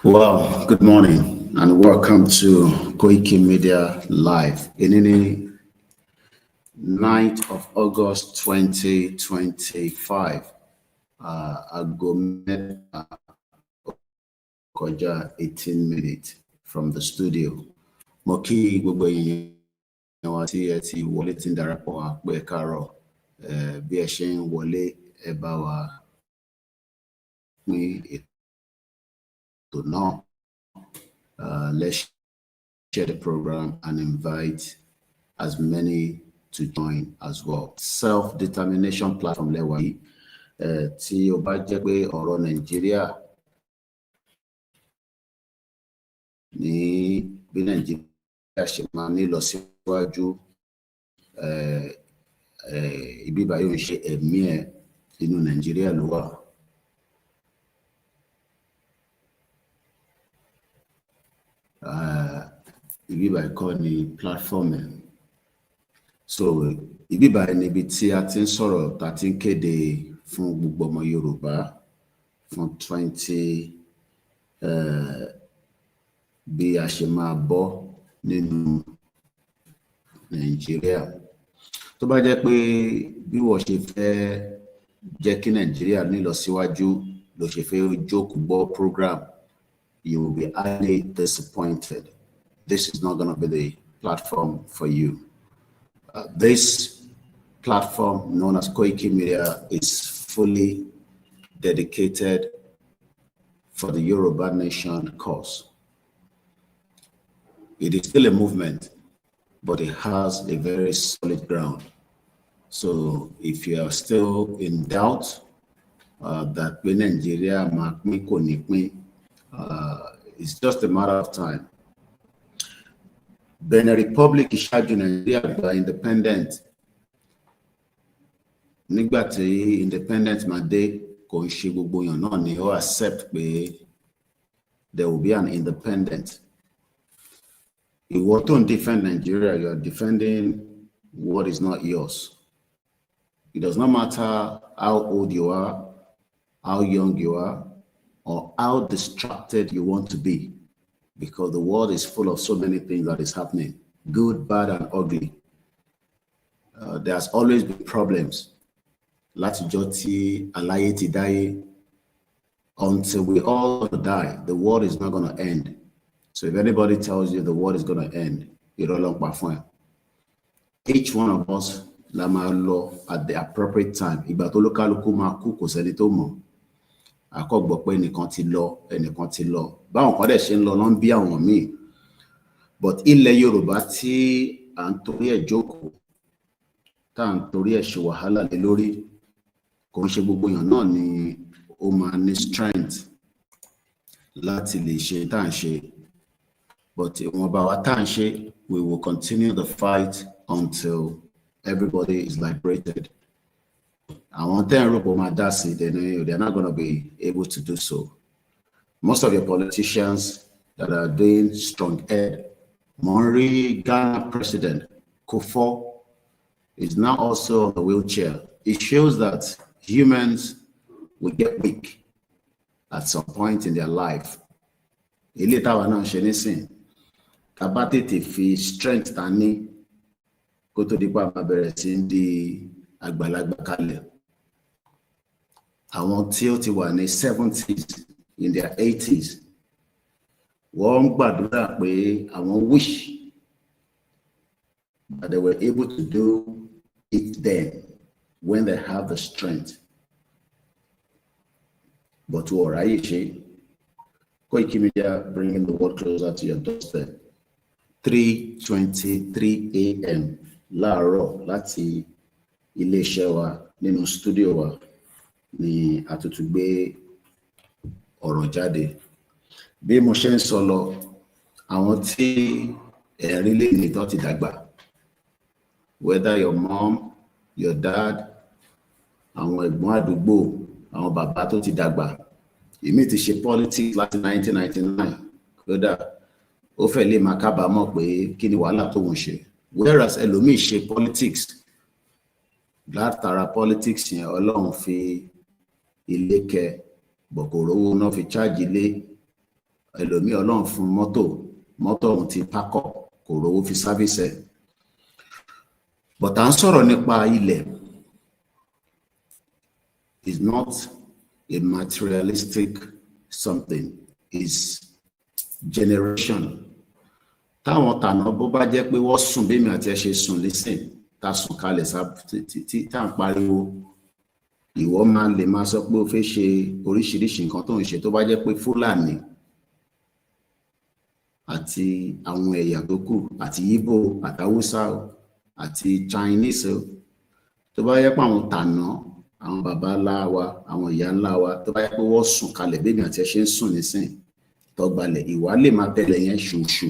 Well, good morning and welcome to Koikimedia Live. In the 9th of August 2025, Agend Koja 18 minutes from the studio. Moki gbogbo èèyàn wa tí ẹ ti wọlé tí ń darapọ̀ wá pé káàárọ̀ bí ẹ ṣe ń wọlé ẹ bá wa pín ètò náà. Let's share the program and invite as many to join as well. Self-determination platform lẹ́wà yìí tí ó bá jẹ́ pé ọ̀rọ̀ Nàìjíríà ní bí Nàìjíríà ṣe máa ní lọ síwájú ibi báyìí ń ṣe ẹ̀mí ẹ̀ inú Nàìjíríà ló wà. Ibi báyìí kọ́ ni platform ẹ̀. So ibi báyìí níbi tí a ti ń sọ̀rọ̀ tá ti ń kéde fún gbogbo ọmọ Yorùbá fún 20 bí a ṣe máa bọ́ nínú Nàìjíríà. Tó bá jẹ́ pé bí wọ́n ṣe fẹ́ jẹ́ kí Nàìjíríà ní lọ síwájú ló ṣe fẹ́ jókòó gbọ́ program, you will be highly disappointed. This is not going to be the platform for you. This platform known as Koikimedia is fully dedicated for the Yoruba Nation cause. It is still a movement, but it has a very solid ground. So if you are still in doubt that when Nigeria it's just a matter of time. Benin Republic ìṣáájú Nigeria gba independent. Nígbà tí independent máa dé, kò ń ṣe gbogbo èèyàn náà ni ó accept pé there will be an independent. Ìwọ tó ń defend Nigeria, you are defending what is not yours. It does not matter how old you are, how young you are, or how distracted you want to be, because the world is full of so many things that is happening, good, bad, and ugly. There's always been problems. Látijọ́ tí aláyé ti dáyé, until we all die, the world is not going to end. So if anybody tells you the world is going to end, irọ́ ló ń pa fún ẹ. Each one of us la máa lọ at the appropriate time. Ìgbà tó lókàlùkù máa kú kò sẹ́ni tó mọ̀. Àkọ́gbọ́ pé ẹnìkan ti lọ, ẹnìkan ti lọ. Báwọn kan dẹ̀ ṣe ń lọ ló ń bí àwọn míì. But ilẹ̀ Yorùbá tí à ń torí ẹ̀ jókòó, tá à ń torí ẹ̀ ṣe wàhálà lé lórí, kò ń ṣe gbogbo èèyàn náà ni ó máa ní strength láti lè ṣe tá à ń ṣe. But ìwọ̀nba wa tá à ń ṣe, we will continue the fight until everybody is liberated. Àwọn tẹ́ ń rò pé máa dá sí, they're not going to be able to do so. Most of your politicians that are doing strong head, Monri Ghana president Kufo is now also on the wheelchair. It shows that humans will get weak at some point in their life. Ilé táwa náà ṣe nísìn, ká bá tètè fi strength ta ní kó tó di pa máa bẹ̀rẹ̀ sí di àgbàlagbà kalẹ̀. Àwọn tí ó ti wà ní 70s, in their 80s, wọ́n ń gbàdúrà pé àwọn wish that they were able to do it then when they have the strength. But wọ́n ráyè ṣe. Koikimedia bringing the world closer to your doorstep. 3:23 a.m. láàárọ̀ láti iléeṣẹ́ wa nínú studio wa ni a tún gbé ọ̀rọ̀ jáde. Bí mo ṣe ń sọ lọ, àwọn tí ẹ̀rí lè ní tó ti dàgbà, whether your mom, your dad, àwọn ẹ̀gbọ́n àdúgbò, àwọn bàbá tó ti dàgbà, èmi ti ṣe politics láti 1999, kódà ó fẹ́ lè máa kábàámọ̀ pé kí ni wàhálà tó ń ṣe. Whereas ẹlòmíì ṣe politics, látara politics yẹn Ọlọ́run fi ilé kẹ, bọ̀kòrò owó náà fi charge ilé, ẹlòmíì Ọlọ́run fún mọ́tò òun ti pákọ̀ kò rówó fi sáfíìsì ẹ̀. But à ń sọ̀rọ̀ nípa ilẹ̀ is not a materialistic something, is generation. Táwọn tàná bó bá jẹ́ pé wọ́n sùn bí mi àti ẹ ṣe sùn lísìn tá sùn kalẹ̀ tí tá ń pariwo, ìwọ máa lè máa sọ pé o fẹ́ ṣe oríṣiríṣi nǹkan tó ń ṣe tó bá jẹ́ pé Fúlàní àti àwọn ẹ̀yà tó kù àti Ìgbò àti Haúsá àti Chinese tó bá jẹ́ pé àwọn tàná àwọn bàbá ńlá wa àwọn ìyá ńlá wa tó bá jẹ́ pé wọ́n sùn kalẹ̀ bí mi àti ẹ ṣe ń sùn nísìn tó gbalẹ̀, ìwà lè máa tẹ̀lé yẹn ṣùṣù.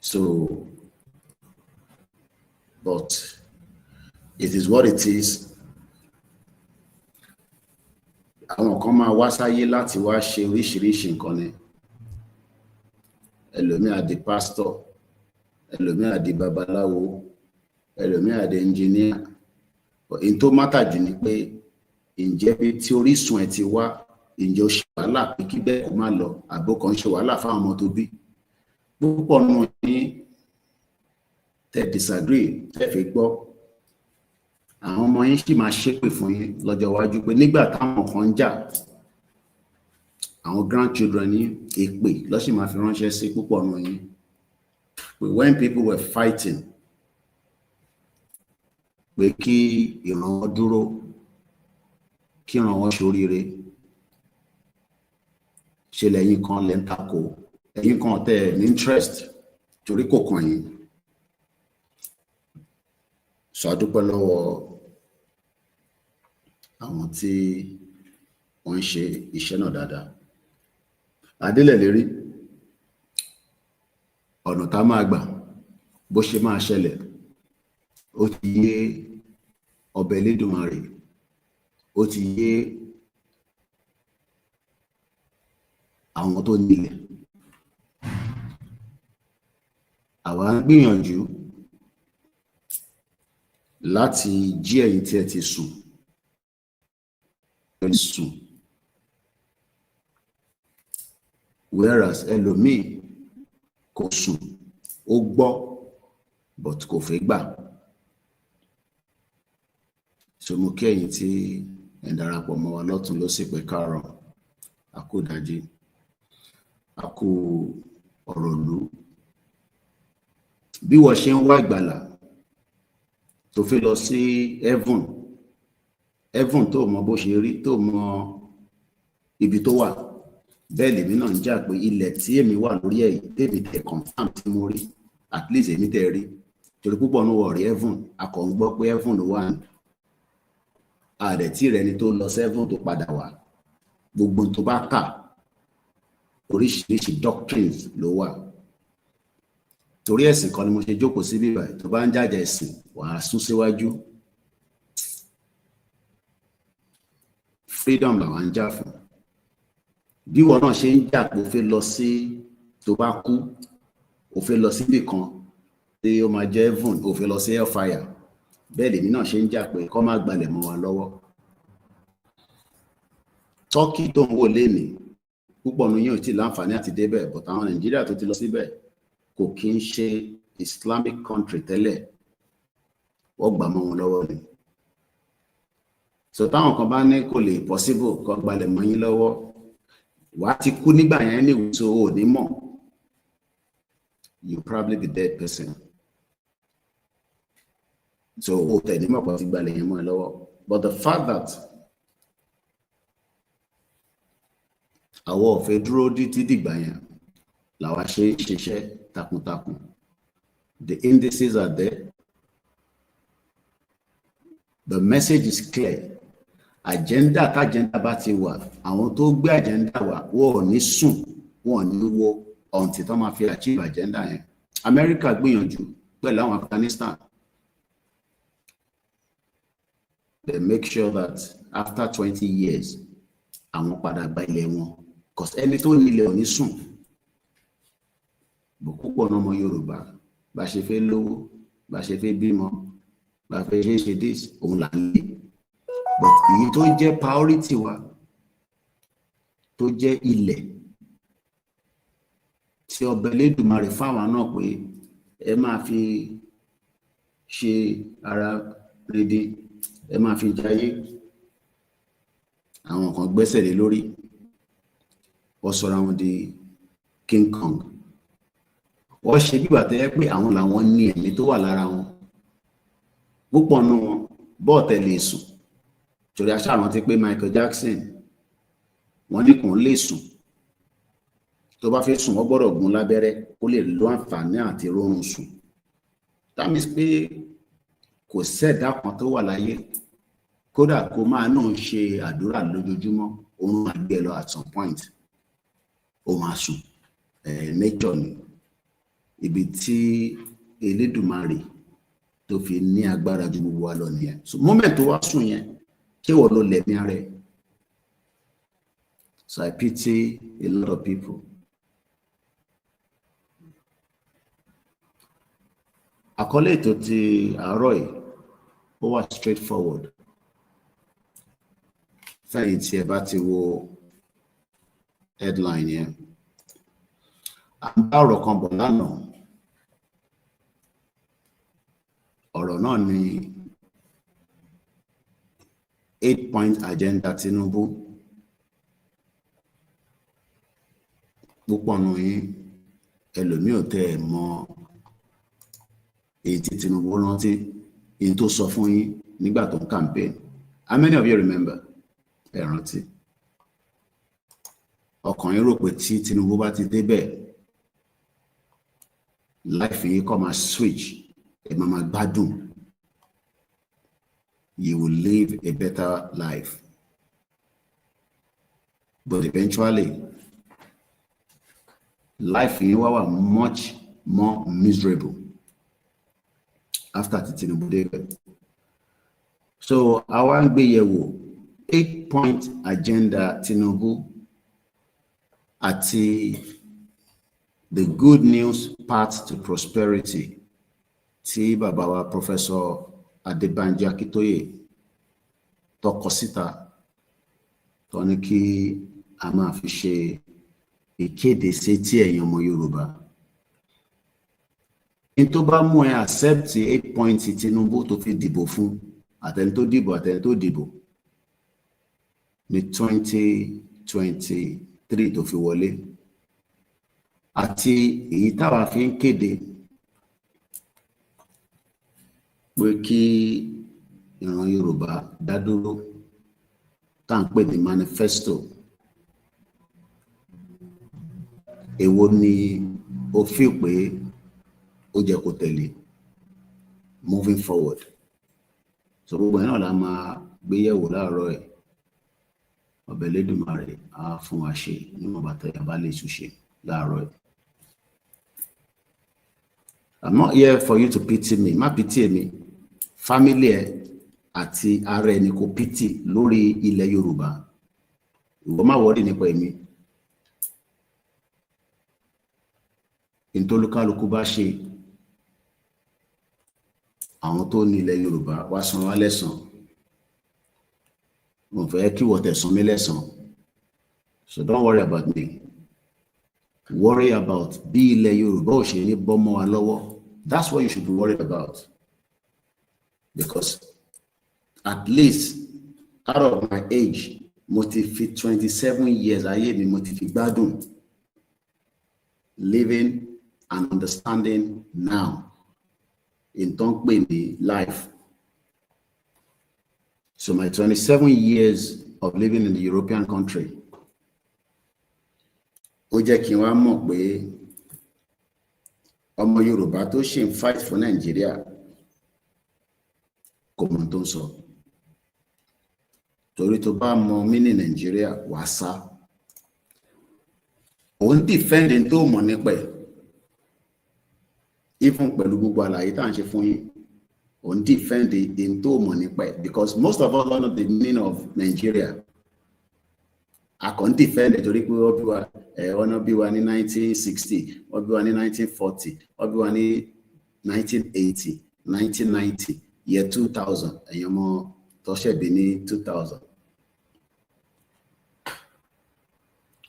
So, but it is what it is. Àwọn kan máa wá sáyé láti wá ṣe oríṣiríṣi nǹkan ni. Ẹlòmíà di pastor, ẹlòmíà di babaláwo, ẹlòmíà di engineer. In tó mátà jù ni pé ǹjẹ́ bí tí orísun ẹ̀ ti wá, ǹjẹ́ ó ṣe wàhálà pé kí bẹ́ẹ̀ kó má lọ, àbó kan ṣe wàhálà fáwọn ọmọ tó bí. Púpọ̀ nù ní tẹ́ disagree tẹ́ fi gbọ́. Àwọn ọmọ yín sì máa ṣépè fún yín lọ́jọ́ iwájú pé nígbà táwọn kan ń jà, àwọn grandchildren yín èpè ló sì máa fi ránṣẹ́ sí púpọ̀ nù yín. When people were fighting pé kí ìran wọn dúró, kí ìran wọn ṣoríire, ṣe lẹ́yìn kan lẹ́ ń takò, ẹ̀yin kan tẹ́ ní interest torí kò kàn yín. So a dúpẹ́ lọ́wọ́ àwọn tí wọ́n ń ṣe iṣẹ́ náà dáadáa. Adélẹ̀ lérí ọ̀nà tá máa gbà bó ṣe máa ṣẹlẹ̀ ó ti yé ọba Elédùmarè, ó ti yé àwọn tó nílẹ̀. Àwa ń gbìyànjú láti jí ẹ̀yin tí ẹ ti sùn whereas ẹlòmíì kò sùn, ó gbọ́ but kò fẹ́ gbà. So mo kí ẹ̀yin tí ẹ darapọ̀ mọ́ wa lọ́tùn lósì pé káàárọ̀, a kú ìdájí, a kú ọ̀rọ̀ ìlú. Bí wọ́n ṣe ń wá ìgbàlà tó fi lọ sí heaven tó mọ bó ṣe rí, tó mọ ibi tó wà, bẹ́ẹ̀ lèmi náà ń jà pé ilẹ̀ tí èmi wà lórí ẹ̀ tèmi tẹ̀ confam tí mo rí, at least èmi tẹ̀ rí, torí púpọ̀ ní wọ̀ rí heaven, a kàn ń gbọ́ pé heaven ló wà ní ààrẹ tí rẹ̀ ni tó lọ sí heaven tó padà wá. Gbogbo tó bá kà oríṣiríṣi doctrines ló wà. Torí ẹ̀sìn kan ni mo ṣe jókòó sí bíbá, tó bá ń jàjà ẹ̀sìn wàá sún síwájú. Freedom làwọn ń jà fún. Bí wọn náà ṣe ń jà pé ó fẹ́ lọ sí, tó bá kú ó fẹ́ lọ síbì kan tí ó máa jẹ́ heaven, ó fẹ́ lọ sí hellfire, bẹ́ẹ̀ lèmi náà ṣe ń jà pé kó má gbalẹ̀ mọ́ wa lọ́wọ́. Turkey tó ń wò lénìí, púpọ̀ nínú yín ò tí ì láǹfààní àti débẹ̀, but àwọn Nàìjíríà tó ti lọ síbẹ̀ kò kí ń ṣe Islamic country tẹ́lẹ̀, wọ́n gbà mọ́ wọn lọ́wọ́ ni. So táwọn kan bá ní kò lè possible kó gbalẹ̀ mọ́ yín lọ́wọ́, wà á ti kú nígbà yẹn ní ìwòsàn ò ní mọ̀, you probably be dead person. So o tẹ̀ ní mọ̀ pọ̀ ti gbalẹ̀ yẹn mọ́ ẹ lọ́wọ́. But the fact that àwọn ò fẹ́ dúró títí dìgbà yẹn làwa ṣe ṣiṣẹ́ takuntakun. The indices are there. The message is clear. Agenda kájẹ́ndà bá ti wà, àwọn tó gbé agenda wà wọ́n ò ní sùn, wọ́n ò ní wo until tó máa fi achieve agenda yẹn. America gbìyànjú pẹ̀lú àwọn Afghanistan. They make sure that after 20 years, àwọn padà gba ilẹ̀ wọn. Because ẹni tó ní ilẹ̀ ò ní sùn. Púpọ̀ náà ọmọ Yorùbá bá ṣe fẹ́ lówó, bá ṣe fẹ́ bímọ, bá fẹ́ ṣe this, òun là ń lé. But èyí tó jẹ́ priority wa tó jẹ́ ilẹ̀ tí ọba Elédùmarè fáwọn náà pé ẹ máa fi ṣe ara rede, ẹ máa fi jayé. Àwọn kan gbẹ́sẹ̀ lé lórí, wọ́n sọra wọn di King Kong. Wọ́n ṣe bí bàtẹ́ yẹ pé àwọn làwọn ní ẹ̀mí tó wà lára wọn. Púpọ̀ nù wọn bọ́ọ̀tẹ̀ lè sùn. Torí aṣáàrántí pé Michael Jackson wọ́n ní kò lè sùn. Tó bá fẹ́ sùn wọ́n gbọ́dọ̀ gún lábẹ́rẹ́ kó lè lo àǹfààní àti rọrùn sùn. That means pé kò sẹ́dá kan tó wà láyé kódà kó máa náà ṣe àdúrà lójoojúmọ́, oorun àgbẹ̀ lọ at some point ó máa sùn. Nature ni ibi tí Elédùmarè tó fi ní agbára ju gbogbo wa lọ nìyẹn. So moment tó wá sùn yẹn ṣé wọ́n ló lẹ̀mí ara ẹ̀? So I pity a lot of people. Àkọlé ètò ti àárọ̀ yìí ó wà straightforward. Fẹ́yìn tí ẹ bá ti wo headline yẹn. À ń bá ọ̀rọ̀ kan bọ̀ lánàá. Ọ̀rọ̀ náà ni 8-point agenda Tinubu. Púpọ̀ nù yín ẹlòmíì ò tẹ́ ẹ̀ mọ̀ èyí tí Tinubu rántí èyí tó sọ fún yín nígbà tó ń campaign. How many of you remember? Ẹ rántí. Ọkàn yín rò pé tí Tinubu bá ti débẹ̀ life yín kọ́ máa switch, ẹ máa gbádùn. You will live a better life. But eventually, life yín wá wà much more miserable after Tinubu débẹ̀. So àwa ń gbé yẹ̀wò 8-point agenda Tinubu àti the good news path to prosperity tí bàbá wa Professor Akintoye tó kọ síta tó ní kí a máa fi ṣe ìkéde sétí ẹ̀yin ọmọ Yorùbá. In tó bá mú ẹ accept 8-point Tinubu tó fi dìbò fún àtẹni tó dìbò ní 2023 tó fi wọlé àti èyí táwa fi ń kéde pé kí ìran Yorùbá dá dúró tá ń pè ní manifesto. Èwo ni ó fi pé ó jẹ́ kó tẹ̀lé moving forward? So gbogbo ẹ̀ náà la máa gbé yẹ̀wò láàárọ̀ ẹ̀. Ọba Elédùmarè á fún wa ṣe níwọ̀n bàtà yàbá lè ṣùṣe láàárọ̀ ẹ̀. I'm not here for you to pity me. Má pity mi. Family ẹ àti ara ẹni kò pity lórí ilẹ̀ Yorùbá. Ìwọ má worry nípa èmi. Ìtòlúkálukú bá ṣe àwọn tó ní ilẹ̀ Yorùbá wá san wá lẹ́san. Mo fẹ́ kí wọ́n tẹ̀sán mi lẹ́san. So don't worry about me. Worry about bí ilẹ̀ Yorùbá ò ṣe ní bọ́ mọ́ wa lọ́wọ́. That's what you should be worried about. Because at least out of my age, mo ti fi 27 years ayé mi mo ti fi gbádùn. Living and understanding now in tó ń pè ní life. So my 27 years of living in the European country, ó jẹ́ kí n wá mọ̀ pé ọmọ Yorùbá tó ṣe ń fight for Nigeria kò mọ̀ tó ń sọ. Torí tó bá mọ̀ mí ní Nigeria wá sá. Òun defend tó mọ̀ nípa ẹ̀. Even pẹ̀lú gbogbo àlàyé tá à ń ṣe fún yín. Òun defend tó mọ̀ nípa ẹ̀. Because most of us don't know the meaning of Nigeria. A kàn defend torí pé ọ̀nà bí wa ní 1960, wọ́n bí wa ní 1940, wọ́n bí wa ní 1980, 1990, year 2000, ẹ̀yin ọmọ tó ṣẹ̀bí ní 2000.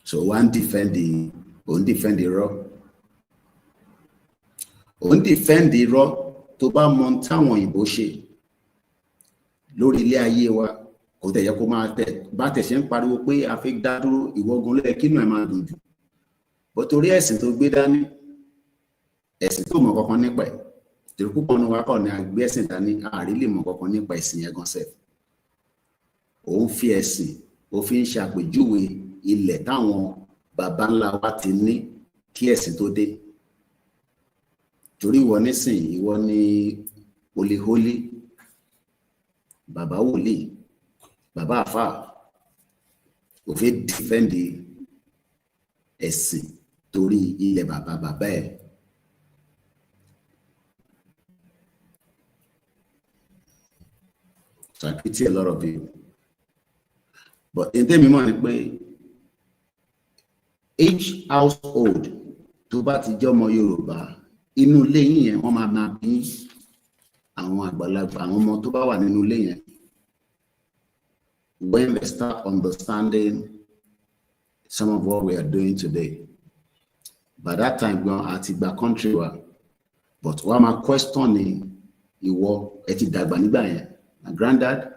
So one defend the raw. Òun defend the raw tó bá mọ táwọn òyìnbó ṣe lórí ilé ayé wa kò tẹ̀ yẹ kó máa tẹ̀ bá tẹ̀ ṣe ń pariwo pé a fi dá dúró ìwọ́gun lẹ́ẹ̀ kínú ẹ̀ máa dùn jù. Bó torí ẹ̀sìn tó gbé dání ẹ̀sìn tó mọ̀ kankan nípa ẹ̀ torí púpọ̀ ní wa kọ́ ni àgbé ẹ̀sìn dání àárí lè mọ̀ kankan nípa ẹ̀sìn yẹn gan sẹ́f. Òun fi ẹ̀sìn ó fi ń ṣàpèjúwe ilẹ̀ táwọn baba ńlá wa ti ní kí ẹ̀sìn tó dé. Torí ìwọ nísìn ìwọ ni oliholi bàbá wòlíì bàbá àfà ó fi dìfẹ́ǹdì ẹ̀sìn torí ilẹ̀ bàbá ẹ̀. So I pity a lot of you. But in tẹ́mi mọ̀ ni pé each household tó bá ti jẹ́ ọmọ Yorùbá inú ilé yín yẹn wọ́n máa bí àwọn àgbàlagbà àwọn ọmọ tó bá wà nínú ilé yẹn. When they start understanding some of what we are doing today, by that time gan àti gba country wa, but wọ́n máa question ni ìwọ ẹ ti dàgbà nígbà yẹn. My granddad,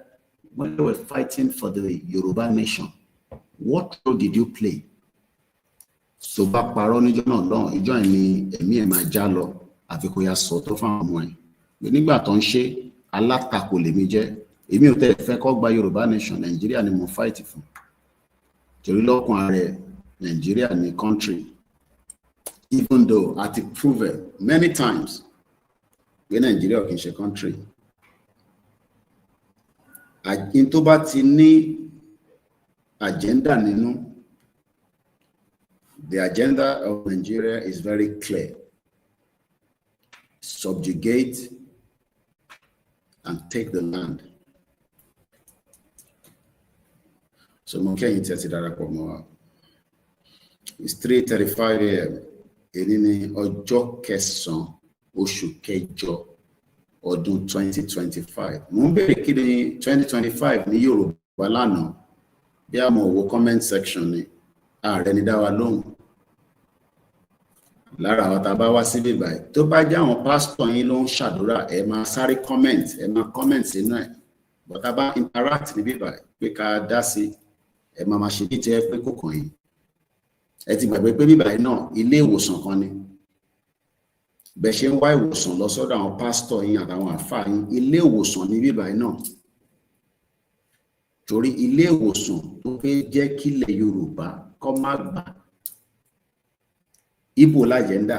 when they were fighting for the Yoruba nation, what role did you play? So bá parọ́ níjọ́ náà lọ́hùn ìjọ́ ẹ̀ ni ẹ̀mí ẹ̀ máa já lọ àfi kó yá sọ tó fáwọn ọmọ ẹ̀. Nígbà tó ń ṣe alátakò lèmi jẹ́ èmi ò tẹ́ fẹ́ kó gba Yoruba nation Nàìjíríà ni mo fight fún. Torí lọ́kùn ààrẹ Nàìjíríà ni country, even though I ti prove it many times pé Nàìjíríà kì í ṣe country. In tó bá ti ní agenda nínú. The agenda of Nigeria is very clear. Subjugate and take the land. So it's 3:35 a.m. Èyí ni ọjọ́ kẹsàn-án oṣù kẹjọ ọdún 2025. Mo ń bèrè kí ni 2025 ní Yorùbá lánàá bí a mọ̀ wo comment section ni ààrẹ ni dá wa lóhùn. Lára àwọn tá a bá wá síbí báyìí tó bá jẹ́ àwọn pásítọ̀ yín ló ń ṣàdúrà ẹ máa sáré comment sínú ẹ̀ but tá a bá interact níbí báyìí pé ká dá sí ẹ máa ṣe bí tẹ́ pé kò kàn yín. Ẹ ti gbàgbé pé bíbáyìí náà ilé ìwòsàn kan ni bẹ́ẹ̀ ṣe ń wá ìwòsàn lọ sọ́dọ̀ àwọn pásítọ̀ yín àtàwọn àfáà yín ilé ìwòsàn ní bíbáyìí náà. Torí ilé ìwòsàn tó fẹ́ jẹ́ kílẹ̀ Yorùbá kó má gbà. Ìgbò lájẹ́ndà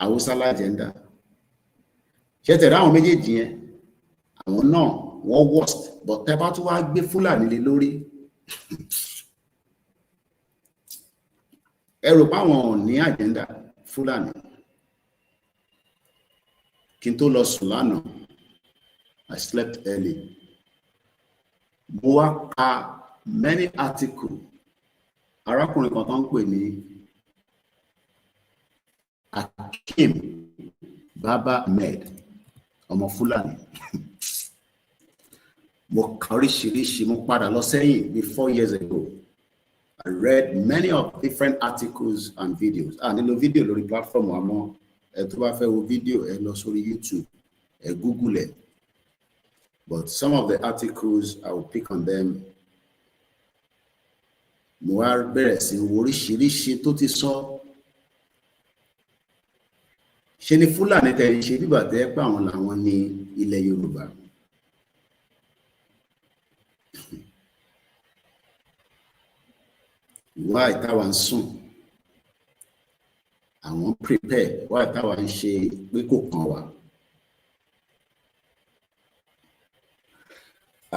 Haúsá lájẹ́ndà ṣé tẹ̀rẹ àwọn méjèèjì yẹn àwọn náà wọ́n worst but tẹ́ bá tún wá gbé Fúlàní lé lórí ẹ rò pé àwọn ò ní agenda Fúlàní. Kí n tó lọ sùn lánàá I slept early. Mo wá ka many articles arákùnrin kan tó ń pè ní Akim Baba Ahmed ọmọ Fúlàní. Mo ka oríṣiríṣi mo padà lọ sẹ́yìn bí 4 years ago. I read many of different articles and videos. Nílò fídíò lórí platform wa mọ́ ẹ tó bá fẹ́ wo fídíò ẹ lọ sórí YouTube ẹ Google ẹ. But some of the articles I will pick on them. Mo wá bẹ̀rẹ̀ sí wo oríṣiríṣi tó ti sọ. Ṣé ni Fúlàní tẹ̀lé ṣe bíbà tẹ́ pé àwọn làwọn ní ilẹ̀ Yorùbá. Wá ìtawà ń sùn. Àwọn prepare wá ìtawà ń ṣe pé kò kàn wá.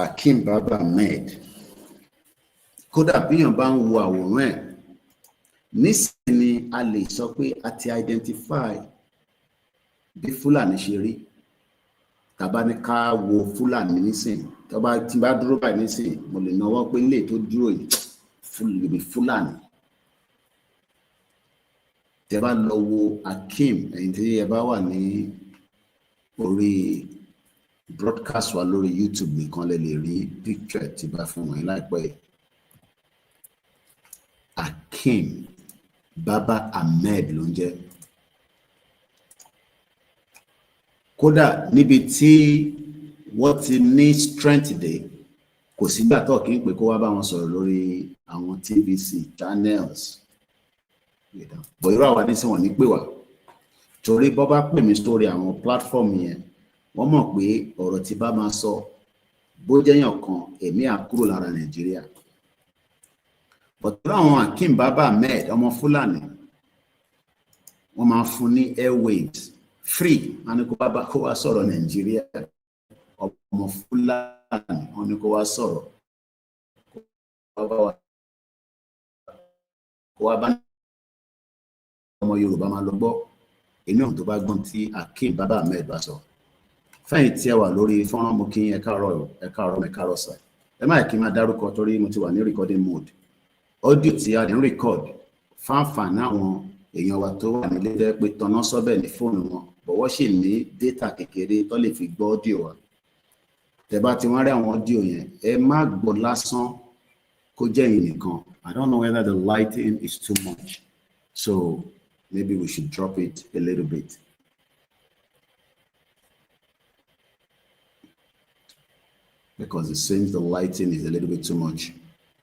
Akim Baba Ahmed. Kódà bíyàn bá ń wo àwòrán ẹ̀ nísìnyí a lè sọ pé a ti identify bí Fúlàní ṣe rí. Tàbá ní ká wo Fúlàní nísìnyí tàbá tí bá dúró báyìí nísìnyí mo lè náwó pé ilé tó dúró yìí Fúlàní. Tẹ́ bá lọ wo Akim ẹ̀yin tí ẹ bá wà ní orí broadcast wa lórí YouTube nìkan lè rí picture tí bá fún wọn láìpẹ́. Akim Baba Ahmed ló ń jẹ́. Kódà níbi tí wọ́n ti ní strength dé, kò sígbà tó kí n pé kó wá bá wọn sọ̀rọ̀ lórí àwọn TVC channels. Bọ̀ irú àwa ní sí wọn ní pè wá. Torí bọ́ bá pè mí sórí àwọn platform yẹn, wọ́n mọ̀ pé ọ̀rọ̀ tí bá máa sọ bó jẹ́yàn kan èmi á kúrò lára Nàìjíríà. But àwọn Akim Baba Ahmed ọmọ Fúlàní, wọ́n máa fún ní airwaves free, wọ́n ní kó wá sọ̀rọ̀ Nàìjíríà. Ọmọ Fúlàní wọ́n ní kó wá sọ̀rọ̀, kó wá bá ọmọ Yorùbá máa lọ gbọ́ inú ọ̀hún tó bá gbọ́n tí Akim Baba Ahmed bá sọ. Fẹ́yìn tí ẹ wà lórí fọ́nrán, mo kí ẹ káàárọ̀ sà. Ẹ má kí n máa dárúkọ torí mo ti wà ní recording mode. Audio tí a ń record fáǹfààní àwọn èèyàn wa tó wà nílé jẹ́ pé tọ́nà sọ́bẹ̀ ní fóònù wọn, bọ̀wọ́ sì ní data kékeré tó lè fi gbọ́ audio wa. Tẹ́ bá ti wọ́n rí àwọn audio yẹn, ẹ má gbọ́ lásán kó jẹ́ yín nìkan. I don't know whether the lighting is too much, so maybe we should drop it a little bit. Because it seems the lighting is a little bit too much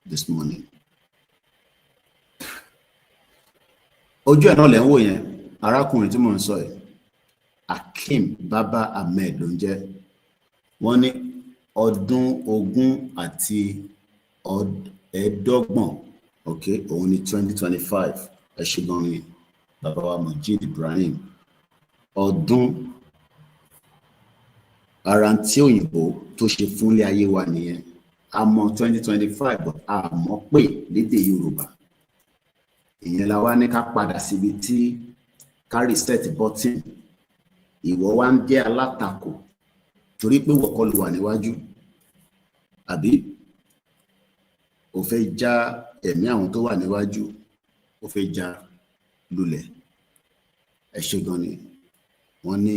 this morning. Ojú ẹ̀ náà lẹ́ ń wò yẹn, arákùnrin tí mò ń sọ yìí, Akim Baba Ahmed ló ń jẹ́. Wọ́n ní ọdún 20 àti 25, okay, òun ní 2025. Ẹ ṣé gan ni bàbá wa Mojid Ibrahim. Ọdún ara tí òyìnbó tó ṣe fúnlé ayé wa nìyẹn. A mọ̀ 2025, but a mọ̀ pé lédè Yorùbá. Ìyẹn la wá ní ká padà síbi tí ká reset button. Ìwọ wá ń jẹ́ alátakò torí pé wọ́n kọ́ ló wà níwájú, àbí ó fẹ́ já ẹ̀mí àwọn tó wà níwájú, ó fẹ́ já lulẹ̀. Ẹ ṣé gan ni. Wọ́n ní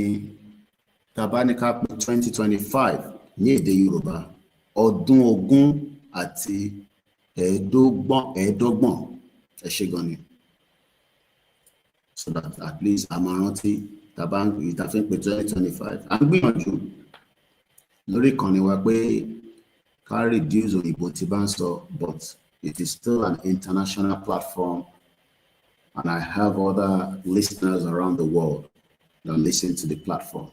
tàbá ní ká pè 2025 ní èdè Yorùbá, ọdún 20 àti 25. Ẹ ṣé gan ni. So that at least a máa rántí tàbá ìtàfẹ́ pé 2025. A ń gbìyànjú lórí ìkànnì wa pé ká reduce òyìnbó tí bá ń sọ, but it is still an international platform, and I have other listeners around the world that listen to the platform.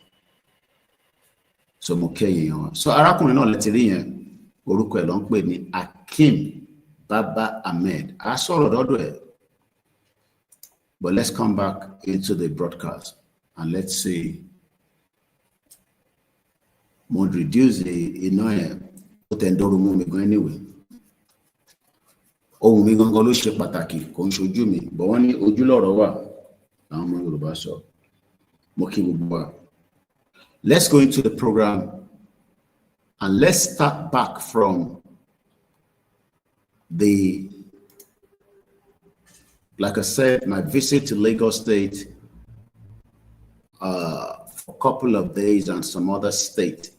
So mo kẹ́yìn wọn. So arákùnrin náà lẹ ti rí yẹn, orúkọ ẹ̀ ló ń pè ní Akim Baba Ahmed. A sọ̀rọ̀ dọ́dọ̀ ẹ̀. But let's come back into the broadcast and let's see. Mo reduce iná ẹ̀, ó tẹ̀ ń dọ́rọ̀ mú mi gan anyway. Ohun mi gangan ló ṣe pàtàkì, kò ń ṣojú mi, but wọ́n ní ojú lọ́rọ̀ wà, àwọn ọmọ Yorùbá sọ. Mo kí gbogbo wa. Let's go into the program and let's start back from like I said, my visit to Lagos State for a couple of days and some other state.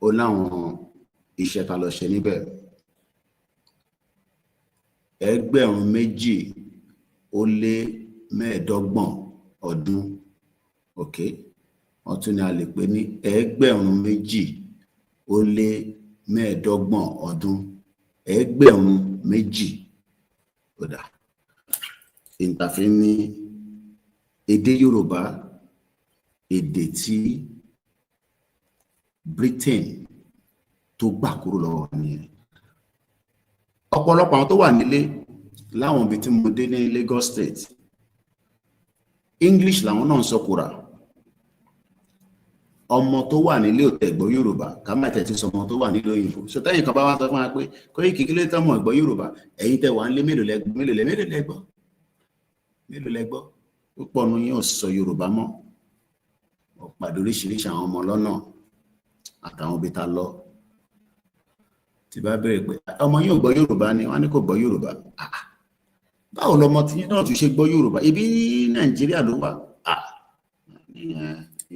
Ó láwọn iṣẹ́ tá lọ ṣe níbẹ̀. Ẹgbẹ̀rún 2,25 ọdún. Okay, wọ́n tún ní a lè pè ní ẹgbẹ̀rún 2,25 ọdún. Ẹgbẹ̀rún 2. Kódà ìtàfin ní èdè Yorùbá, èdè tí Britain tó gbà kúrò lọ́wọ́ nìyẹn. Ọ̀pọ̀lọpọ̀ àwọn tó wà nílé láwọn ibi tí mo dé ní Lagos State, English làwọn náà ń sọ kúrà. Ọmọ tó wà nílé ò tẹ̀ gbọ́ Yorùbá, ká má tẹ̀ tí sọmọ tó wà nílé òyìnbó. So tẹ́yìn kan bá wá sọ fún wa pé Koiki kí ló tẹ́ mọ̀ gbọ́ Yorùbá, ẹ̀yin tẹ́ wà nílé mélòó lẹ́gbọ́. Púpọ̀ nínú yín ò sọ Yorùbá mọ́. Ó pàdé oríṣiríṣi àwọn ọmọ lọ́nà àtàwọn ibi tá lọ. Tí bá bẹ̀rẹ̀ pé ọmọ yín ò gbọ́ Yorùbá ni, wọ́n ní kò gbọ́ Yorùbá. Báwo lọmọ tí yín náà tún ṣe gbọ́ Yorùbá? Ibi Nàìjíríà ló wà.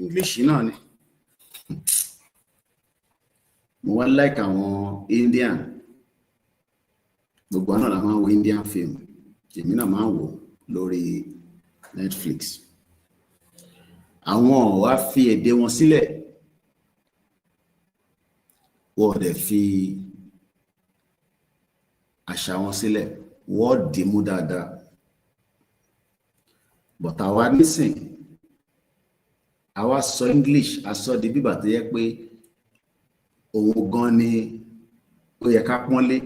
English náà ni. Mo wá like àwọn Indian. gbogbo náà la máa wo Indian film èmi náà máa wò lórí Netflix àwọn wá fi èdè wọn sílẹ̀ wọ́n dẹ̀ fi àṣà wọn sílẹ̀ wọ́n dì mú dáadáa but àwa nísìn àwa sọ English asọ di bíbà tó yẹ pé òun gan ni ó yẹ ká pọ́nlé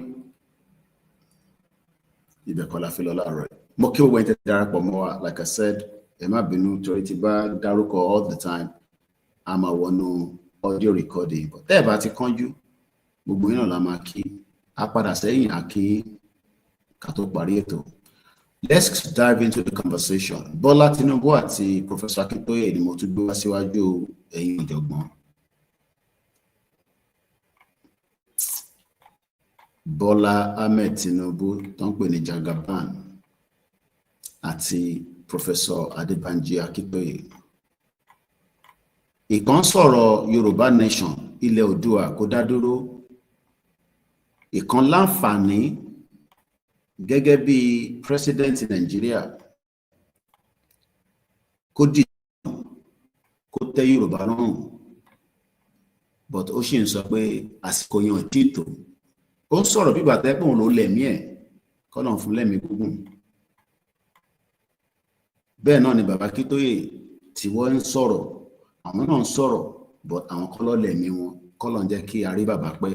ibẹ̀ kọ́ la fi lọ láàárọ̀ mo kí gbogbo ẹni tẹ́ darapọ̀ mọ́ wa like I said ẹ má bínú torí tí bá dárúkọ all the time a máa wọnú audio recording but tẹ́ ẹ bá ti kánjú gbogbo yín náà la máa kí a padà sẹ́yìn àkí ká tó parí ètò. Let's dive into the conversation. Bọ́lá Tinubu àti Professor Akintoye ni mo tún gbé wá síwájú ẹ̀yin ọ̀jọ̀gbọ́n. Bọ́lá Ahmed Tinubu tó ń pè ní Jagaban àti Professor Adebanji Akintoye. Ìkan sọ̀rọ̀ Yorùbá nation ilẹ̀ Oòduà kó dá dúró. Ìkan láǹfààní gẹ́gẹ́ bí president Nàìjíríà kó dìde kó tẹ́ Yorùbá lọ́rùn but ó sì ń sọ pé àsìkò yẹn ò tí tó ó ń sọ̀rọ̀ bí bàtà ẹ̀pọ̀ òun ló lẹ̀mí ẹ̀ kọ́lọ̀ fún lẹ́mí gúngùn bẹ́ẹ̀ náà ni bàbá Akintoye tí wọ́n ń sọ̀rọ̀ àwọn náà ń sọ̀rọ̀ but àwọn kọ́lọ̀ lẹ̀mí wọn kọ́lọ̀ ń jẹ́ kí a rí bàbá pẹ́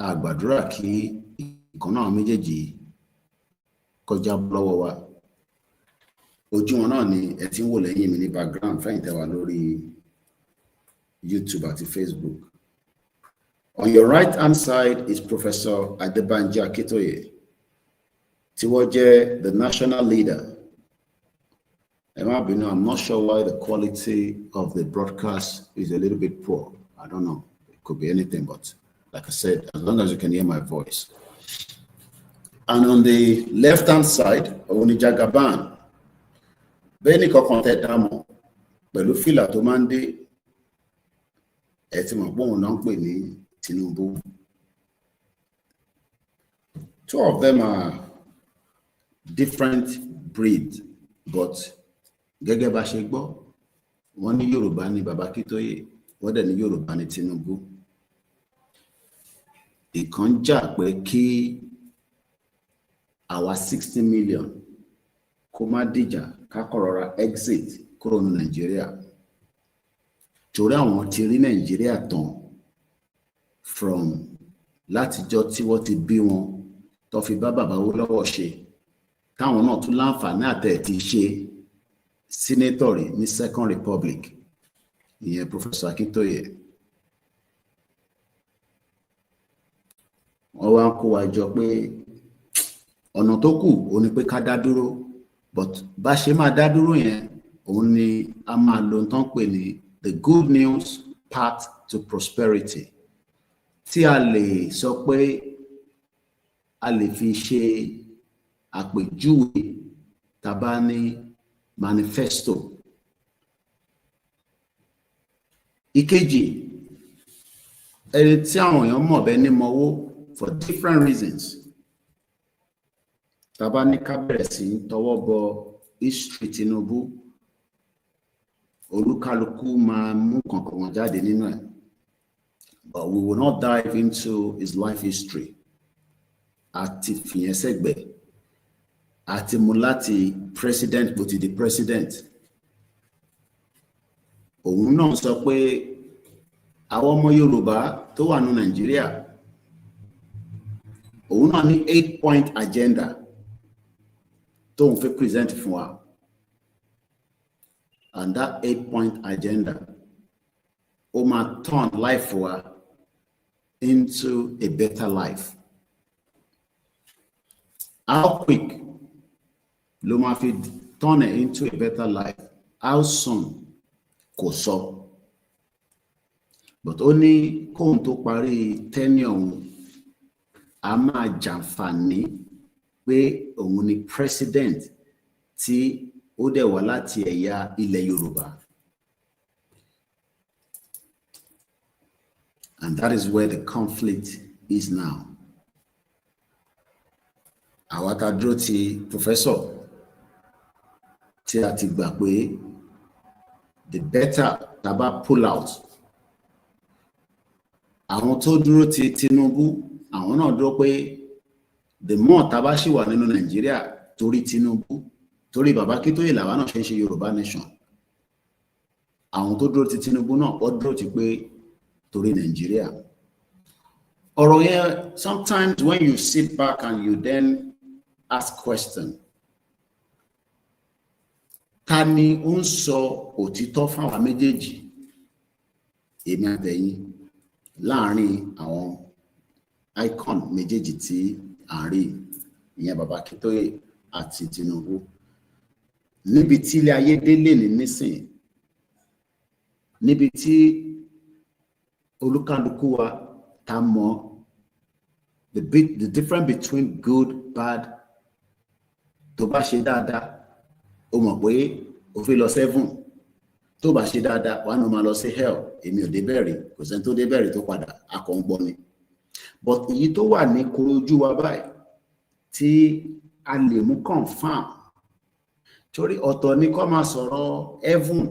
a gbàdúrà kí ìkan náà méjèèjì kọjá lọ́wọ́ wa ojú wọn náà ni ẹ ti ń wò lẹ́yìn mi ní background fẹ́yìn tẹ́ wà lórí YouTube àti Facebook. On your right hand side is Professor Adebanji Akintoye tí wọ́n jẹ́ the national leader. Ẹ má bínú, I'm not sure why the quality of the broadcast is a little bit poor. I don't know. It could be anything, but like I said, as long as you can hear my voice. And on the left-hand side, Oni Jagaban, bẹ́ẹ̀ni kankan tẹ̀ dámọ̀ pẹ̀lú fìlà tó máa ń dé ẹ̀ tí mọ̀ pọ́n náà ń pè ní Tinubu. Two of them are different breeds, but gẹ́gẹ́ bá ṣe gbọ́, wọ́n ní Yorùbá ní Bàbá Akintoye, wọ́n dẹ̀ ní Yorùbá ní Tinubu. Ìkan jà pé kí àwa 60 million kó má dìjà ká kọ̀rọ̀ra exit kúrò ní Nàìjíríà torí àwọn ti rí Nàìjíríà tán from látijọ́ tí wọ́n ti bí wọn tó fi bá bàbá wó lọ́wọ́ ṣe táwọn náà tún láǹfààní àtẹ̀ ti ṣe senator ní Second Republic ìyẹn Professor Akintoye. Wọ́n wá kó wa jọ pé ọ̀nà tó kù ó ní pé ká dá dúró but bá ṣe máa dá dúró yẹn òun ni a máa lo tán pè ní the good news path to prosperity tí a lè sọ pé a lè fi ṣe àpèjúwe tàbá ní manifesto. Ìkejì ẹni tí àwọn èèyàn mọ̀ bẹ́ẹ̀ ní mọ́wó for different reasons. Tàbá ní ká bẹ̀rẹ̀ sí tọwọ́ bọ history Tinubu olúkálùkù máa mú kankan wọn jáde nínú ẹ̀ but we will not dive into his life history àti fìyẹn sẹ́gbẹ̀ẹ́ àti mú láti president bó ti di president òun náà sọ pé àwọn ọmọ Yorùbá tó wà ní Nàìjíríà òun náà ní 8-point agenda tóun fẹ́ present fún wa and that 8-point agenda ó máa turn life wa into a better life. How quick ló máa fi turn it into a better life? How soon? Kò sọ. But ó ní kóun tó parí tenure òun a máa jàǹfààní pé òun ni president tí ó dẹ̀ wá láti ẹ̀yà ilẹ̀ Yorùbá. And that is where the conflict is now. àwa tá dúró ti professor tí a ti gbà pé the better tá bá pull out. Àwọn tó dúró ti Tinubu, àwọn náà dúró pé the more tá bá ṣì wà nínú Nàìjíríà torí Tinubu, torí bàbá Akintoye làwa náà ṣe ń ṣe Yorùbá nation. Àwọn tó dúró ti Tinubu náà ó dúró ti pé torí Nàìjíríà. Ọ̀rọ̀ yẹn, sometimes when you sit back and you then ask question, ta ni ó ń sọ òtítọ́ fáwọn méjèèjì, èmi àtẹ̀yin, láàrin àwọn icon méjèèjì tí à ń rí, ìyẹn bàbá Akintoye àti Tinubu. Níbi tí ilé ayé délé ní nísìn, níbi tí olúkálùkù wa ta mọ̀ the difference between good, bad. Tó bá ṣe dáadáa, ó mọ̀ pé ó fi lọ heaven. Tó bá ṣe dáadáa, wà á máa lọ sí hell. Èmi ò dé bẹ̀rẹ̀, kò sẹ́ni tó dé bẹ̀rẹ̀ tó padà, akọ̀ ń gbọ́ ni. But èyí tó wà ní korojú wa báyìí tí a lè mú confirm, torí ọ̀tọ̀ ni kó máa sọ̀rọ̀ heaven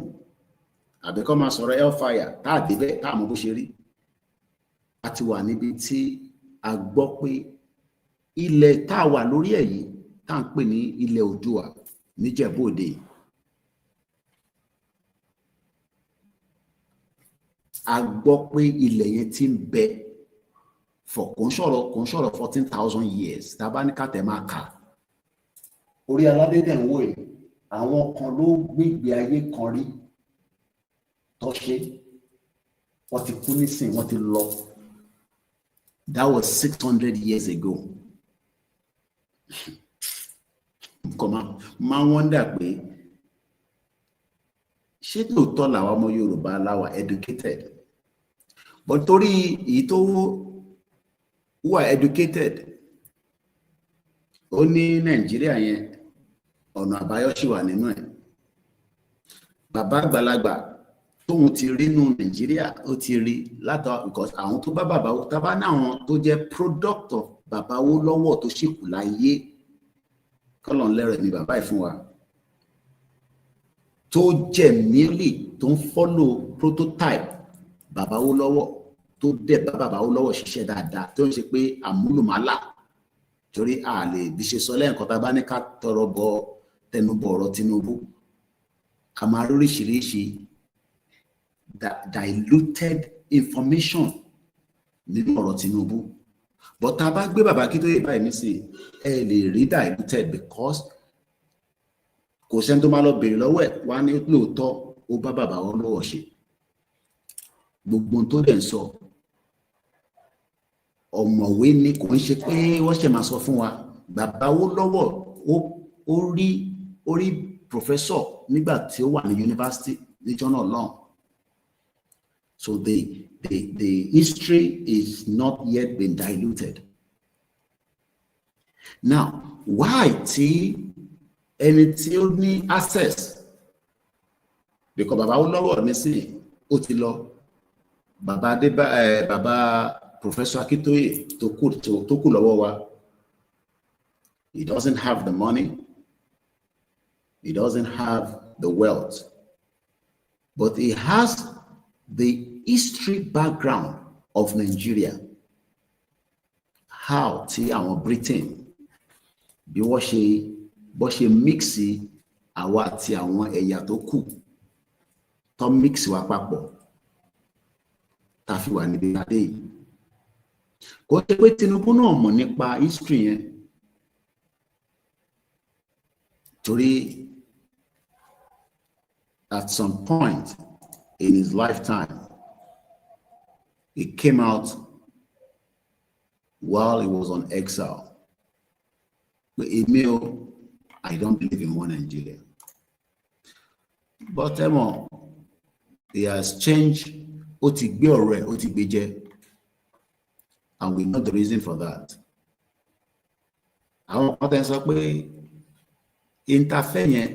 àbí kó máa sọ̀rọ̀ hellfire, tá a débẹ̀, tá a mọ̀ bó ṣe rí. A ti wà níbi tí a gbọ́ pé ilẹ̀ tá a wà lórí ẹ̀ yìí tá à ń pè ní ilẹ̀ Oòduà níjẹ̀bú Òde, a gbọ́ pé ilẹ̀ yẹn ti ń bẹ kò ń sọ̀rọ̀ 14,000 years. Tá a bá ní ká tẹ̀ máa kà, orí aládé dẹ̀ ń wò yìí, àwọn kan ló gbégbé ayé kan rí tó ṣe, wọ́n ti kú nísìn, wọ́n ti lọ. That was 600 years ago. Máa wonder pé ṣé lóòótọ́ làwọn ọmọ Yorùbá láwa educated, but torí èyí tó wà educated, ó ní Nàìjíríà yẹn ọ̀nà àbáyọ ṣì wà nínú ẹ̀. Bàbá àgbàlagbà tóun ti rí nínú Nàìjíríà, ó ti rí látọ̀, because àwọn tó bá bàbá wo, tá bá ní àwọn tó jẹ́ product of bàbá wo lọ́wọ́ tó ṣì kù láyé, kọ́lọ́n lẹ́rẹ̀ ni bàbá ẹ̀ fún wa, tó jẹ́ mílì tó ń follow prototype bàbá wo lọ́wọ́, tó dẹ̀ bá bàbá wo lọ́wọ́ ṣiṣẹ́ dáadáa, tó ń ṣe pé àmúlùmálà. Torí a lè bí ṣe sọ lẹ́ẹ̀kan, tá bá ní ká tọrọ bọ tẹnubọ ọ̀rọ̀ Tinubu, a máa rí oríṣiríṣi diluted information nínú ọ̀rọ̀ Tinubu. But tá bá gbé bàbá Akintoye báyìí nísìnyí, ẹ lè rí diluted, because kò sẹ́ni tó máa lọ bèrè lọ́wọ́ ẹ̀ wá ní lóòótọ́ ó bá bàbá wọn lọ́wọ́ ṣe. Gbogbo ohun tó dẹ̀ ń sọ, ọ̀mọ̀wé ni, kò ń ṣe pé wọ́n ṣe máa sọ fún wa. Bàbá wo lọ́wọ́ ó rí professor nígbà tí ó wà ní yunifásitì níjọ́ náà lọ́hùn. So the history is not yet been diluted. Now, why tí ẹni tí ó ní access, because bàbá ó lọ́wọ́ nísìnyí, ó ti lọ. Bàbá Professor Akintoye tó kù lọ́wọ́ wa, he doesn't have the money, he doesn't have the wealth, but he has the history background of Nigeria. How tí àwọn Britain bí wọ́n ṣe mixi àwa àti àwọn ẹ̀yà tó kù, tó mix wa papọ̀, tá fi wà níbi adé yìí. Kò ṣe pé Tinubu náà mọ̀ nípa history yẹn, torí at some point in his lifetime, he came out while he was on exile. But Emil, I don't believe in one Nigeria. But he has changed. Ó ti gbé ọ̀rẹ́, ó ti gbé jẹ, and we know the reason for that. Àwọn kan tẹ́ sọ pé interfere yẹn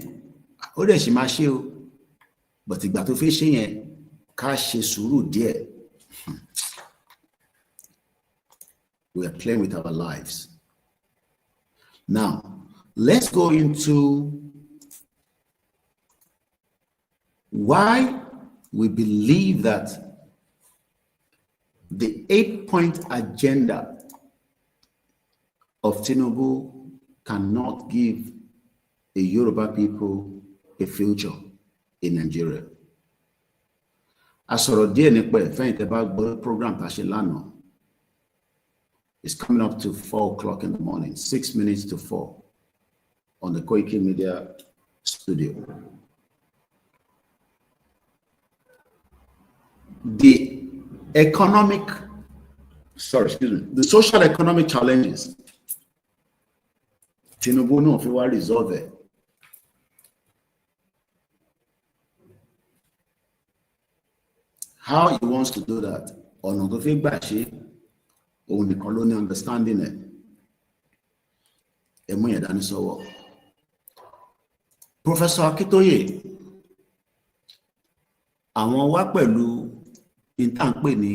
ó dẹ̀ ṣì máa ṣe o, but ìgbà tó fẹ́ ṣe yẹn ká ṣe sùúrù díẹ̀. We are playing with our lives. Now, let's go into why we believe that the 8-point agenda of Tinubu cannot give the Yoruba people a future in Nigeria. As díẹ̀ nípa ẹ̀fẹ́ ìtẹ́bá program tá a ṣe lánàá. It's coming up to 4 o'clock in the morning, 6 minutes to 4 on the Koikimedia studio. The social economic challenges, Tinubu náà fi wá resolve it. How he wants to do that, ọ̀nà tó fi gbà ṣe, òun nìkan ló ní understanding ẹ̀. Ẹ mú yẹn dání sọ́wọ́. Professor Akintoye, àwọn wá pẹ̀lú ìtànpè ní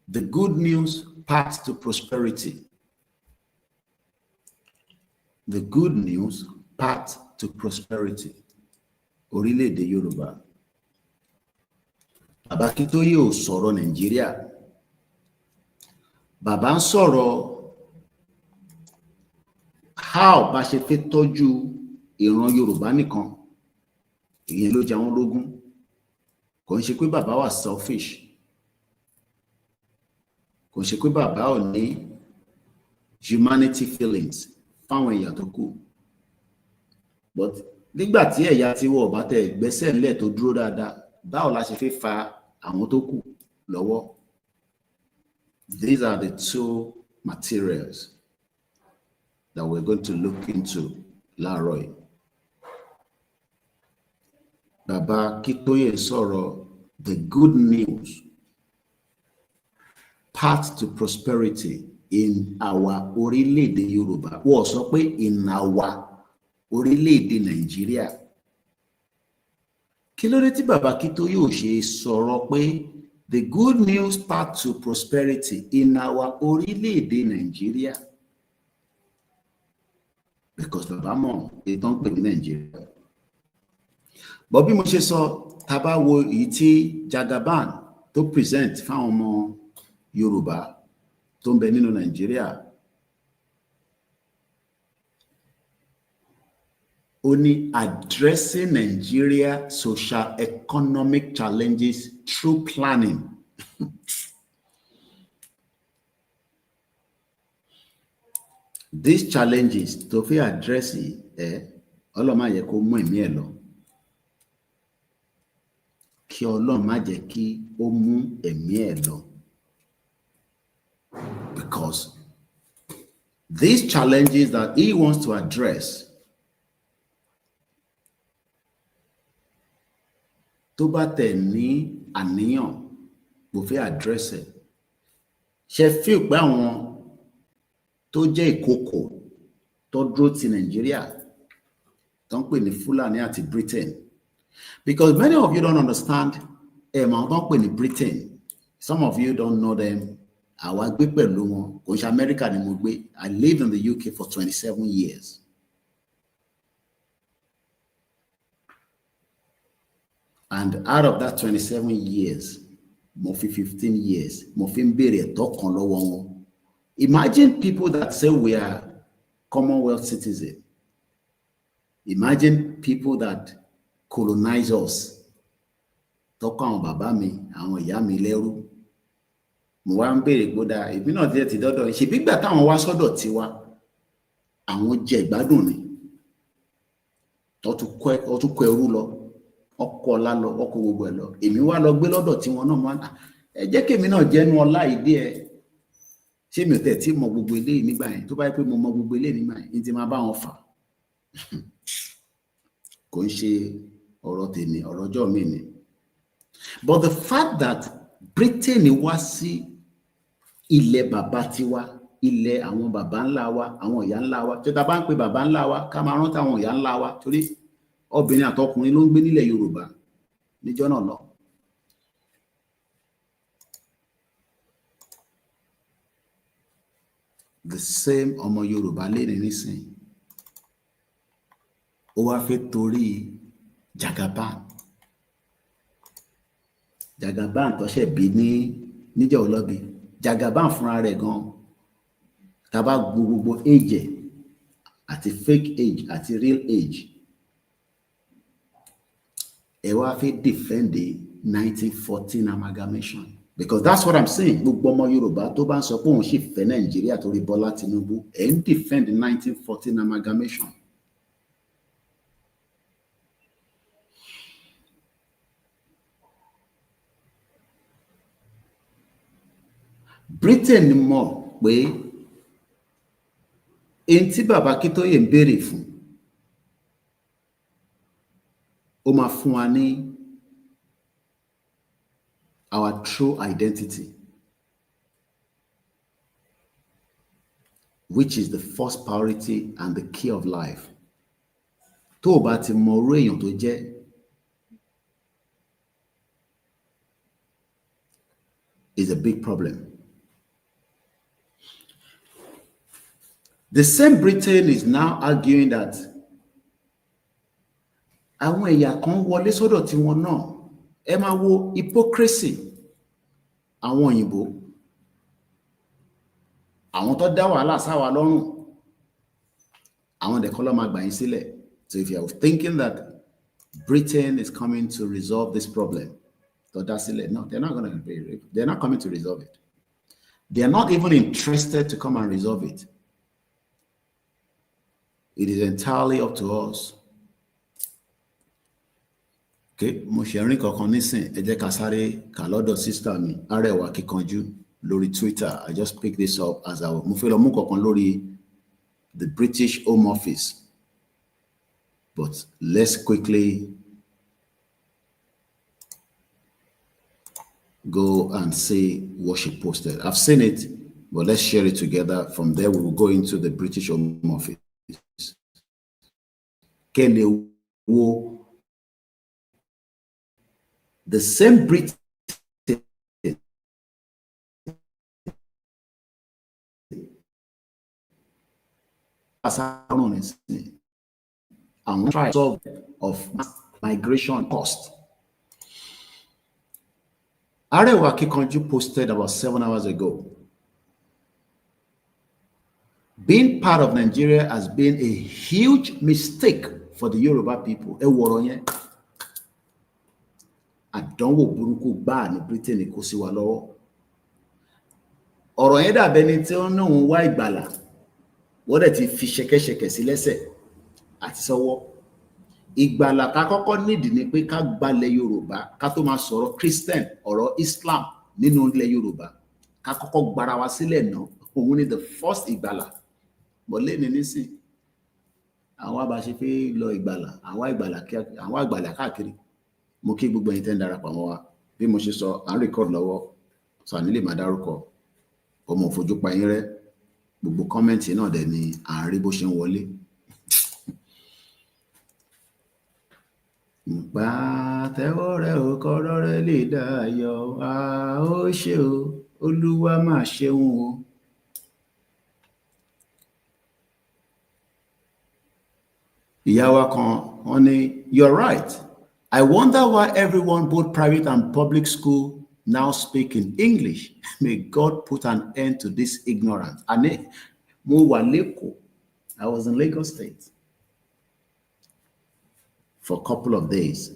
the good news path to prosperity. The good news path to prosperity. Orílẹ̀-èdè Yorùbá. Bàbá Akintoye ò sọ̀rọ̀ Nàìjíríà. Bàbá ń sọ̀rọ̀ how bá ṣe fẹ́ tọ́jú ìran Yorùbá nìkan. Ìyẹn ló jẹ wọ́n lógún. Kò ń ṣe pé bàbá wà selfish. Kò ń ṣe pé bàbá ò ní humanity feelings fáwọn èèyàn tó kù. But nígbà tí ẹ̀yà tí wọ́n bá tẹ ìgbésẹ̀ ńlẹ̀ tó dúró dáadáa, báwo la ṣe fẹ́ fa àwọn tó kù lọ́wọ́? These are the two materials that we're going to look into láàárọ̀ yìí. Bàbá Akintoye sọ̀rọ̀ the good news path to prosperity in our orílẹ̀-èdè Yorùbá. Wọ́n sọ pé in our orílẹ̀-èdè Nàìjíríà. Kí ló dé tí bàbá Akintoye ò ṣe sọ̀rọ̀ pé the good news path to prosperity in our orílẹ̀-èdè Nàìjíríà? Because bàbá mọ̀ ètò ń pè ní Nàìjíríà. But bí mo ṣe sọ, tá bá wo èyí tí Jagaban tó present fáwọn ọmọ Yorùbá tó ń bẹ nínú Nàìjíríà, ó ní addressing Nigeria social economic challenges through planning. These challenges tó fi address Ọlọ́run má jẹ́ kó mú ẹ̀mí ẹ̀ lọ. Kí Ọlọ́run má jẹ́ kí ó mú ẹ̀mí ẹ̀ lọ. Because these challenges that he wants to address, tó bá tẹ̀ ní àníyàn kò fẹ́ address ẹ̀, ṣe feel pé àwọn tó jẹ́ ìkòkò tó dúró ti Nàìjíríà tó ń pè ní Fúlàní àti Britain, because many of you don't understand àwọn tó ń pè ní Britain. Some of you don't know them. Àwa gbé pẹ̀lú wọn, kò ṣe America ni mo gbé. I lived in the UK for 27 years. And out of that 27 years, mo fi 15 years, mo fi ń béèrè ẹ̀tọ́ kan lọ́wọ́ wọn. Imagine people that say we are Commonwealth citizens. Imagine people that colonize us. Tọ́kọ àwọn bàbá mi, àwọn ìyá mi lẹ́rú. Mo wá ń béèrè gbódà, èmi náà díẹ̀ ti dọ́dọ̀ ṣe bí gbà táwọn wá sọ́dọ̀ tiwa, àwọn jẹ ìgbádùn ni. Ó tún kọ ẹrú lọ, ọkọ ọlá lọ, ọkọ gbogbo ẹ̀ lọ. Èmi wá lọ gbé lọ́dọ̀ tiwọn náà máa ẹ jẹ́ kí èmi náà jẹ́nu ọlá ìdí ẹ̀. Ṣé mi ò tẹ̀ tí mọ gbogbo eléyìí nígbà yẹn? Tó bá yẹ pé mo mọ gbogbo eléyìí nígbà yẹn, ní ti máa bá wọn fà. Kò ń ṣe ọ̀rọ̀ tèmi, ọ̀rọ̀ ọjọ́ mi ni. But the fact that Britain wá sí ilẹ̀ bàbá tiwa, ilẹ̀ àwọn bàbá ńlá wa, àwọn ìyá ńlá wa, tí ta bá ń pe bàbá ńlá wa, ká máa rántí àwọn ìyá ńlá wa, torí obìnrin àtọkùnrin ló ń gbé nílẹ̀ Yorùbá níjọ́ náà lọ. The same ọmọ Yorùbá lè ní nísìn, ó wá fẹ́ torí Jagaban tó ṣe bí níjọ́ ọlọ́bí Jagaban fúnra rẹ̀ gan tá bá gbogbo age àti fake age àti real age ẹ wá fẹ́ defend the 1914 amalgamation because that's what I'm saying. Gbogbo ọmọ Yorùbá tó bá ń sọ pé òun sì fẹ́ Nàìjíríà torí Bọ́lá Tinubu ẹ̀ ń defend the 1914 amalgamation. Britain mọ̀ pé èyí tí bàbá Akintoye ń béèrè fún ó máa fún wa ní our true identity, which is the first priority and the key of life. Tó o bá ti mọ orú èèyàn tó jẹ́, is a big problem. The same Britain is now arguing that àwọn ẹ̀yà kan wọlé sọ́dọ̀ tiwọn náà. Ẹ máa wo hypocrisy àwọn òyìnbó, àwọn tó dá wàhálà sáwa lọ́rùn, àwọn dẹ̀kọ́ ló máa gbà yín sílẹ̀. So if you are thinking that Britain is coming to resolve this problem, tó dá sílẹ̀, no, they're not coming to resolve it. They're not even interested to come and resolve it. It is entirely up to us. Okay, mo ṣe rìn kankan nísìn, ẹ jẹ́ ká sáré kà lọ́dọ̀ sister mi Arẹwà Kíkanjú lórí Twitter. I just picked this up as I mo fẹ́ lọ mú kankan lórí the British Home Office, but let's quickly go and see what she posted. I've seen it, but let's share it together. From there, we will go into the British Home Office. The same Britain and try to solve of migration cost. Arewa Kíkanjú posted about 7 hours ago. Being part of Nigeria has been a huge mistake for the Yoruba people. Àdánwò burúkú gbáà ní Britain kó sí wa lọ́wọ́. Ọ̀rọ̀ yẹn dàbẹ́ ni tí wọ́n náà ń wá ìgbàlà, wọ́n dẹ̀ ti fi ṣẹ̀kẹ̀ṣẹ̀kẹ̀ sí lẹ́sẹ̀ àti sọ́wọ́. Ìgbàlà ká kọ́kọ́ nídìí ni pé ká gbalẹ̀ Yorùbá ká tó máa sọ̀rọ̀ Christian, ọ̀rọ̀ Islam nínú ilẹ̀ Yorùbá. Ká kọ́kọ́ gbara wa sílẹ̀ náà, òun ni the first ìgbàlà. But lẹ́ni nísìn, àwọn abàṣe pé lọ ìgbàlà, àwọn ìgbàlà káàkiri. Mo kí gbogbo ẹ̀yin tẹ́ ń darapọ̀ mọ́ wa. Bí mo ṣe sọ, à ń record lọ́wọ́, so à nílè máa dárúkọ. Ọmọ òfojú pa yín rẹ́. Gbogbo kọ́mẹ́ǹtì náà dẹ̀ ni à ń rí bó ṣe ń wọlé. Pàtẹ́wọ́ rẹ̀ ò kọ́rọ́ rẹ̀ lè dayọ̀, a ó ṣe o, Olúwa máa ṣeun o. Ìyá wa kan, wọ́n ní, you're right. I wonder why everyone, both private and public school, now speak in English. May God put an end to this ignorance. I was in Lagos State for a couple of days.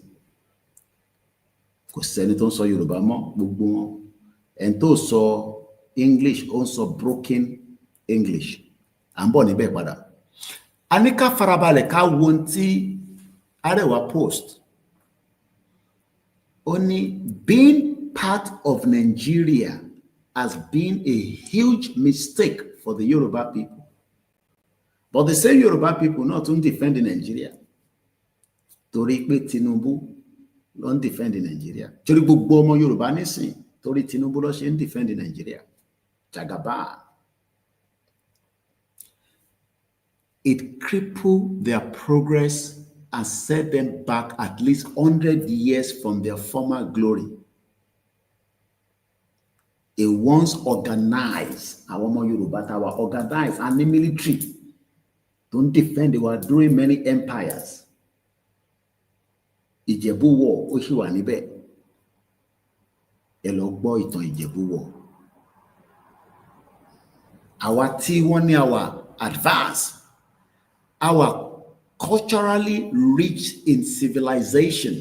Kò sẹ́ni tó ń sọ Yorùbá mọ́, gbogbo wọn. Ẹni tó sọ English, ó ń sọ broken English. À ń bọ̀ níbẹ̀ padà. A ní ká farabalẹ̀ ká wo ohun tí Arewa post. Only being part of Nigeria has been a huge mistake for the Yoruba people. But the same Yoruba people not only defend Nigeria. Torí pé Tinubu ló ń defend Nigeria. Torí gbogbo ọmọ Yorùbá nísìn, torí Tinubu ló ṣe ń defend Nigeria. Jagaban. It crippled their progress and set them back at least 100 years from their former glory. A once organized, our Yoruba were organized and the military don't defend, they were during many empires. Ìjẹ̀bú War ó sì wà níbẹ̀. Ẹ lọ gbọ́ ìtàn Ìjẹ̀bú War. Àwa tí wọ́n ní our advance, our culturally rich in civilization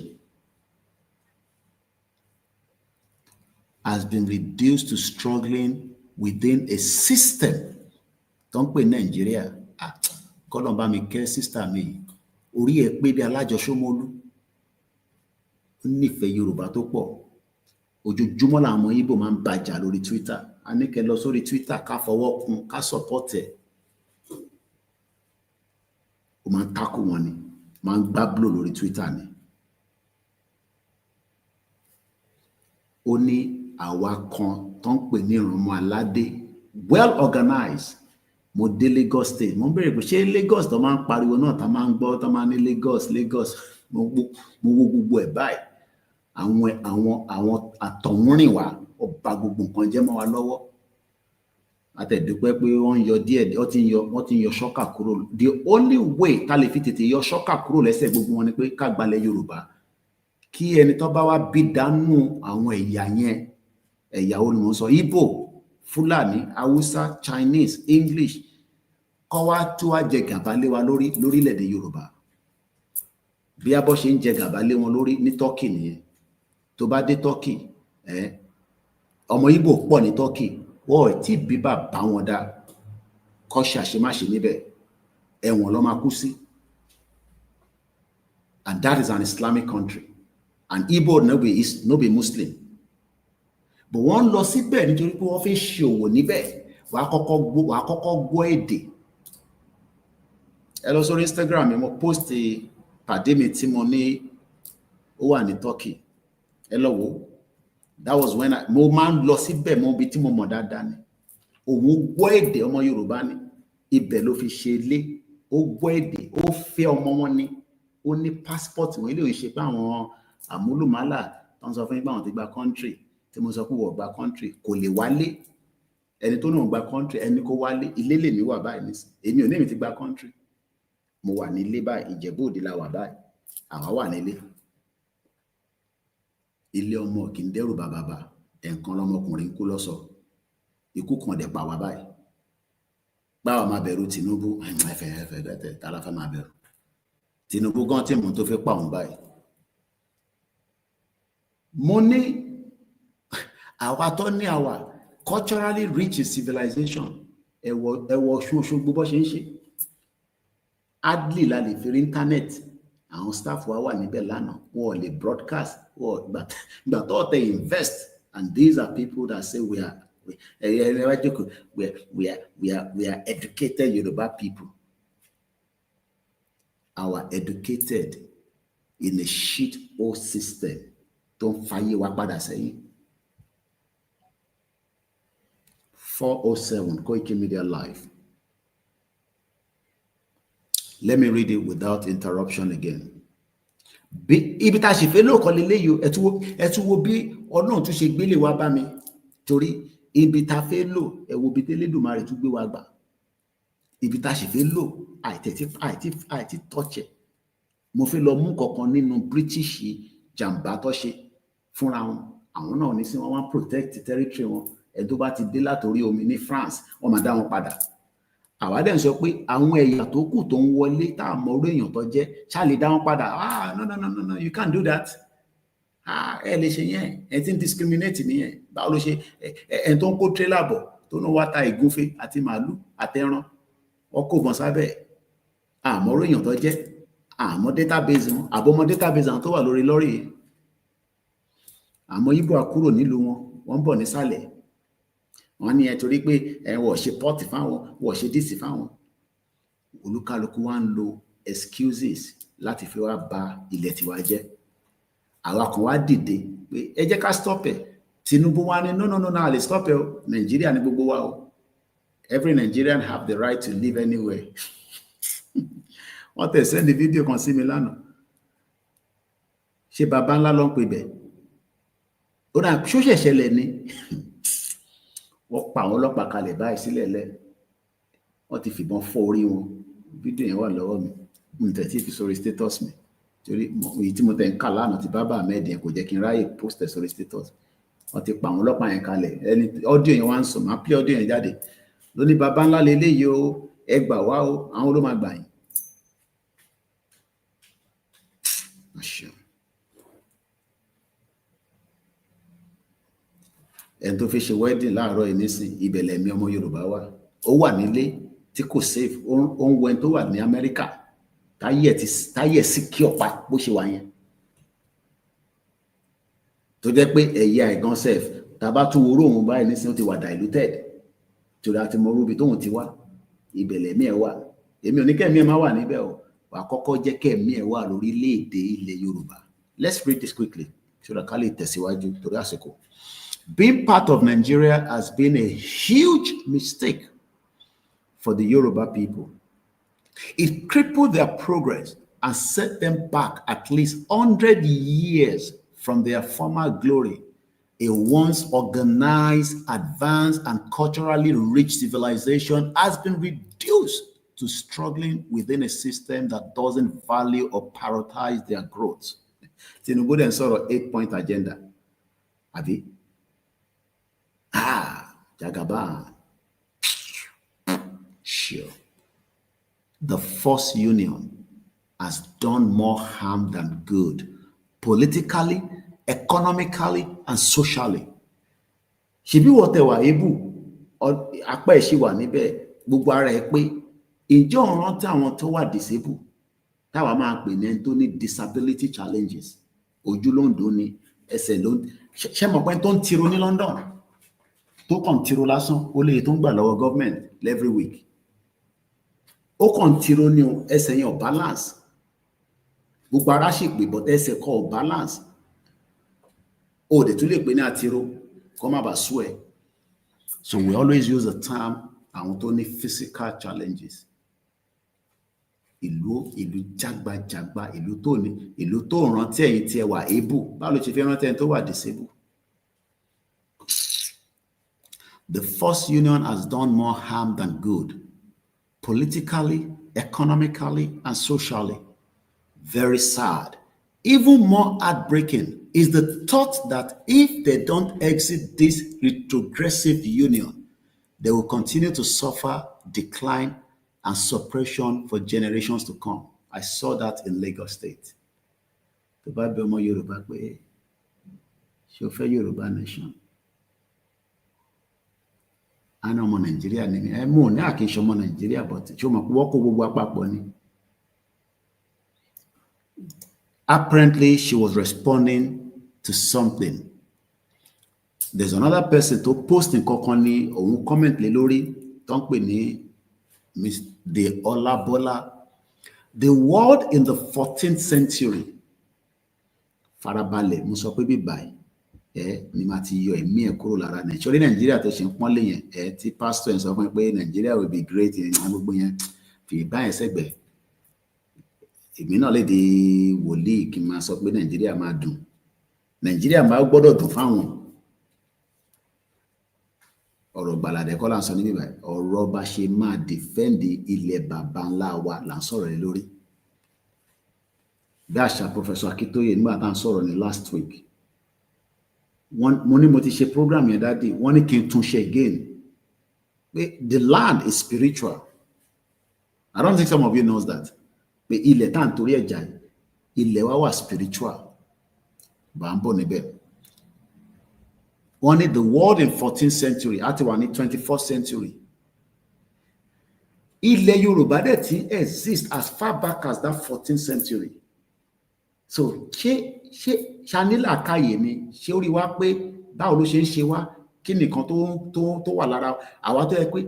has been reduced to struggling within a system tó ń pè Nàìjíríà. Kọ́lọ̀ bá mi kẹ́ sísítà mi, orí ẹ̀ pé bí Alájọṣómólú, ó nífẹ̀ẹ́ Yorùbá tó pọ̀. Ojoojúmọ́ làwọn ọmọ Ìgbò máa ń bàjà lórí Twitter. A ní kẹ́ lọ sórí Twitter ká fọwọ́ kún, ká support ẹ̀. Ó máa ń takò wọn ni, máa ń gbá blow lórí Twitter ni. Ó ní àwa kan tó ń pè ní ìrànmọ́ aládé, well organized. Mo dé Lagos State, mo ń bẹ̀rẹ̀ pé ṣé Lagos tó máa ń pariwo náà tá máa ń gbọ́ tó máa ń ní Lagos mo wo gbogbo ẹ̀ báyìí. Àwọn àtọ̀húnrìn wa ọba gbogbo nǹkan jẹ́ mọ́ wa lọ́wọ́. Àtẹ̀dúpẹ́ pé wọ́n ń yọ díẹ̀, wọ́n ti ń yọ ṣọ́kà kúrò. The only way tá lè fi tètè yọ ṣọ́kà kúrò lẹ́sẹ̀ gbogbo wọn ni pé ká gbalẹ̀ Yorùbá. Kí ẹni tó bá wá bí dánú àwọn ẹ̀yà yẹn, ẹ̀yà wo ni mo ń sọ, Igbo, Fúlàní, Hausa, Chinese, English, kọ́ wá tó wá jẹ gàba lé wa lórí lórílẹ̀-èdè Yorùbá. Bí abọ́ ṣe ń jẹ gàba lé wọn lórí ní Turkey nìyẹn. Tó bá dé Turkey, ọmọ Igbo pọ̀ ní Turkey, wọ́n ò tí bí bàbá wọn dá, kọ́ ṣàṣemáṣe níbẹ̀, ẹ̀wọ̀n ló máa kú sí. And that is an Islamic country. And Igbo no be Muslim. But wọ́n lọ síbẹ̀ nítorí pé wọ́n fi ṣe òwò níbẹ̀. Wàá kọ́kọ́ gbọ́ èdè. Ẹ lọ sórí Instagram mi, mo post pàdé mi tí mo ní ó wà ní Turkey. Ẹ lọ wò. That was when mo máa ń lọ síbẹ̀ mọ́ ibi tí mo mọ̀ dáadáa ni. Òun gbọ́ èdè ọmọ Yorùbá ni. Ibẹ̀ ló fi ṣe ilé. Ó gbọ́ èdè. Ó fẹ́ ọmọ wọn ni. Ó ní passport wọn. Ilé ìṣe pé àwọn àmúlùmálà tó ń sọ fún yín pé àwọn ti gba country. Tí mo sọ pé wọ́n gba country kò lè wálé. Ẹni tó náà gba country ẹni kó wálé. Ilé lèmi wà báyìí nísìnyí. Èmi ò ní èmi ti gba country. Mo wà ní ilé báyìí. Ìjẹ̀bú Òde la wà báyìí. Àwa wà nílé. Ilé ọmọ kì í dẹ́rù bàbá. Ẹ̀ǹkan lọmọkùnrin kú lọ́sọ̀. Ikú kan dẹ̀ pa wá báyìí. Báwa máa bẹ̀rù Tinubu. Ẹ̀fẹ̀ tààrà fẹ́ máa bẹ̀rù. Tinubu gan tí mo tó fẹ́ pa òun báyìí. Mo ní àwa tó ní àwa culturally rich in civilization. Ẹ̀wọ̀ Ọ̀ṣun bó ṣe ń ṣe. Adly la lè fi rí internet. Àwọn staff wa wà níbẹ̀ lánàá. Wọ́n lè broadcast. Gbà tó tẹ invest. And these are people that say we are educated Yoruba people. Our educated in a shit hole system. Don't fàyè wa padà sẹ́yìn. 407 Koikimedia Live. Let me read it without interruption again. Ibi tá ṣe fẹ́ ló kọ́ lélẹ́ yìí, ẹ tún wo bí Ọlọ́run tún ṣe gbélé wa bá mi. Torí ibi tá fẹ́ lò, ẹ wo bí Elédùmarè tún gbé wa gbà. Ibi tá ṣe fẹ́ lò, àìtí tọ́ọ̀chẹ̀. Mo fẹ́ lọ mú kankan nínú British jàǹbá tó ṣe fúnra wọn. Àwọn náà ní sí wọn wá protect territory wọn. Ẹ tó bá ti dé látorí omi ní France, wọ́n máa dá wọn padà. Àwa dẹ̀ ń sọ pé àwọn ẹ̀yà tó kù tó ń wọlé tá a mọ orí èèyàn tó jẹ́ ṣá lè dá wọn padà. No, you can't do that. Ẹ lè ṣe yẹn, ẹ ti ń discriminate nìyẹn. Báwo ló ṣe ẹ tó ń kó trailer bọ̀ tó ń wá ta ìgúnfe àti màálù àtẹran ọkọ̀ bọ̀n sábẹ́ àmọ́ orí èèyàn tó jẹ́ àmọ́ database wọn àbọ̀mọ́ database àwọn tó wà lórí lọ́rì. Àmọ́ Igbo àkúrò nílùú wọn ń bọ̀ nísàlẹ̀. Wọ́n ní ẹ torí pé wọ́n ṣe pọ́ọ̀tì fáwọn, wọ́n ṣe díìsì fáwọn. Olúkálùkù wa ń lo excuses láti fi wá ba ilẹ̀ tiwa jẹ́. Àwa kan wá dìde pé ẹ jẹ́ ká stop ẹ̀. Tinubu wá ní no, a lè stop ẹ̀ o. Nàìjíríà ní gbogbo wa o. Every Nigerian have the right to live anywhere. Wọ́n tẹ̀ sẹ́ndì fídíò kan sí mi lánàá. Ṣé bàbá ńlá ló ń pè bẹ̀? Ó dà ṣó ṣẹ̀ṣẹ̀ lẹ̀ ni. Wọ́n pa àwọn ọlọ́pàá kalẹ̀ báyìí sílẹ̀ lẹ́. Wọ́n ti fìbọn fọ́ orí wọn. Fídíò yẹn wà lọ́wọ́ mi. Mo tẹ̀ tí fi sórí status mi. torí èyí tí mo tẹ̀ ń kà lánàá ti bàbá Ahmed yẹn kò jẹ́ kí n ráyè post ẹ̀ sórí status. Wọ́n ti pa àwọn ọlọ́pàá yẹn kalẹ̀, ẹni audio yẹn wá ń sọ, máa play audio yẹn jáde lóní baba ńlá leléyìí o, ẹ gbà wá o, àwọn ló máa gbà yín. ẹni tó fi ṣe wedding láàárọ̀ yìí nísìn ìbẹ̀lẹ̀ mi ọmọ Yorùbá wà, ó wà nílé tí kò safe, ó ń wo ẹni tó wà ní Amẹ́ríkà táyẹ̀ sí kí ọ̀pá bó ṣe wà yẹn, tó jẹ́ pé ẹ̀yà ẹ̀gán sef tàbá tún oró òun báyìí nísìn ó ti wà diluted torí àti mọ orúbi tóun ti wá, ìbẹ̀lẹ̀ mi ẹ̀ wà. Èmi ò ní kẹ́mi ẹ̀ má wà níbẹ̀ o, wà á kọ́kọ́ jẹ́ kẹ́mi ẹ̀ wà lórílẹ̀-èdè ilẹ̀ Yorùbá. Let's read this quickly so that ká lè tẹ̀síwájú torí àsìkò. Being part of Nigeria has been a huge mistake for the Yoruba people. It crippled their progress and set them back at least 100 years from their former glory. A once organized, advanced, and culturally rich civilization has been reduced to struggling within a system that doesn't value or prioritize their growth. Tinubu then saw an 8-point agenda. Abi? Jagaban. Sure. The First Union has done more harm than good, politically, economically, and socially. Ṣebí wọ́n tẹ̀ wá ébù, apá ẹ̀ ṣì wà níbẹ̀, gbogbo ara ẹ̀ pé ìjọ rántí àwọn tó wà disabled, táwa máa pè ní ẹni tó ní disability challenges, ojú ló ń dùn ní, ẹsẹ̀ ló ń, ṣé mọ̀ pé tó ń tiro ní London, tó kàn tiro lásán, ó lè tó ń gbà lọ́wọ́ government every week. Ó kàn tiro ní ẹsẹ̀ yẹn ò balance, gbogbo ara ṣì pé but ẹsẹ̀ kọ́ ò balance. Ó dẹ̀ tún lè pè ní àtiro kó má bàa sú ẹ. So we always use the term àwọn tó ní physical challenges. Ìlú jágbajàgba, ìlú tó rántí ẹ̀yin tí ẹ wà able, báwo ló ṣe fẹ́ rántí ẹni tó wà disabled? The First Union has done more harm than good, politically, economically, and socially. Very sad. Even more heartbreaking is the thought that if they don't exit this retrogressive union, they will continue to suffer decline and suppression for generations to come. I saw that in Lagos State. The Bible mo Yoruba pé ṣé o fẹ́ Yoruba nation. Ana ọmọ Nàìjíríà ni mi. Mo ní àkínṣe ọmọ Nàìjíríà but ṣé o mọ̀ pé wọ́n kó gbogbo àpapọ̀ ni. Apparently, she was responding to something. There's another person to post in Kokoni or comment lé lórí tó ń pè ní Miss De Olabola. The world in the 14th century. Farabalẹ̀, mo sọ pé bí báyìí ni màá ti yọ ẹ̀mí ẹ̀ kúrò lára Nàìjíríà. Nàìjíríà tó ṣe ń pọ́nlé yẹn tí pastor ẹ̀ sọ fún mi pé Nàìjíríà will be great in gbogbo yẹn fi báyìí sẹ́gbẹ̀ẹ́. Èmi náà lè di wòlíì kí n máa sọ pé Nàìjíríà máa dùn. Nàìjíríà máa gbọ́dọ̀ dùn fáwọn. Ọ̀rọ̀ gbàlàdé kọ́ là ń sọ níbí báyìí. Ọ̀rọ̀ bá ṣe máa defend ilẹ̀ bàbá ńlá wa là ń sọ̀rọ̀ lé lórí. Bí àṣà Professor Akintoye nígbà tá à ń sọ̀rọ̀ ní last week. Mo ní mo ti ṣe program yẹn dáadé, wọ́n ní kí n tún ṣe again. The land is spiritual. I don't think some of you knows that. Pé ilẹ̀ tá à ń torí ẹ̀jà ilẹ̀ wa wà spiritual. Bá ń bọ̀ níbẹ̀. Wọ́n ní the world in 14th century àti wà ní 21st century. Ilẹ̀ Yorùbá dẹ̀ ti exist as far back as that 14th century. So ṣanilà káyè ni ṣé ó rí wá pé báwo ló ṣe ń ṣe wá kí nìkan tó wà lára àwa tó yẹ pé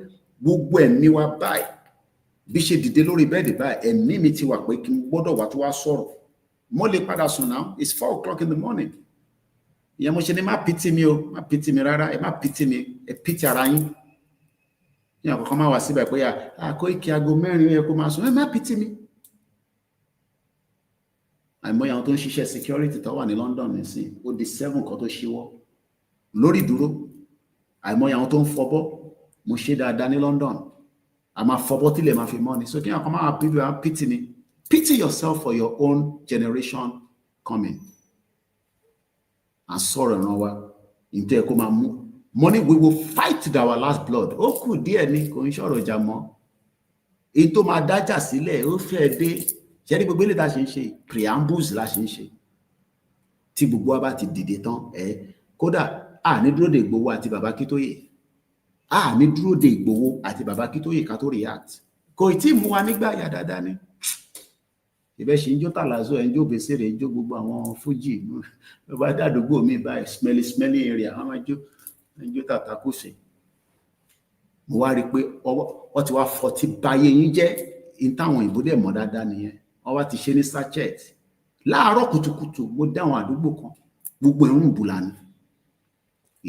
gbogbo ẹ̀mí wa báyìí bí ṣe dìde lórí bẹ́ẹ̀dì báyìí ẹ̀mí mi ti wà pé kí n gbọ́dọ̀ wá tó wá sọ̀rọ̀ mo lè padà sùn now it's 4 o'clock in the morning. Ìyẹn mo ṣe ní má pìtì mi o, má pìtì mi rárá, ẹ má pìtì mi, ẹ pìtì ara yín. Ní àkọ́kọ́ máa wà síbẹ̀ pé Koiki aago 4 yẹ kó máa sùn, ẹ má pìtì mi. Àìmọye àwọn tó ń ṣiṣẹ́ security tó wà ní London nísìn, ó di 7 kan tó ṣíwọ́ lórí dúró. Àìmọye àwọn tó ń fọbọ́, mo ṣe dáadáa ní London. A máa fọbọ́ tílẹ̀ máa fi mọ́ ni. So kí àkọ́kọ́ máa pìtì mi, pity yourself for your own generation coming. And sorrow no into ekomamu. Money, we will fight to our last blood. Oh, could dear ni ko insoro jamo. Into ma daja sile o fe de. Ṣé gbogbo ile ta ṣe nṣe preambles la ṣe nṣe. Tí gbogbo wa bá ti dìde tán kódà ní dúró de Ìgbòho àti Bàbá Akintoye. Ní dúró de Ìgbòho àti Bàbá Akintoye ká tó react. Kò tí mú wa nígbà ya dáadáa ni. Ibẹ̀ ṣe ń jó Tàlàzó ẹ̀ ń jó Bèsèrè ń jó gbogbo àwọn Fújì. Ló bá dàdúgbò mi báyìí smelly area wọ́n máa jó Tàtàkùsè. Mo wá rí pé wọ́n ti wá fọtí báyé yín jẹ́ in táwọn ìbò dẹ̀ mọ̀ dáadáa nìyẹn. Wọ́n wá ti ṣe ní sachet. Láàárọ̀ kùtùkùtù mo dá àwọn àdúgbò kan gbogbo ẹ̀rùn bùlà ni.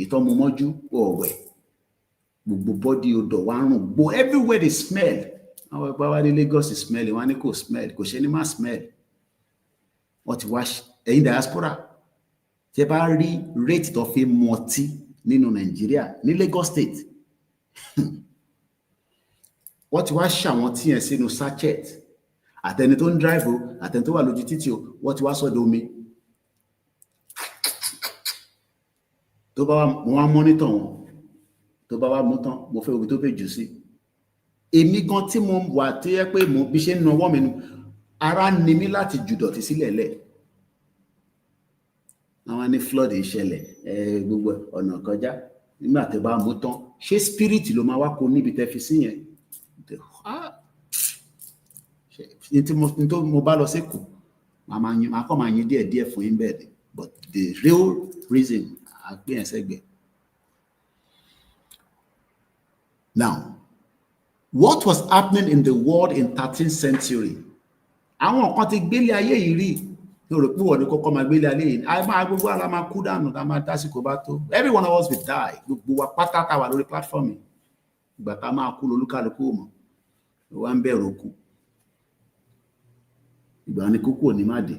Ìtọ́ mo mọ́jú ọ̀wẹ̀ gbogbo body odor wá rùn gbogbo everywhere they smell. Àwọn ẹgbẹ́ wa ní Lagos smell wọ́n ní kò smell kò ṣe ní má smell. Wọ́n ti wá ẹ̀yin diaspora tẹ́ bá rí rate tó fi mu ọtí nínú Nàìjíríà ní Lagos state. Wọ́n ti wá ṣàwọn tí yẹn sínú sachet. Àtẹni tó ń drive o àtẹni tó wà lójú títì o wọ́n ti wá sọ́dọ̀ omi. Tó bá wá mo wá monitor wọn. Tó bá wá mú tán mo fẹ́ omi tó fẹ́ jù sí. Èmi gan tí mo wà tó yẹ pé mo bí ṣe ń nawọ́ mi ara ni mí láti jù dọ̀tí sílẹ̀ lẹ̀. Àwọn ní flood ìṣẹ̀lẹ̀ gbogbo ọ̀nà kọjá nígbà tó bá mú tán ṣé spirit ló máa wá kó níbi tẹ́ fi sí yẹn. Ní tó mo bá lọ sékù màá kọ́ máa yin díẹ̀ fún yín bẹ́ẹ̀ ni but the real reason àgbé yẹn sẹ́gbẹ̀ẹ́. Now, what was happening in the world in 13th century? Àwọn kan ti gbélé ayé yìí rí. Ní rò pé wọ́n ní kọ́kọ́ máa gbélé ayé yìí. Àì máa gbogbo ara máa kú dànù tá máa dásìkò bá tó. Every one of us will die. Gbogbo wa pátá tá wà lórí platform yìí. Ìgbà tá máa kú lolúkálukú mọ̀. Wọ́n ń bẹ̀rù kú. Ìgbà ní kúkú ò ní má dé.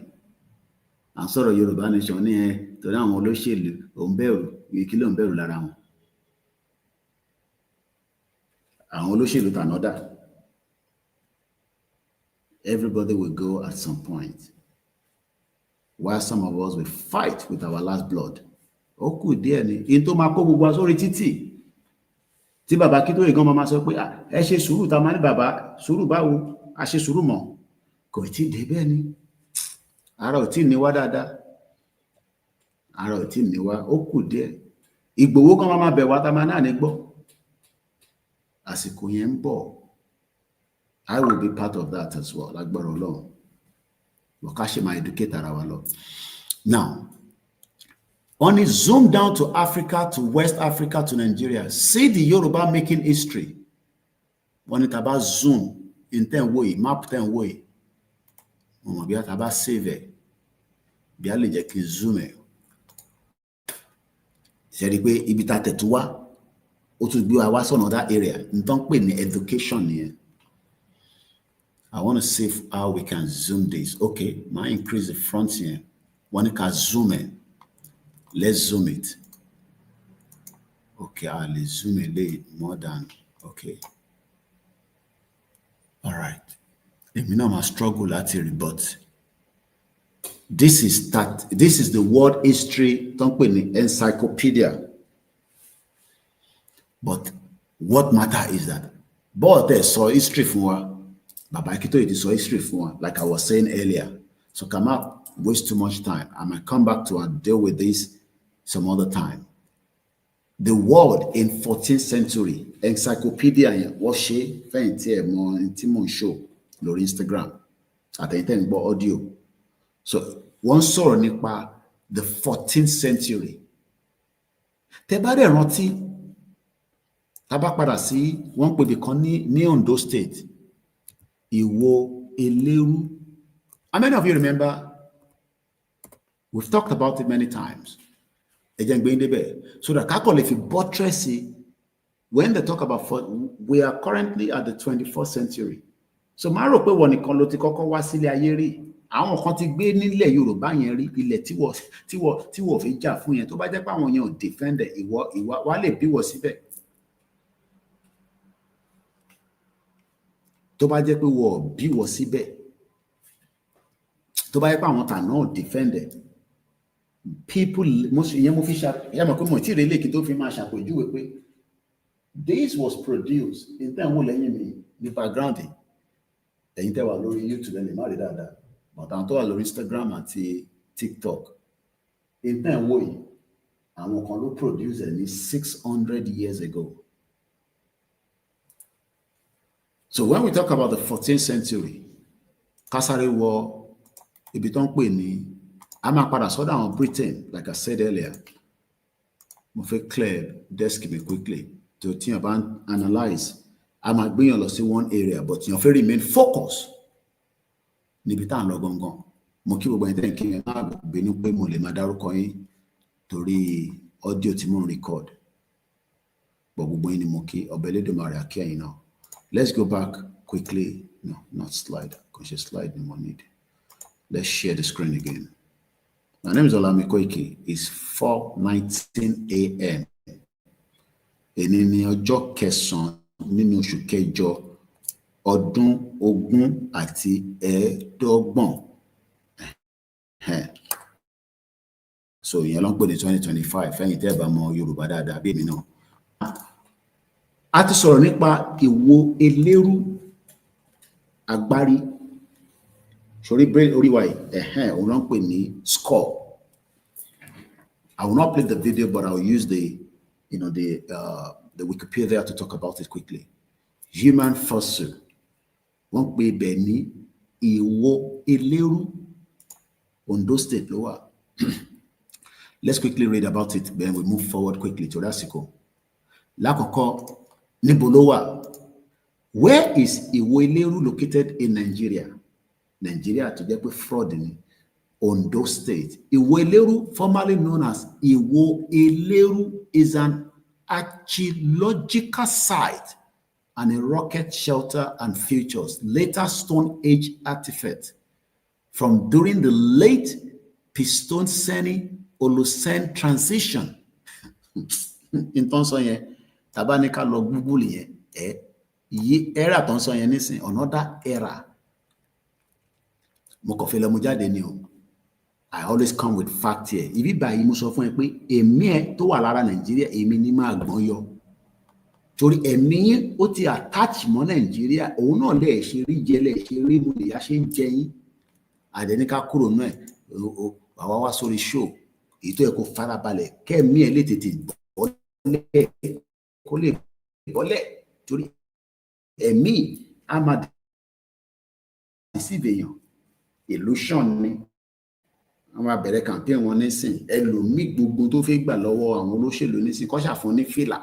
À ń sọ̀rọ̀ Yorùbá nation ní torí àwọn olóṣèlú ò ń bẹ̀rù kí ló ń bẹ̀rù lára wọn. Àwọn olóṣèlú tànádà. Everybody will go at some point. While some of us will fight with our last blood. Ó kù díẹ̀ ni. In tó máa kó gbogbo sórí títì. Tí Bàbá Akintoye gan máa sọ pé ẹ ṣe sùúrù tá máa ní bàbá sùúrù báwo a ṣe sùúrù mọ́. Kò tí dé bẹ́ẹ̀ ni. Ara ò tí ní wá dáadáa. Ara ò tí ní wá ó kù díẹ̀. Ìgbòho gan máa bẹ̀ wá tá máa náà ní gbọ́. Àsìkò yẹn ń bọ̀. I will be part of that as well. Lágbára Ọlọ́run. Wakashi ma educate ara wa lọ. Now, on it zoom down to Africa, to West Africa, to Nigeria. See the Yoruba making history. On it about zoom in 10 way, map 10 way. Mo bí ata bá save ẹ. Bí a lè jẹ́ kí zoom ẹ. Ṣé rí pé ibi tá tẹ̀ tó wá ó tún gbé wa sọ́nà that area. Nǹkan pè ní education nìyẹn. I want to see how we can zoom this. Okay, might increase the front here. One can zoom in. Let's zoom it. Okay, I'll zoom a little more than okay. All right. Let me know my struggle at it, but this is the world history encyclopedia. But what matter is that? But there's so history for Baba Akintoye is so history for like I was saying earlier. So come up, waste too much time. I might come back to and deal with this some other time. The world in 14th century encyclopedia was she fancy more intimate show lórí Instagram at the audio. So one sọ̀rọ̀ nípa the 14th century. Tẹ́ bá dẹ̀ rántí tá bá padà sí wọ́n pè bí kan ní Ondo State. Ìwó Eleru. How many of you remember? We've talked about it many times. So that Kakol, if you buttress it, when they talk about we are currently at the 21st century. So máa rò pé wọ́n nìkan ló ti kọ́kọ́ wá sílé ayé rí. Àwọn kan ti gbé nílẹ̀ Yorùbá yẹn rí ilẹ̀ tí wọ́n fi jà fún yẹn tó bá jẹ́ pé àwọn yẹn ò defend ìwọ wá lè bí wọ síbẹ̀. Tó bá jẹ́ pé wọ́n bí wọ síbẹ̀ tó bá yẹ pé àwọn tà náà defended people ìyẹn mo fi ṣàpèjúwe pé mo ti relé kí tó fi máa ṣàpèjúwe pé this was produced in time wo lẹ́yìn mi ní background ẹ̀yin tẹ́ wà lórí YouTube ẹ lè má rí dáadáa but àwọn tó wà lórí Instagram àti TikTok in time wo yìí àwọn kan ló produce ẹ ní 600 years ago. So when we talk about the 14th century kásáré wọ ibi tó ń pè ní a máa padà sọ́dọ̀ àwọn Britain like I said earlier. Mo fẹ́ clear desk mi quickly to tí a bá analyze a máa gbéyàn lọ sí one area but yàn fẹ́ remain focus níbi tá à ń lọ gangan. Mo kí gbogbo ẹni tẹ́ ń kí ẹ máa bínú pé mo lè máa dárúkọ yín torí audio tí mo ń record but gbogbo yín ni mo kí ọbẹ̀ Elédùmarè á kí ẹ̀yin náà. Let's go back quickly. No, not slide. Conscious slide no more need. Let's share the screen again. My name is OLAYOMI KOIKI. It's 4:19 a.m. Èní ni ọjọ́ kẹsàn-án nínú oṣù kẹjọ ọdún 2025. So ìyẹn ló ń pè ní 2025 fẹ́yìn tẹ́ bá mọ Yorùbá dáadáa bí èmi náà. A ti sọ̀rọ̀ nípa ìwo eléru agbárí sórí orí wa yìí òun ló ń pè ní skull. I will not play the video but I will use the Wikipedia to talk about it quickly. Human fossil wọ́n pè ibẹ̀ ní ìwo eléru Ondo State ló wà. Let's quickly read about it then we move forward quickly to Rasiko. Lákọ̀ọ́kọ́ níbo ló wà? Where is ìwo eléru located in Nigeria? Nigeria tó jẹ́ pé fraud ni Ondo State. Ìwo eléru, formerly known as Ìwo Eléru, is an archaeological site and a rocket shelter and features later Stone Age artifacts from during the late Pleistocene-Holocene transition. In tó ń sọ yẹn, tàbá ní ká lọ Google yẹn, era tó ń sọ yẹn nísìn, another era. Mo kàn fẹ́ lọ mú jáde ni o. I always come with fact here. Ibi báyìí mo sọ fún ẹ pé ẹ̀mí ẹ tó wà lára Nàìjíríà èmi ni máa gbọ́n yọ. Torí ẹ̀mí yín ó ti attach mọ́ Nàìjíríà, òun náà lè ṣe rí jẹ lè ṣe rí mu lè yá ṣe ń jẹ yín. Àdẹ̀níká kúrò náà àwa wá sórí show èyí tó yẹ kó farabalẹ̀ kẹ́ẹ̀mí ẹ lè tètè bọ́lẹ̀ kó lè bọ́lẹ̀ torí ẹ̀mí á máa deceive èèyàn. Illusion ni wọ́n máa bẹ̀rẹ̀ campaign wọn nísìn ẹlòmíì gbogbo tó fẹ́ gbà lọ́wọ́ àwọn olóṣèlú nísìn kọ́ ṣàfún ní fìlà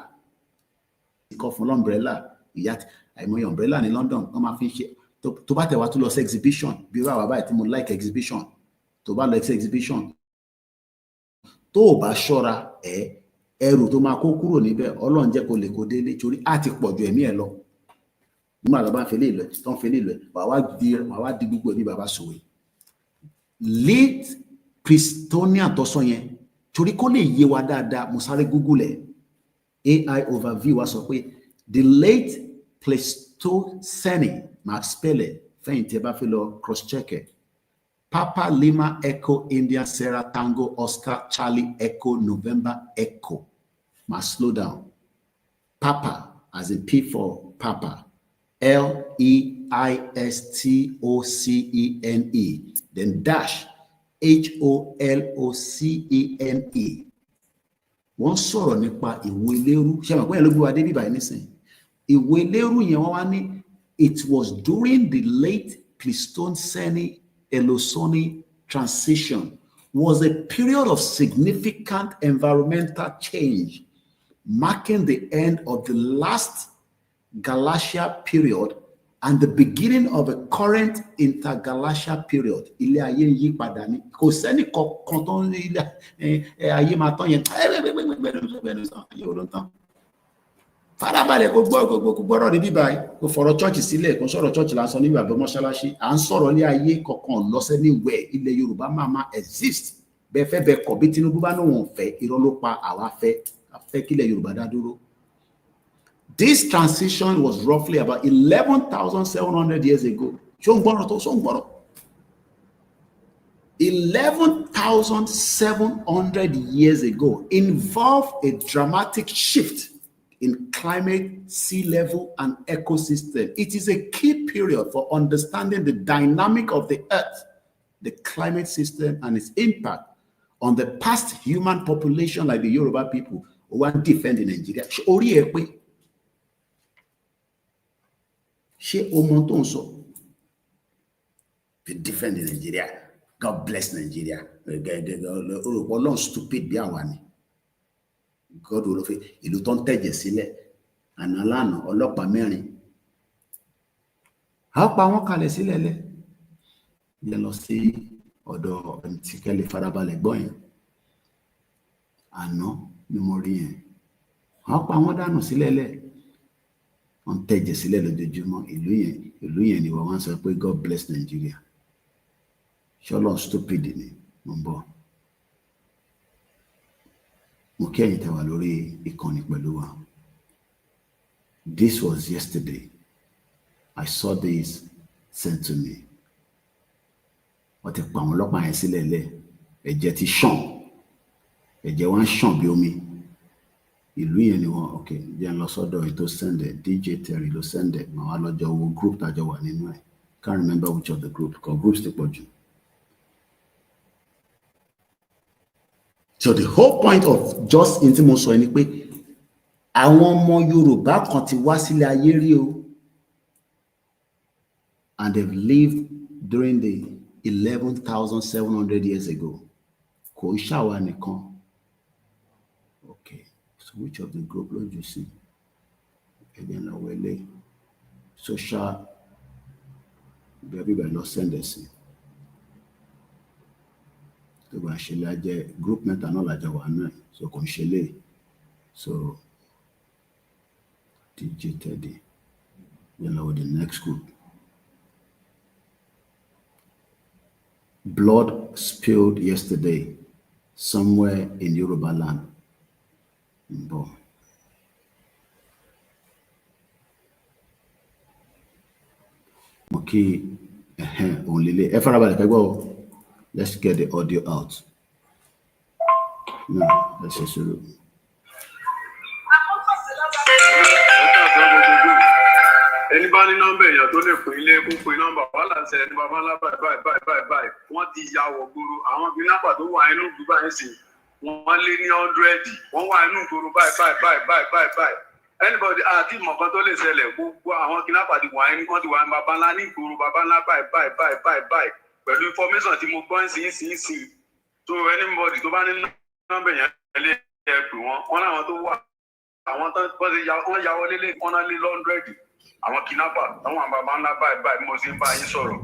kọ́ fún umbrella ìyá àìmọye umbrella ní London wọ́n máa fi ṣe tó bá tẹ̀wá tó lọ sí exhibition bí wàá wà báyìí tí mo like exhibition tó bá lọ sí exhibition tó o bá ṣọ́ra ẹrù tó máa kó kúrò níbẹ̀ Ọlọ́run jẹ́ kó lè kó délé torí á ti pọ̀ ju ẹ̀mí ẹ̀ lọ nígbà tó bá ń fẹ́lẹ́ ìlọ tó ń fẹ́lẹ́ ìlọ wàá wá di gbogbo ẹ̀mí bàbá sòwe. Late Pleistocene tó sọ yẹn torí kó lè yé wa dáadáa mo sáré Google AI overview wa sọ pé the late Pleistocene máa spell fẹ́yìn tí ẹ bá fẹ́ lọ cross check ẹ̀ Papa Lima Echo India Sierra Tango Oscar Charlie Echo November Echo máa slow down Papa as in P for Papa Leistocene then dash HOLOCENE. Wọ́n sọ̀rọ̀ nípa ìwo eléru ṣé mọ̀ pé ẹ̀ ló gbé wa dé bíbá yìí nísìn ìwo eléru yẹn wọ́n wá ní it was during the late Pleistocene-Holocene transition was a period of significant environmental change marking the end of the last Glacial period and the beginning of a current interglacial period. Ilé ayé yí padà ní kò sẹ́ni kankan tó ń ní ilé ayé máa tán yẹn ayé ò ló ń tán. Farabalẹ̀ kó gbọ́rọ̀ ní bíbá kó fọ̀rọ̀ church sílẹ̀ kó sọ̀rọ̀ church lásán ní bàbá mọ́ṣáláṣí à ń sọ̀rọ̀ ilé ayé kankan lọ́sẹ̀ ní wẹ̀ ilẹ̀ Yorùbá máa exist bẹ́ẹ̀ fẹ́ bẹ́ẹ̀ kọ̀ bí Tinubu bá náà wọ́n fẹ́ irọ́ ló pa àwa fẹ́ kílẹ̀ Yorùbá dá dúró. This transition was roughly about 11,700 years ago. 11,700 years ago involved a dramatic shift in climate, sea level, and ecosystem. It is a key period for understanding the dynamic of the earth, the climate system, and its impact on the past human population like the Yoruba people who want to defend in Nigeria. To defend in Nigeria. God bless Nigeria. God stupid bí àwa ni. God will fi ìlú tó ń tẹ̀jẹ̀ sílẹ̀. Àná lánàá ọlọ́pàá mẹ́rin. A pa wọ́n kalẹ̀ sílẹ̀ lẹ̀. Yẹ lọ sí ọ̀dọ̀ tí kẹ́lẹ̀ farabalẹ̀ gbọ́ yẹn. Àná ni mo rí yẹn. A pa wọ́n dànù sílẹ̀ lẹ̀. Wọ́n tẹ̀jẹ̀ sílẹ̀ lójoojúmọ́. Ìlú yẹn ni wọ́n sọ pé God bless Nigeria. Ṣọlọ́n stupid ni mo ń bọ̀. Mo kí ẹ̀yin tẹ́ wà lórí ìkànnì pẹ̀lú wa. This was yesterday. I saw this sent to me. Wọ́n ti pa àwọn ọlọ́pàá yẹn sílẹ̀ lẹ̀. Ẹ̀jẹ̀ ti ṣàn. Ẹ̀jẹ̀ wá ń ṣàn bí omi. Ìlú yẹn ni wọ́n okay jẹ́ ń lọ sọ́dọ̀ ètò sẹ́ndẹ̀ DJ Terry ló sẹ́ndẹ̀ màá wá lọ́jọ́ wo group tájọ wà nínú ẹ̀. Can't remember which of the group because groups ti pọ̀ jù. So the whole point of just in tí mo sọ ni pé àwọn ọmọ Yorùbá kan ti wá sílé ayé rí o, and they've lived during the 11,700 years ago. Kò ṣàwa nìkan. Okay, so which of the group ló you see? Again, lọ wọlé social everybody lọ send us. tó bá ṣe lájẹ group mẹ́ta náà lájọ wà náà so kò ń ṣe lè so DJ Teddy then with the next group. Blood spilled yesterday somewhere in Yoruba land. Bo. Okay, only let's get the audio out. No, let's just look. Anybody number èèyàn tó lè pín ilé kó pín nọ́mbà wàhálà ṣe ẹni bàbá ńlá báyìí wọ́n ti ya wọ̀gbòrò àwọn bí nápà tó wà inú gbígbà yẹn sì wọ́n lé ní 100 wọ́n wà inú gbòrò báyìí anybody àti ìmọ̀kan tó lè ṣẹlẹ̀ gbogbo àwọn kidnapper ti wà ní wọ́n ti wà ní bàbá ńlá ní gbòrò bàbá ńlá báyìí pẹ̀lú information tí mo gbọ́ sí so anybody tó bá ní nọ́mbà yẹn lè pè wọ́n láwọn tó wà àwọn tó wọ́n ya wọlé lé wọ́n náà lé 100 àwọn kidnapper àwọn bàbá ńlá báyìí mo sì ń bá yín sọ̀rọ̀.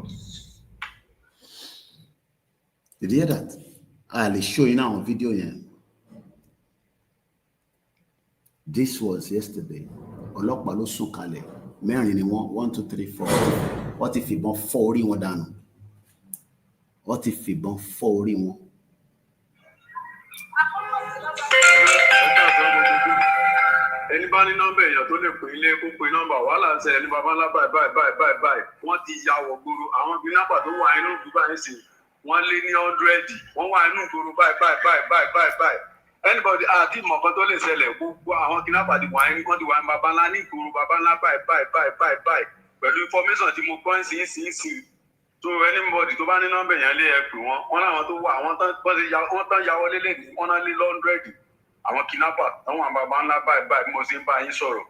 Did you hear that? I'll show you now on video here. This was yesterday. Ọlọ́pàá ló sùn kalẹ̀. Mẹ́rin ni wọ́n 1 2 3 4. Wọ́n ti fìbọn fọ́ orí wọn dànù. Wọ́n ti fìbọn fọ́ orí wọn. Ẹni bá ní nọ́mbà èèyàn tó lè pín ilé kó pín nọ́mbà wàhálà ṣe ẹni bàbá ńlá báyìí wọ́n ti ya wọ̀gbòrò àwọn bí nápà tó wà inú gbígbà yẹn sì wọ́n lé ní 100 wọ́n wà inú gbòrò báyìí anybody àti ìmọ̀kan tó lè ṣẹlẹ̀ gbogbo àwọn kidnapper ti wà ní wọ́n ti wà ní bàbá ńlá ní gbòrò bàbá ńlá báyìí pẹ̀lú information tí mo gbọ́ sí so anybody tó bá ní nọ́mbà èèyàn lè pè wọ́n láwọn tó wà wọ́n tán ya wọlé lé wọ́n náà lé 100 àwọn kidnapper àwọn bàbá ńlá báyìí mo sì ń bá yín sọ̀rọ̀.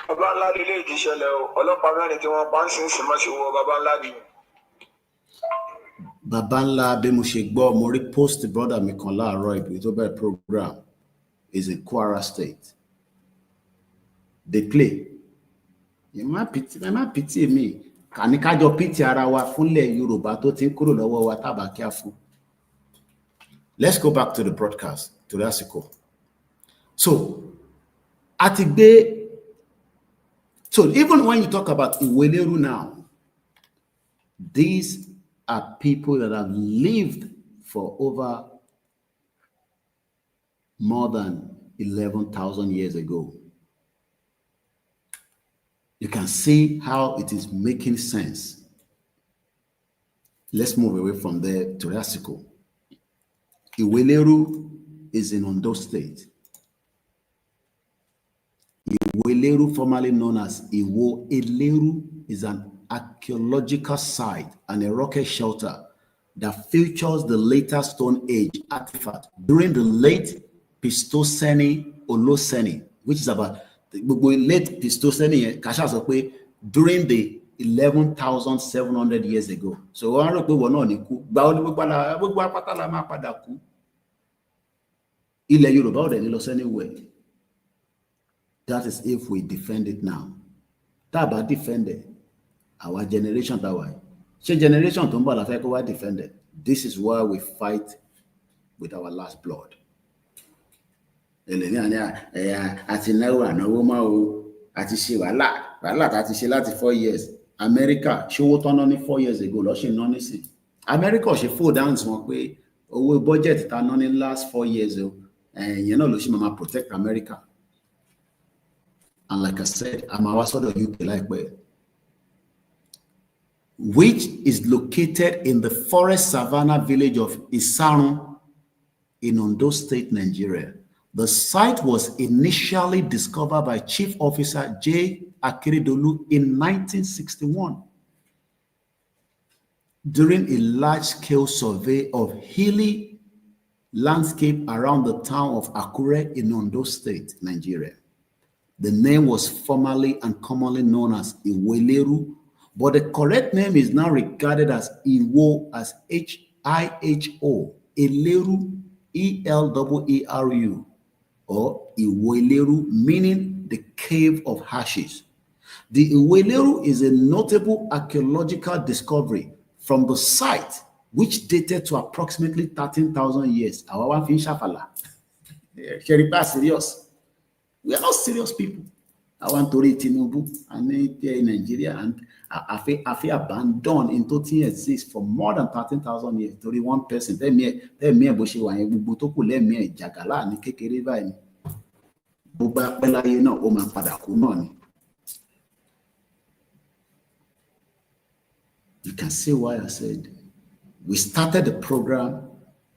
Bàbá ńlá lè lè jíṣẹlẹ̀ o ọlọ́pàá mẹ́rin tí wọ́n pa ń sìn sí mọ́ sí wọ bàbá ńlá ni. Bàbá ńlá bí mo ṣe gbọ́ mo rí post brother mi kan láàárọ̀ ìbí tó bẹ̀rẹ̀ program is in Kwara State. They play. Ẹ má pìtì mi kàní kájọ pìtì ara wa fúnlẹ̀ Yorùbá tó ti ń kúrò lọ́wọ́ wa tábà kíá fún. Let's go back to the broadcast, to the article. So, so even when you talk about Iweleru now, these are people that have lived for over more than 11,000 years ago. You can see how it is making sense Let's move away from there to Rasiko. Iweleru is in Ondo State. Iweleru, formerly known as Iwo Eleru, is an archaeological site and a rocket shelter that features the later Stone Age artifact during the late Pleistocene Holocene, which is about the late Pleistocene, during the 11,700 years ago. So that is if we defend it now. Taba defended our generation that way. Generation to defended. This is why we fight with our last blood. Àti ṣe wàhálà tá ti ṣe láti 4 years. America ṣòwò tán náà ní 4 years ago lọ ṣe náà nísìn. America ṣe fold down wọn pé owó budget tá náà ní last 4 years o yẹn náà ló ṣe máa protect America. And like I said, I'm our sort of UK láìpẹ́, which is located in the forest savanna village of Isarun in Ondo State, Nigeria. The site was initially discovered by Chief Officer J. Akeredolu in 1961 during a large-scale survey of hilly landscape around the town of Akure in Ondo State, Nigeria. The name was formerly and commonly known as Iweleru, but the correct name is now regarded as Iwo, as H-I-H-O, Eleru, E-L-E-E-R-U, or Iweleru, meaning the cave of hashes. The Iweleru is a notable archaeological discovery from the site, which dated to approximately 13,000 years. Serious. We are not serious people. I want to read Tinubu and in Nigeria, and I feel abandoned in total exists for more than 13,000 years. 31 person. Let me Boshi Wanye Butoku, let me Jagala and Kekere Vine. Buba Pela, you know, Oma Padakunoni. You can see why I said we started the program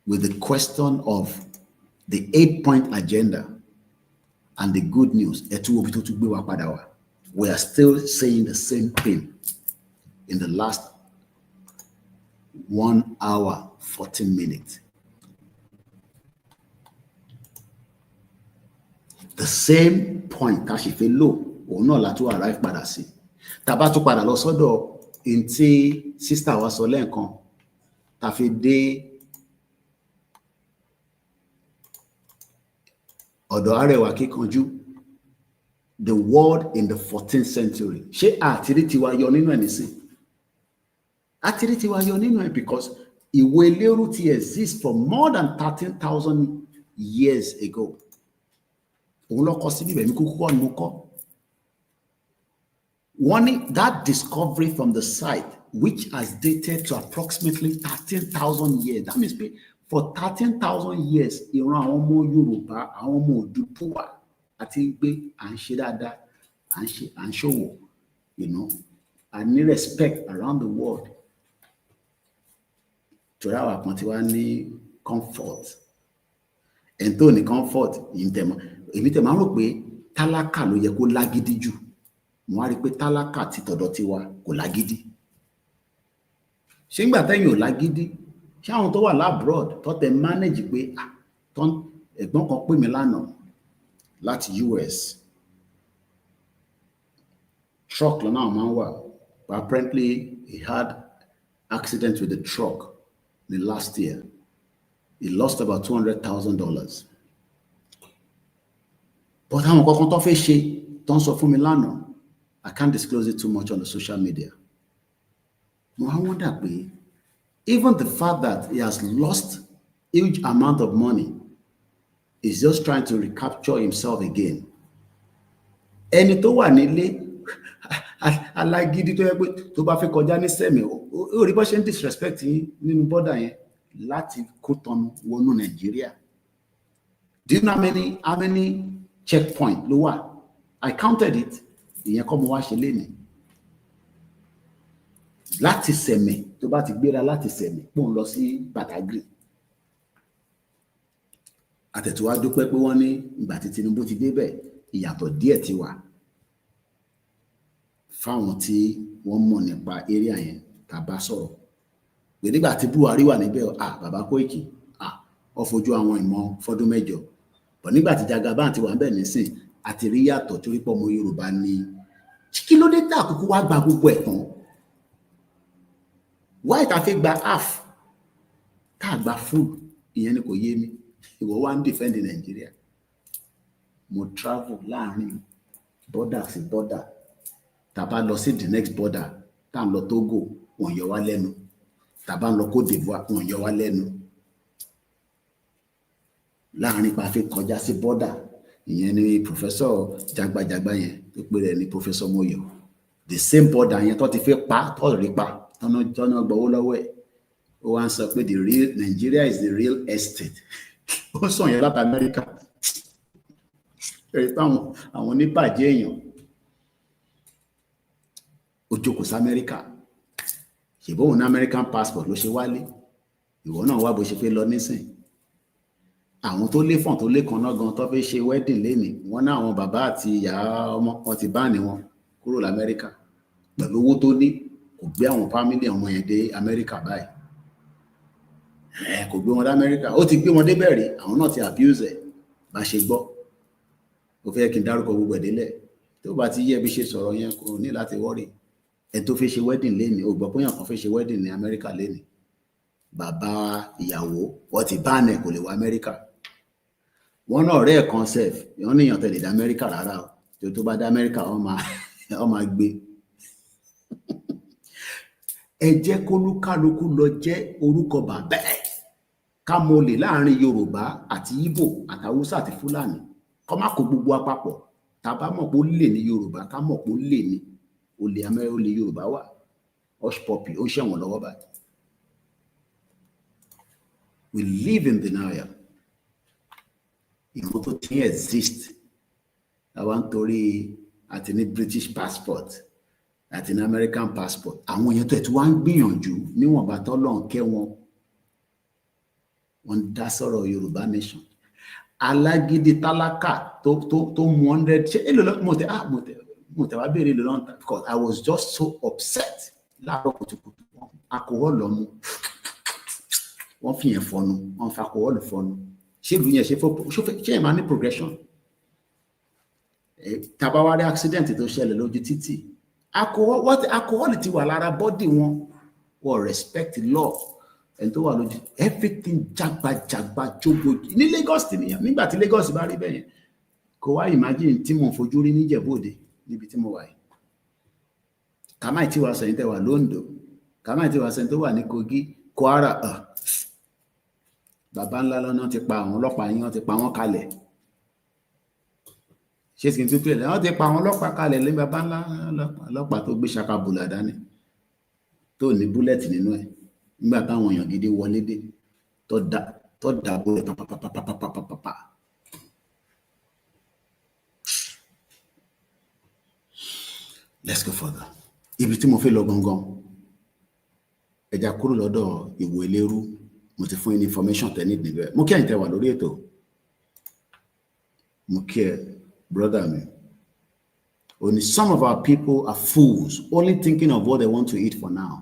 with the question of the 8-point agenda. And the good news, we are still saying the same thing in the last 1 hour, 14 minutes. The same point, Kashife low, or no la to arrive padasi. Tabatu padalo sodo, inti sister was solenkon, tafide Odoarewa Kikonju, the world in the 14th century. She atiritiwa yonino enisi. Atiritiwa yonino because Iweleru exists for more than 13,000 years ago. One, that discovery from the site, which has dated to approximately 13,000 years. That means for 13,000 years, Iran Omo Yoruba, Omo Dupuwa, Atingbe, and Shidada, and Showo, you know, and need respect around the world. To our Pontiwani comfort. And to the comfort in them, if it is Talaka lo ye ko lagidi ju. Mo rí pé Talaka ti tọ̀dọ̀ tiwa kò lágídí. Ṣé ńgbà tẹ́yin ò lágídí? Ṣé àwọn tó wà labroad tó tẹ manage pé ton ẹ̀gbọ́n kan pè mí lánàá láti US. Truck lọ́nà àwọn máa ń wà. But apparently he had accident with the truck the last year. He lost about $200,000. But àwọn kankan tó fẹ́ ṣe tó ń sọ fún mi lánàá, I can't disclose it too much on the social media. Mo wonder pé even the fact that he has lost huge amount of money is just trying to recapture himself again. Ẹni tó wà nílé alágídí tó yẹ pé tó bá fẹ́ kọjá ní sẹ́mi ó rí bó ṣe ń disrespect yín nínú border yẹn láti Kútọ̀nù wọnú Nàìjíríà. Do you know how many checkpoint ló wà? I counted it. Ìyẹn kọ́ mo wá ṣe lénìí. láti Sẹ̀mẹ̀ tó bá ti gbéra láti Sẹ̀mẹ̀ pò ń lọ sí Badagry. Àtẹ̀tùwá dúpẹ́ pé wọ́n ní ìgbà tí Tinubu ti débẹ̀ ìyàtọ̀ díẹ̀ ti wà fáwọn tí wọ́n mọ̀ nípa area yẹn tá a bá sọ̀rọ̀ pé nígbà tí Buhari wà níbẹ̀ bàbá Koiki ó fojú àwọn ìmọ̀ fọ́dún mẹ́jọ bọ̀ nígbà tí Jagaban ti wà níbẹ̀ nísìn àti rí yàtọ̀ torí pọ̀ ọmọ Yorùbá ní kí ló dé tá àkókò wá gba gbogbo ẹ̀ tán why ta fi gba half tá gba full ìyẹn ni kò yé mi ìwọ wá ń defend Nàìjíríà mo travel láàrin border sí border tá bá lọ sí the next border tá ń lọ Togo wọ́n yọ wá lẹ́nu tá bá ń lọ Côte d'Ivoire wọ́n yọ wá lẹ́nu láàrin pa fi kọjá sí border ìyẹn ni professor jagbajagba yẹn tó pè rẹ̀ ní professor Moyo the same border yẹn tó ti fi pa tó rí pa tọ́nà gbọ́wọ́ lọ́wọ́ ẹ̀ ó wá ń sọ pé the real Nigeria is the real estate ó sọ yẹn láti Amẹ́ríkà ẹ̀rí pé àwọn oníbàjẹ́ èèyàn ó jókòó sí Amẹ́ríkà ṣèbó òun ní American passport ló ṣe wálé ìwọ náà wá bó ṣe pé lọ nísìn àwọn tó lé fọ̀n tó lé kan náà gan tó fẹ́ ṣe wedding lénìí wọ́n ní àwọn bàbá àti ìyá ọmọ wọn ti bá ní wọn kúrò l'Amẹ́ríkà pẹ̀lú owó tó ní kò gbé àwọn family ọmọ yẹn dé Amẹ́ríkà báyìí kò gbé wọn dé Amẹ́ríkà ó ti gbé wọn débẹ̀ rí àwọn náà ti abuse ẹ̀ bá ṣe gbọ́ ó fẹ́ kí n dárúkọ gbogbo ẹ̀ délẹ̀ tó bá ti yẹ bí ṣe sọ̀rọ̀ yẹn kò ní láti wọ́rì ẹ̀ tó fẹ́ ṣe wedding lénìí ó gbọ́ pé yàn kan fẹ́ ṣe wedding ní Amẹ́ríkà lénìí bàbá ìyàwó wọ́n ti bá ẹ̀ kò lè wá Amẹ́ríkà wọ́n náà ọ̀rẹ́ ẹ̀ kan sef wọ́n níyàn tẹ̀lé dé Amẹ́ríkà rárá o tó bá dé Amẹ́ríkà wọ́n máa gbé ẹ jẹ́ kólúkálukú lọ jẹ́ orúkọ bàbá ẹ̀ ká mọ olè láàrin Yorùbá àti Ìgbò àti Haúsá àti Fúlàní kọ́ má kó gbogbo apapọ̀ tá bá mọ̀ pé ó lè ní Yorùbá ká mọ̀ pé ó lè ní olè Amẹ́ríkà olè Yorùbá wà hush puppy ó ṣẹ̀wọ̀n lọ́wọ́ báyìí. We live in denial. Ìmọ̀ tó ti exist àwa ń torí àti ní British passport àti ní American passport àwọn èèyàn tó ẹ̀ tí wọ́n ń gbìyànjú níwọ̀nba tọ́lọ́run kẹ́ wọn wọ́n dá sọ̀rọ̀ Yorùbá nation alágídí tálákà tó mú 100 ṣe èlò mo tẹ̀ wá béèrè èlò lọ́nà because I was just so upset láàárọ̀ kùtùkùtù alcohol lọ́mú wọ́n fi yẹn fọnu wọ́n fa alcohol fọnu ṣé ìlú yẹn ṣé ẹ̀ máa ní progression tàbá wá rí accident tó ṣẹlẹ̀ lójú títì alcohol ti wà lára body wọn respect law ẹni tó wà lójú everything jagbajagba jogo ní Lagos nìyẹn nígbà tí Lagos bá rí bẹ́yẹn kò wá imagine tí mo fojú rí níjẹ̀bú-Òde níbi tí mo wà yìí kàmáì tí wàá sẹ́yìn tẹ́ wà lóńdó kàmáì tí wàá sẹ́yìn tó wà ní Kogi Kwara bàbá ńlá lọ́nà ti pa àwọn ọlọ́pàá yín wọ́n ti pa wọ́n kalẹ̀ ṣé kí n tún pè wọ́n ti pa àwọn ọlọ́pàá kalẹ̀ lé bàbá ńlá ọlọ́pàá tó gbé ṣakabùlà dání tó ní búlẹ̀tì nínú ẹ̀ nígbà táwọn èèyàn gidi wọlé dé tó dàbò ẹ̀ pàpàpàpàpàpàpà. Let's go further. Ibi tí mo fẹ́ lọ gangan ẹja kúrò lọ́dọ̀ ìwò eléru mo ti fún yín information tẹ́ nídìí níbẹ̀ mo kí ẹ̀yin tẹ́ wà lórí ètò mo kí ẹ brother mi only some of our people are fools only thinking of what they want to eat for now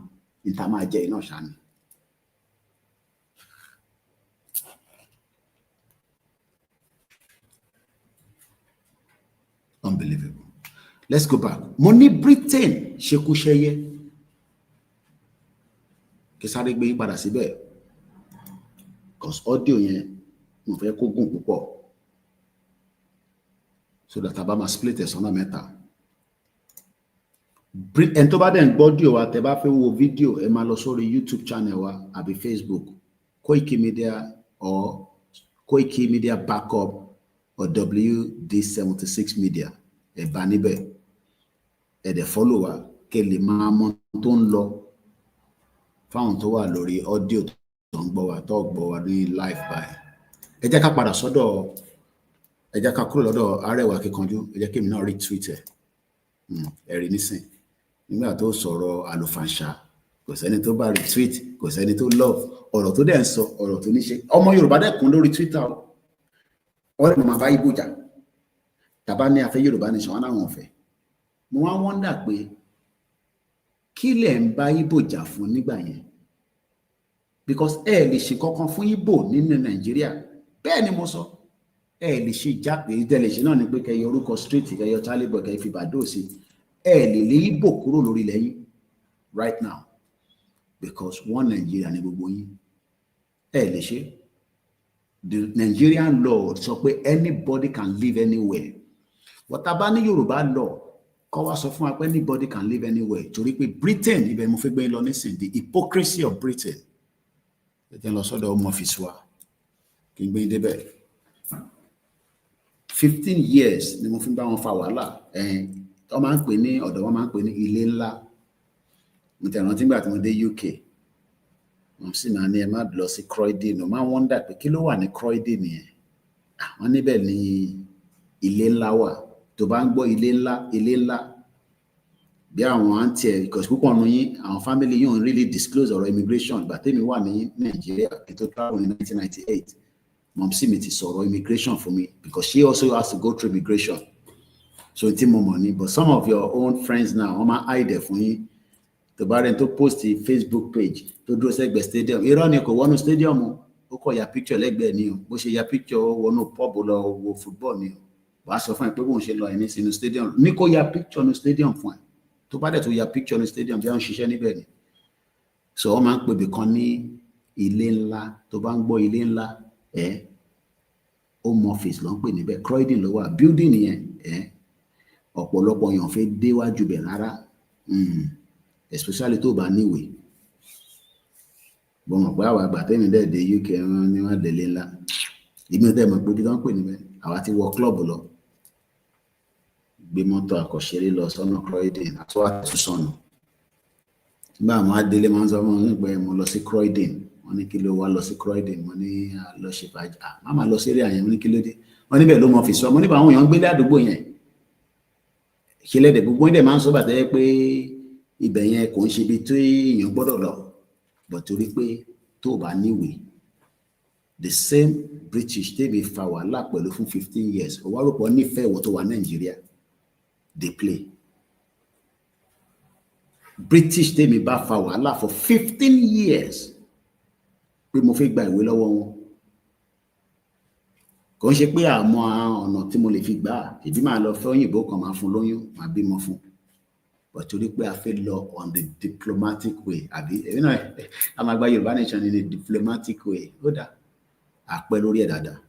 níta máa jẹ iná ṣáni. Unbelievable. Let's go back. Mo ní Britain ṣekúṣẹyẹ kí sáré gbé yín padà síbẹ̀ cause audio yẹn mo fẹ́ kó gùn púpọ̀ so that abá máa split ẹ̀ sọ́nà mẹ́ta. Ẹni tó bá dẹ̀ ń gbọ́ audio wa tẹ́ bá fẹ́ wo fídíò ẹ máa lọ sórí YouTube channel wa àbí Facebook Koikimedia or Koikimedia backup or WD76 media ẹ bá níbẹ̀ ẹ dẹ̀ follow wa kẹ́ lè máa mọ̀ tó ń lọ fáwọn tó wà lórí audio tó ń gbọ́ wa tó gbọ́ wa ní live báyìí. Ẹ jẹ́ ká padà sọ́dọ̀ ẹ jẹ́ ká kúrò lọ́dọ̀ Arẹwà Akíkanjú ẹ jẹ́ kí èmi náà retweet ẹ rí nísìn nígbà tó sọ̀rọ̀ àlùfàǹṣà kò sẹ́ni tó bá retweet, kò sẹ́ni tó love, ọ̀rọ̀ tó dẹ̀ ń sọ, ọ̀rọ̀ tó ní ṣe. Ọmọ Yorùbá dẹ̀ kún lórí Twitter o. Ọ̀rẹ́ mo máa bá Igbo jà. Tàbá ní afẹ́ Yorùbá nation wọn láwọn ọ̀fẹ́. Mo wá wonder pé kí lẹ̀ ń bá Igbo jà fún nígbà yẹn? Because ẹ lè ṣe kankan fún Igbo nínú Nàìjíríà. Bẹ́ẹ̀ ni mo sọ. Ẹ lè ṣe ìjà pé ìdẹ́lẹ̀ ṣe náà ni pé kẹyọ orúkọ street, kẹyọ Charlie Boy, kẹyọ Fibado sí. Ẹ lè lé Igbo kúrò lórí ilẹ̀ yín right now. Because one Nigeria ni gbogbo yín. Ẹ lè ṣe. The Nigerian law sọ pé anybody can live anywhere. But tá bá ní Yorùbá law, kọ́ wá sọ fún wa pé anybody can live anywhere. Torí pé Britain, ibẹ̀ mo fẹ́ gbé lọ nísìn, the hypocrisy of Britain. Ẹ jẹ́ lọ sọ́dọ̀ Home Office wa. Kí n gbé débẹ̀. 15 years ni mo fi bá wọn fa wàhálà. Wọ́n máa ń pè ní ọ̀dọ̀ wọn máa ń pè ní ilé ńlá. Mo tẹ̀ rántí nígbà tí mo dé UK. Wọ́n sì máa ní ẹ má lọ sí Croydon. Mo máa ń wonder pé kí ló wà ní Croydon yẹn? Wọ́n níbẹ̀ ni ilé ńlá wà. Tó bá ń gbọ́ ilé ńlá. Bí àwọn àǹtí ẹ̀, because púpọ̀ nínú yín, àwọn family yín ò really disclose ọ̀rọ̀ immigration. Ìgbà tèmi wà ní Nigeria, kí tó travel in 1998. Mom sí mi ti sọ̀rọ̀ immigration for me because she also has to go through immigration. So tí mo mọ̀ ni, but some of your own friends now, wọ́n máa hide fún yín. Tó bá rẹ̀ tó post Facebook page tó dúró sẹ́gbẹ̀ẹ́ stadium. Irọ́ ni kò wọnú stadium o. Ó kọ̀ ya picture lẹ́gbẹ̀ẹ́ ni o. Bó ṣe ya picture wọnú pub lọ wo football ni o. Wàá sọ fún ẹ pé bóun ṣe lọ ẹni sínú stadium. Ní kó ya picture ní stadium fún ẹ. Tó bá dẹ̀ tó ya picture ní stadium bí wọ́n ṣiṣẹ́ níbẹ̀ ni. So wọ́n máa ń pè bìkan ní ilé ńlá. Tó bá ń gbọ́ ilé ńlá, Home Office ló ń pè níbẹ̀. Croydon ló wà. Building yẹn, ọ̀pọ̀lọpọ̀ èèyàn fẹ́ déwájú bẹ̀ rárá. Especially tó bá níwèé. Bọ́n mọ̀ pé àwọn àgbà tẹ́mi dẹ̀ dé UK ni wọ́n délé ńlá. Ìgbìmọ̀ tẹ́ mọ̀ pé bí wọ́n pè níbẹ̀. Àwa ti wọ club lọ. Gbé mọ́tò àkọ́ṣeré lọ sọ́nà Croydon. Àtúwà tún sọnù. Nígbà àwọn adélé máa ń sọ fún mi pé mo lọ sí Croydon. Wọ́n ní kí ló wá lọ sí Croydon. Mo ní lọ ṣe fàájì. Màmá lọ sí eré àyẹ̀wò. Mo ní kí ló dé. Wọ́n níbẹ̀ ló mọ̀ fi sọ. Mo níbẹ̀ àwọn èèyàn gbélé àdúgbò yẹn. Ṣẹlẹ̀dẹ̀ gbogbo ẹ̀dẹ̀ máa ń sọ bàtẹ́ pé ibẹ̀ yẹn kò ń ṣe ibi tó èèyàn gbọ́dọ̀ lọ. But torí pé tó bá níwèé. The same British tèmi fa wàhálà pẹ̀lú fún 15 years. Ó wá rò pọ̀ nífẹ̀ẹ́ ìwọ tó wà Nàìjíríà. They play. British tèmi bá fa wàhálà for 15 years. Pé mo fẹ́ gba ìwé lọ́wọ́ wọn. Kò ń ṣe pé àmọ́ ọ̀nà tí mo lè fi gbà. Ìbí máa lọ fẹ́ òyìnbó kan máa fún lóyún, máa bímọ fún. But torí pé a fẹ́ lọ on the diplomatic way. Àbí you know, a máa gba Yorùbá nation in a diplomatic way. Ó dà. A pẹ́ lórí ẹ̀ dáadáa.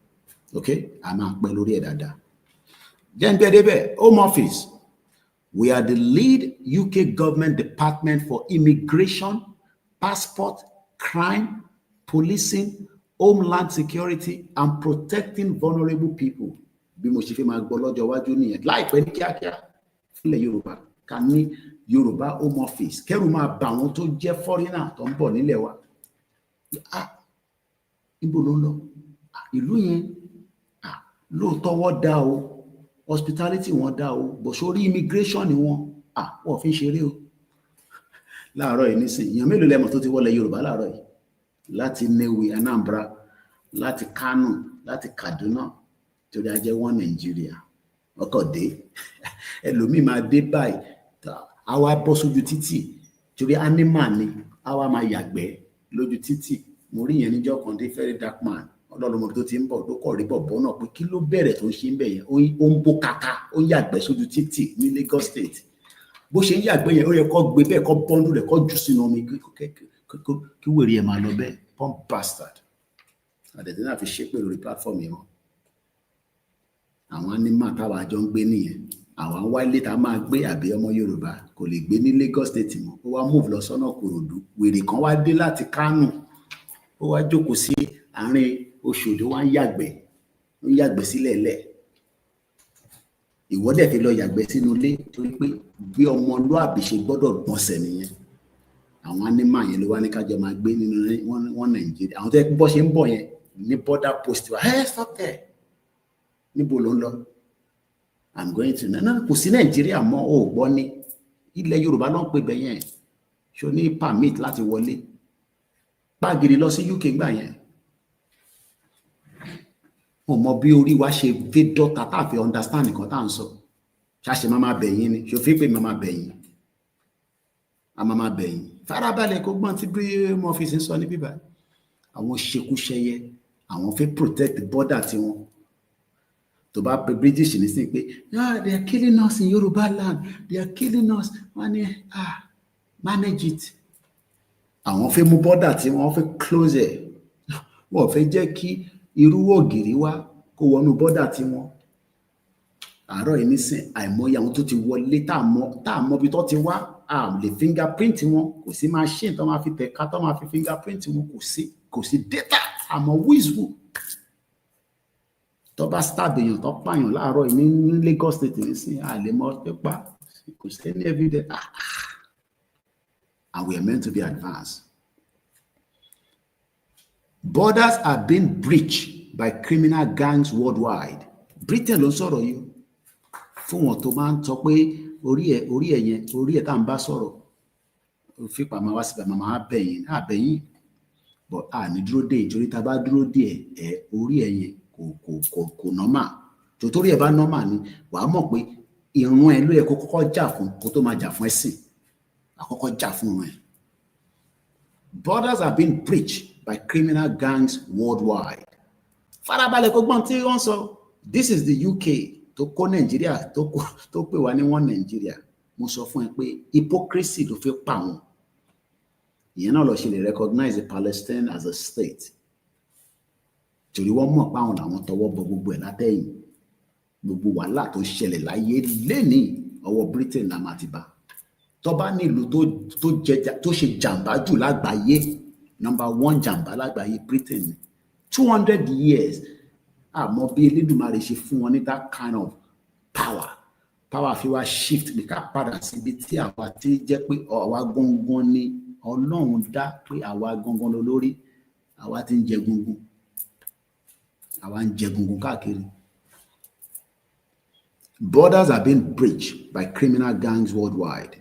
Okay? A máa pẹ́ lórí ẹ̀ dáadáa. Jẹ́ ń gbé débẹ̀, Home Office. We are the lead UK government department for immigration, passport, crime, policing, homeland security, and protecting vulnerable people. Bí mo ṣe fi máa gbọ́ lọ́jọ́ iwájú nìyẹn. Láìpẹ́ ní kíákíá fúnlẹ̀ Yorùbá ká ní Yorùbá Home Office. Kẹ́rù máa bà wọ́n tó jẹ́ foreigner tó ń bọ̀ nílẹ̀ wa. Ibo ló ń lọ? Ìlú yẹn lóòótọ́ wọ́n dá o. Hospitality wọn dá o. Bọ̀ sórí immigration ni wọ́n fi ń ṣeré o. Láàárọ̀ yìí nísìnyí. Èèyàn mélòó lẹ́mọ̀ tó ti wọlé Yorùbá láàárọ̀ yìí? Láti Nnewi, Anambra, láti Kano, láti Kaduna, torí a jẹ́ one Nigeria. Ọkọ̀ dé. Ẹlòmíì máa dé báyìí. Àwa bọ́ sójú títì. Torí animal ni. Àwa máa yàgbẹ́ lójú títì. Mo rí yẹn níjọ́ kan dé very dark man. Ọlọ́run mọ̀ tó ti ń bọ̀ ló kọ̀ rí bọ̀bọ̀ náà pé kí ló bẹ̀rẹ̀ tó ń ṣe ń bẹ̀ yẹn. Ó ń bó kaka. Ó ń yàgbẹ́ sójú títì ní Lagos State. Bó ṣe ń yàgbẹ́ yẹn ó yẹ kó gbé bẹ́ẹ̀ kó bọ́ndù rẹ̀ kó jù sínú omi kí wèrè ẹ̀ máa lọ bẹ́ẹ̀. Pump bastard. Àdẹ̀tẹ̀ náà fi ṣépè lórí platform yẹn. Àwọn animal táwa jọ ń gbé nìyẹn. Àwọn wálé tá a máa gbé àbí ọmọ Yorùbá kò lè gbé ní Lagos State mọ́. Ó wá move lọ sọ́nà Kòròdú. Wèrè kan wá dé láti Kánò. Ó wá jókòó sí àárín Òṣòdì wá ń yàgbẹ́ sílẹ̀ lẹ̀. Ìwọ dẹ̀ fi lọ yàgbẹ́ sínú ilé torí pé bí ọmọlúàbí ṣe gbọ́dọ̀ gbọ̀nsẹ̀ nìyẹn. Àwọn animal yẹn ló wá ní kájọ máa gbé nínú wọn Nàìjíríà. Àwọn tó yẹ kó bọ́ ṣe ń bọ̀ yẹn ní border post wa. Stop there. Níbo ló ń lọ? I'm going to. Kò sí Nàìjíríà mọ́ ò gbọ́ ní. Ilẹ̀ Yorùbá ló ń pè bẹ́ẹ̀ yẹn. ṣó ní permit láti wọlé gbàgìrì lọ sí UK gbà yẹn mo mọ bí orí wa ṣe dé dọ́ta tá a fi understand nǹkan tá à ń sọ ṣáṣe máa bẹ̀yìn ni ṣòfin pé máa bẹ̀yìn a máa bẹ̀yìn farabalẹ̀ kó gbọ́n tí bí mo fi ń sọ ní bíbá àwọn ṣekúṣẹyẹ àwọn fẹ́ protect border tiwọn tó bá pe British nísìnyí pé they are killing us in Yoruba land they are killing us wọ́n ní manage it àwọn fẹ́ mú border tí wọ́n fẹ́ close ẹ̀ wọ́n fẹ́ jẹ́ kí irú ògiri wá kó wọnú border tí wọ́n àárọ̀ yìí nísìn àìmọye àwọn tó ti wọlé tá a mọ bí tó ti wá lè fingerprint wọn kò sí machine tó máa fi tẹ̀ka tó máa fi fingerprint wọn kò sí data àmọ́ wíìsù tó bá stab èèyàn tó pààyàn láàárọ̀ yìí ní Lagos State nísìn àlèmọ́ pépà kò sí ní evidence and we are meant to be advanced. Borders are being breached by criminal gangs worldwide. Britain ló ń sọ̀rọ̀ yìí fún wọn tó máa ń sọ pé orí ẹ̀ tá à ń bá sọ̀rọ̀ fipá máa wá síbẹ̀ máa bẹ̀yìn but ní dúró dé ìtorí tá a bá dúró dé orí ẹ̀ yẹn kò nọ́mà torí ẹ̀ bá nọ́mà ni wàá mọ̀ pé ìrun ẹ̀ ló yẹ kó kọ́kọ́ jà fún kó tó máa jà fún ẹ̀sìn àkọ́kọ́ jà fún ẹ̀. Borders are being breached by criminal gangs worldwide. Farabalẹ̀ kó gbọ́n tí wọ́n sọ this is the UK tó kó Nàìjíríà tó pè wá ní wọ́n Nàìjíríà mo sọ fún ẹ pé hypocrisy ló fi pa wọn ìyẹn náà lọ ṣe lè recognize Palestine as a state torí wọ́n mọ̀ páwọn làwọn tọwọ́ bọ gbogbo ẹ̀ látẹ̀yìn gbogbo wàhálà tó ṣẹlẹ̀ láyé lẹ́nìí ọwọ́ Britain la máa ti bá tó bá ní ìlú tó ṣe jàǹbá jù lágbàáyé number 1 jàǹbá lágbàáyé Britain 200 years àmọ́ bí Elédùmarè ṣe fún wọn ní that kind of power fi wá shift bí ká padà síbi tí àwa ti jẹ́ pé àwa gangan ni Ọlọ́run dá pé àwa gangan lọ lórí àwa ti ń jẹ gungun àwa ń jẹ gungun káàkiri. Borders are being breached by criminal gangs worldwide.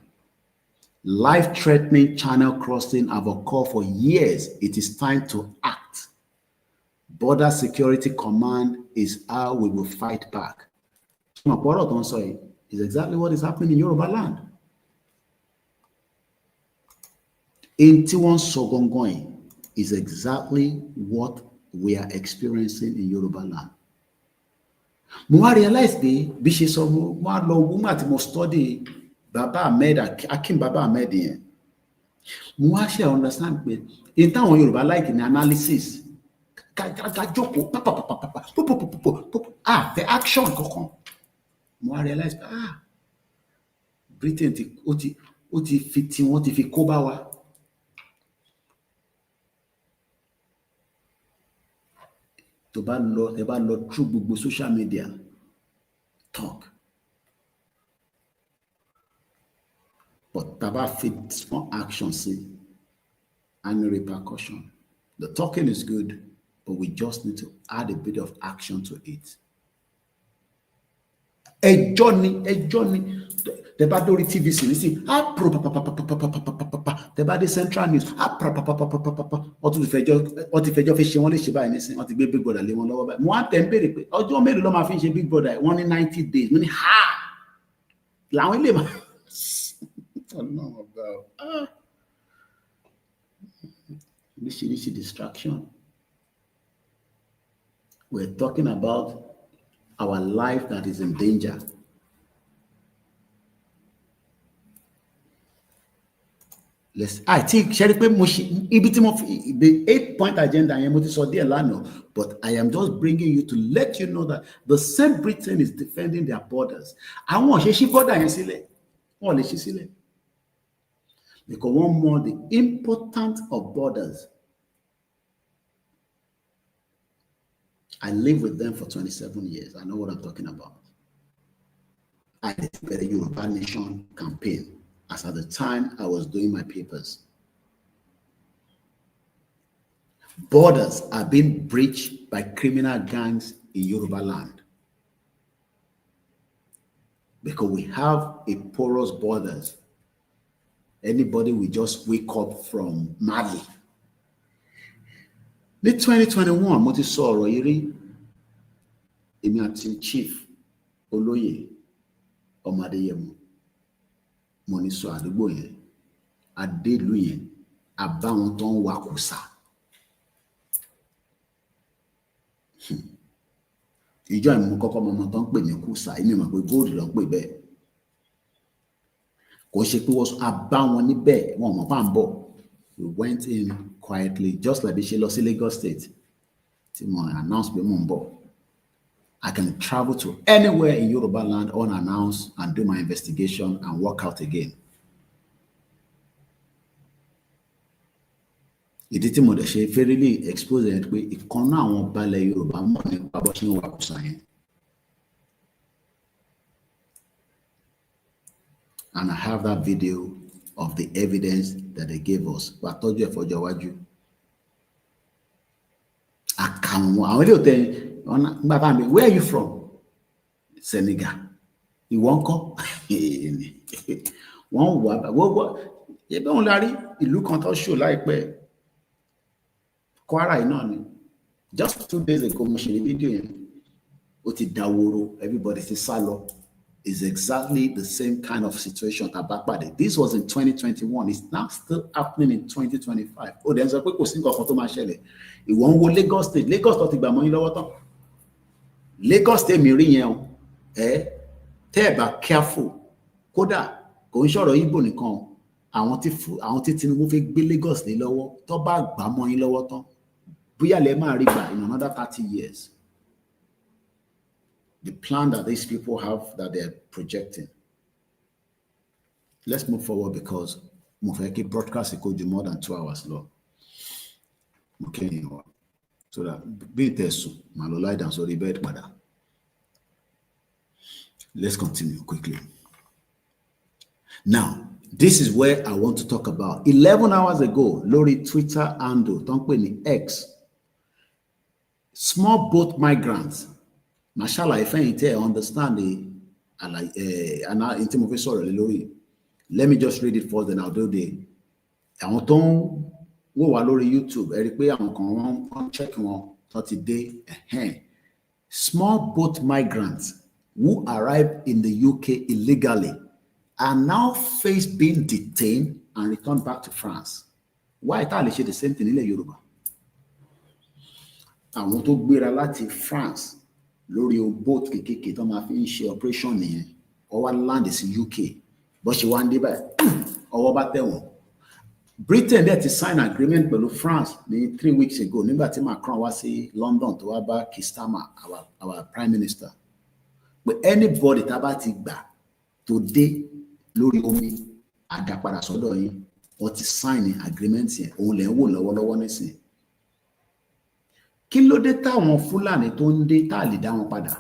Life-threatening channel crossing have occurred for years. It is time to act. Border Security Command is how we will fight back. Is exactly what is happening in Yoruba land. In Tiwon Sogongoin is exactly what we are experiencing in Yoruba land. Mo wá realize pé bí ṣe sọ mo wá lọ wúmà tí mo study Baba Ahmed Akin Baba Ahmed yẹn mo wá ṣe understand pé in táwọn Yorùbá like ní analysis ká jókòó the action kankan mo wá realize pé Britain ó ti fi tí wọ́n ti fi kó bá wa. Tó bá lọ through gbogbo social media talk but tá bá fi small action sí and repercussion. The talking is good but we just need to add a bit of action to it. Ẹjọ́ ni tẹ́ bá dórí TVC nísìn tẹ́ bá dé Central News wọ́n ti fẹjọ́ fi ṣe wọ́n lè ṣe báyìí nísìn wọ́n ti gbé Big Brother lé wọn lọ́wọ́ báyìí mo á tẹ̀ ń béèrè pé ọjọ́ mélòó ló máa fi ń ṣe Big Brother wọ́n ní 90 days mo ní làwọn ilé máa oríṣiríṣi distraction. We're talking about our life that is in danger. I think the 8-point agenda, but I am just bringing you to let you know that the same Britain is defending their borders. I want to border because one more the importance of borders. I lived with them for 27 years. I know what I'm talking about. I did the Yoruba Nation campaign as at the time I was doing my papers. Borders are being breached by criminal gangs in Yoruba land because we have a porous borders. anybody will just wake up from Mali. In 2021, mo ti sọ ọ̀rọ̀ yìí rí, èmi àti Chief Olóyè ọmọ Adéyẹmọ, mo ní sọ àdúgbò yẹn, adé ìlú yẹn, àbá wọn tó ń wa kùsà. Ìjọ ìmú kọ́kọ́ mọ́mọ́ tó ń pè ní kùsà, èmi mọ̀ pé góòlù ló ń pè bẹ́ẹ̀. Kò ṣe pé wọ́n àbá wọn níbẹ̀, wọn mọ̀ pa ń bọ̀. We went in quietly, just like bí ṣe lọ sí Lagos State. Tí mo announce pé mo ń bọ̀. I can travel to anywhere in Yoruba land unannounced and do my investigation and walk out again. Ìdí tí mo dẹ̀ ṣe fairly expose ẹ̀ pé ìkan náà àwọn balẹ̀ Yorùbá mọ̀ nípa bó ṣe ń wa kùsà yẹn. And I have that video of the evidence that they gave us. But I told you for Jawaju. I can't. I will tell you, where are you from? Senegal. You won't come? One what? You don't Larry. You look on show like where Kwara inoni. Just 2 days ago, mo ṣe video yẹn. Ó ti daworo. Everybody ti sálọ. Is exactly the same kind of situation at Backpade. This was in 2021. It's now still happening in 2025. Oh, there's a quick question of Mashele. It won't go Lagos State. Lagos State by money lower. Lagos State Miriam. Teba careful. Koda. Go in short or Igbo nìkan. Àwọn tí Tinubu fẹ́ gbé Lagos lé lọ́wọ́. Tó bá gbà mọ́ yín lọ́wọ́ tán. Bóyá lẹ máa rí gbà in another 30 years. The plan that these people have that they're projecting. Let's move forward because Mufeki broadcast could be more than 2 hours long. Okay, so that be tesu malo lie down so the bed bada. Let's continue quickly. Now, this is where I want to talk about. 11 hours ago, Lori Twitter handle Tonkweni X. Small boat migrants. Mashallah, if I understand let me just read it first, then I'll do the. Àwọn tó ń wò wá lórí YouTube, ẹ rí pé àwọn kan wọ́n check wọn today. Small boat migrants who arrived in the UK illegally are now faced being detained and returned back to France. Why tá lè ṣe the same thing nílẹ̀ Yorùbá? Àwọn tó gbéra láti France lórí boat kékèké tó máa fi ń ṣe operation nìyẹn ó wá land sí UK bó ṣe wá ń dé báyìí ọwọ́ bá tẹ̀ wọ́n. Britain dẹ̀ ti sign agreement pẹ̀lú France ní 3 weeks ago nígbà tí Macron wá sí London tó wá bá Keir Starmer our prime minister pé anybody tá bá ti gbà tó dé lórí omi àdàpadà sọ́dọ̀ yín wọ́n ti sign agreement yẹn òun lẹ̀ ń wò lọ́wọ́lọ́wọ́ nísìnyí. Kí ló dé táwọn Fúlàní tó ń dé tá lè dá wọn padà?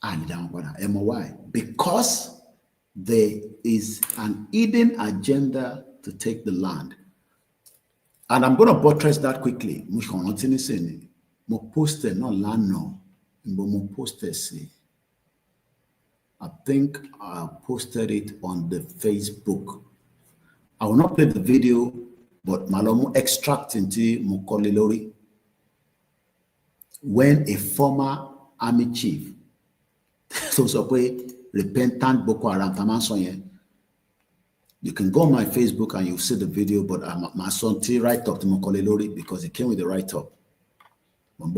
A lè dá wọn padà. Ẹ mọ̀ why? Because there is an hidden agenda to take the land. And I'm going to buttress that quickly. Mo kàn rántí nísìnyí. Mo post it náà lánàá. Mo post it sí. I think I posted it on the Facebook. I will not play the video. But Malomu extract into Mukole Lori. When a former army chief, so repentant Boko Haram Tamansoye, you can go on my Facebook and you'll see the video, but my son T write up to Mukole Lori because he came with the write up. It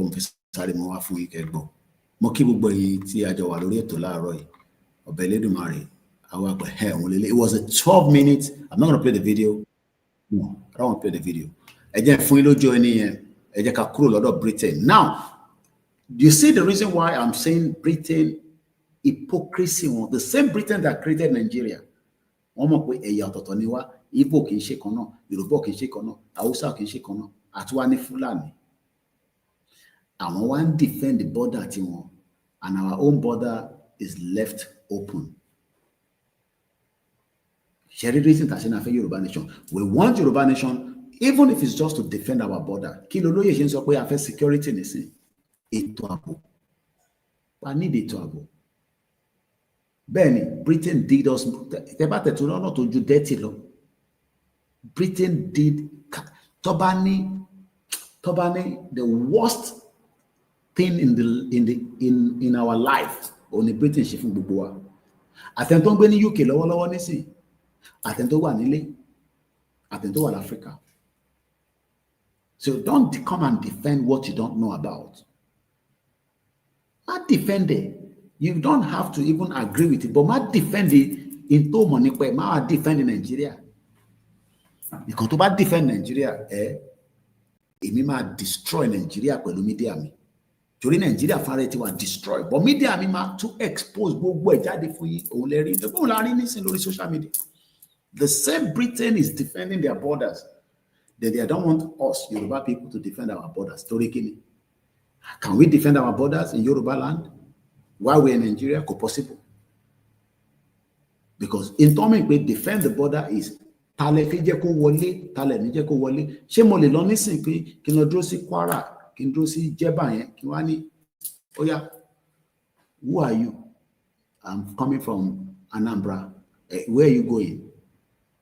was a 12 minutes. I'm not going to play the video. No, I don't want to play the video. Britain. Now, you see the reason why I'm saying Britain hypocrisy. The same Britain that created Nigeria. Igbo kì í ṣe kan náà, Yorùbá kì í ṣe kan náà, Hausa kì í ṣe kan náà, àti wá ní Fúlàní. Àwọn wá ń defend the border tiwọn, and our own border is left open. Yoruba nation. We want Yoruba nation, even if it's just to defend our border. Kí lolóyè ṣe ń sọ pé a fẹ́ security nìsín. Ètò ààbò. I need ètò ààbò. Benny, Britain did us. Britain did Tobani, the worst thing in our life. Only Britain ṣe fún gbogbo wa. Àtẹ̀ntó ń gbé ní UK lọ́wọ́lọ́wọ́ nísìn. Àtẹ̀ntó wà nílé. Àtẹ̀ntó wà l'Africa. So don't come and defend what you don't know about. Not defend it. You don't have to even agree with it, but not defend it in to money. Not defend Nigeria. Because to bad defend Nigeria, it may destroy Nigeria pẹ̀lú media mi. Torí Nigeria fare ti wa destroy, but media mi ma to expose gbogbo ẹ̀ jáde fún yín. Òun lè rí, gbogbo la rí nísìn lórí social media. The same Britain is defending their borders. They don't want us Yoruba people to defend our borders. Torí kíni? Can we defend our borders in Yoruba land while we're in Nigeria? Could possible? Because in Tommy, we defend the border is tale fi jẹ́ kó wọlé, tale ní jẹ́ kó wọlé. Ṣé mo lè lọ nísìn pé kí n lọ dúró sí Kwara, kí n dúró sí Jeba yẹn, kí wá ní, oh yeah, who are you? I'm coming from Anambra. Where are you going?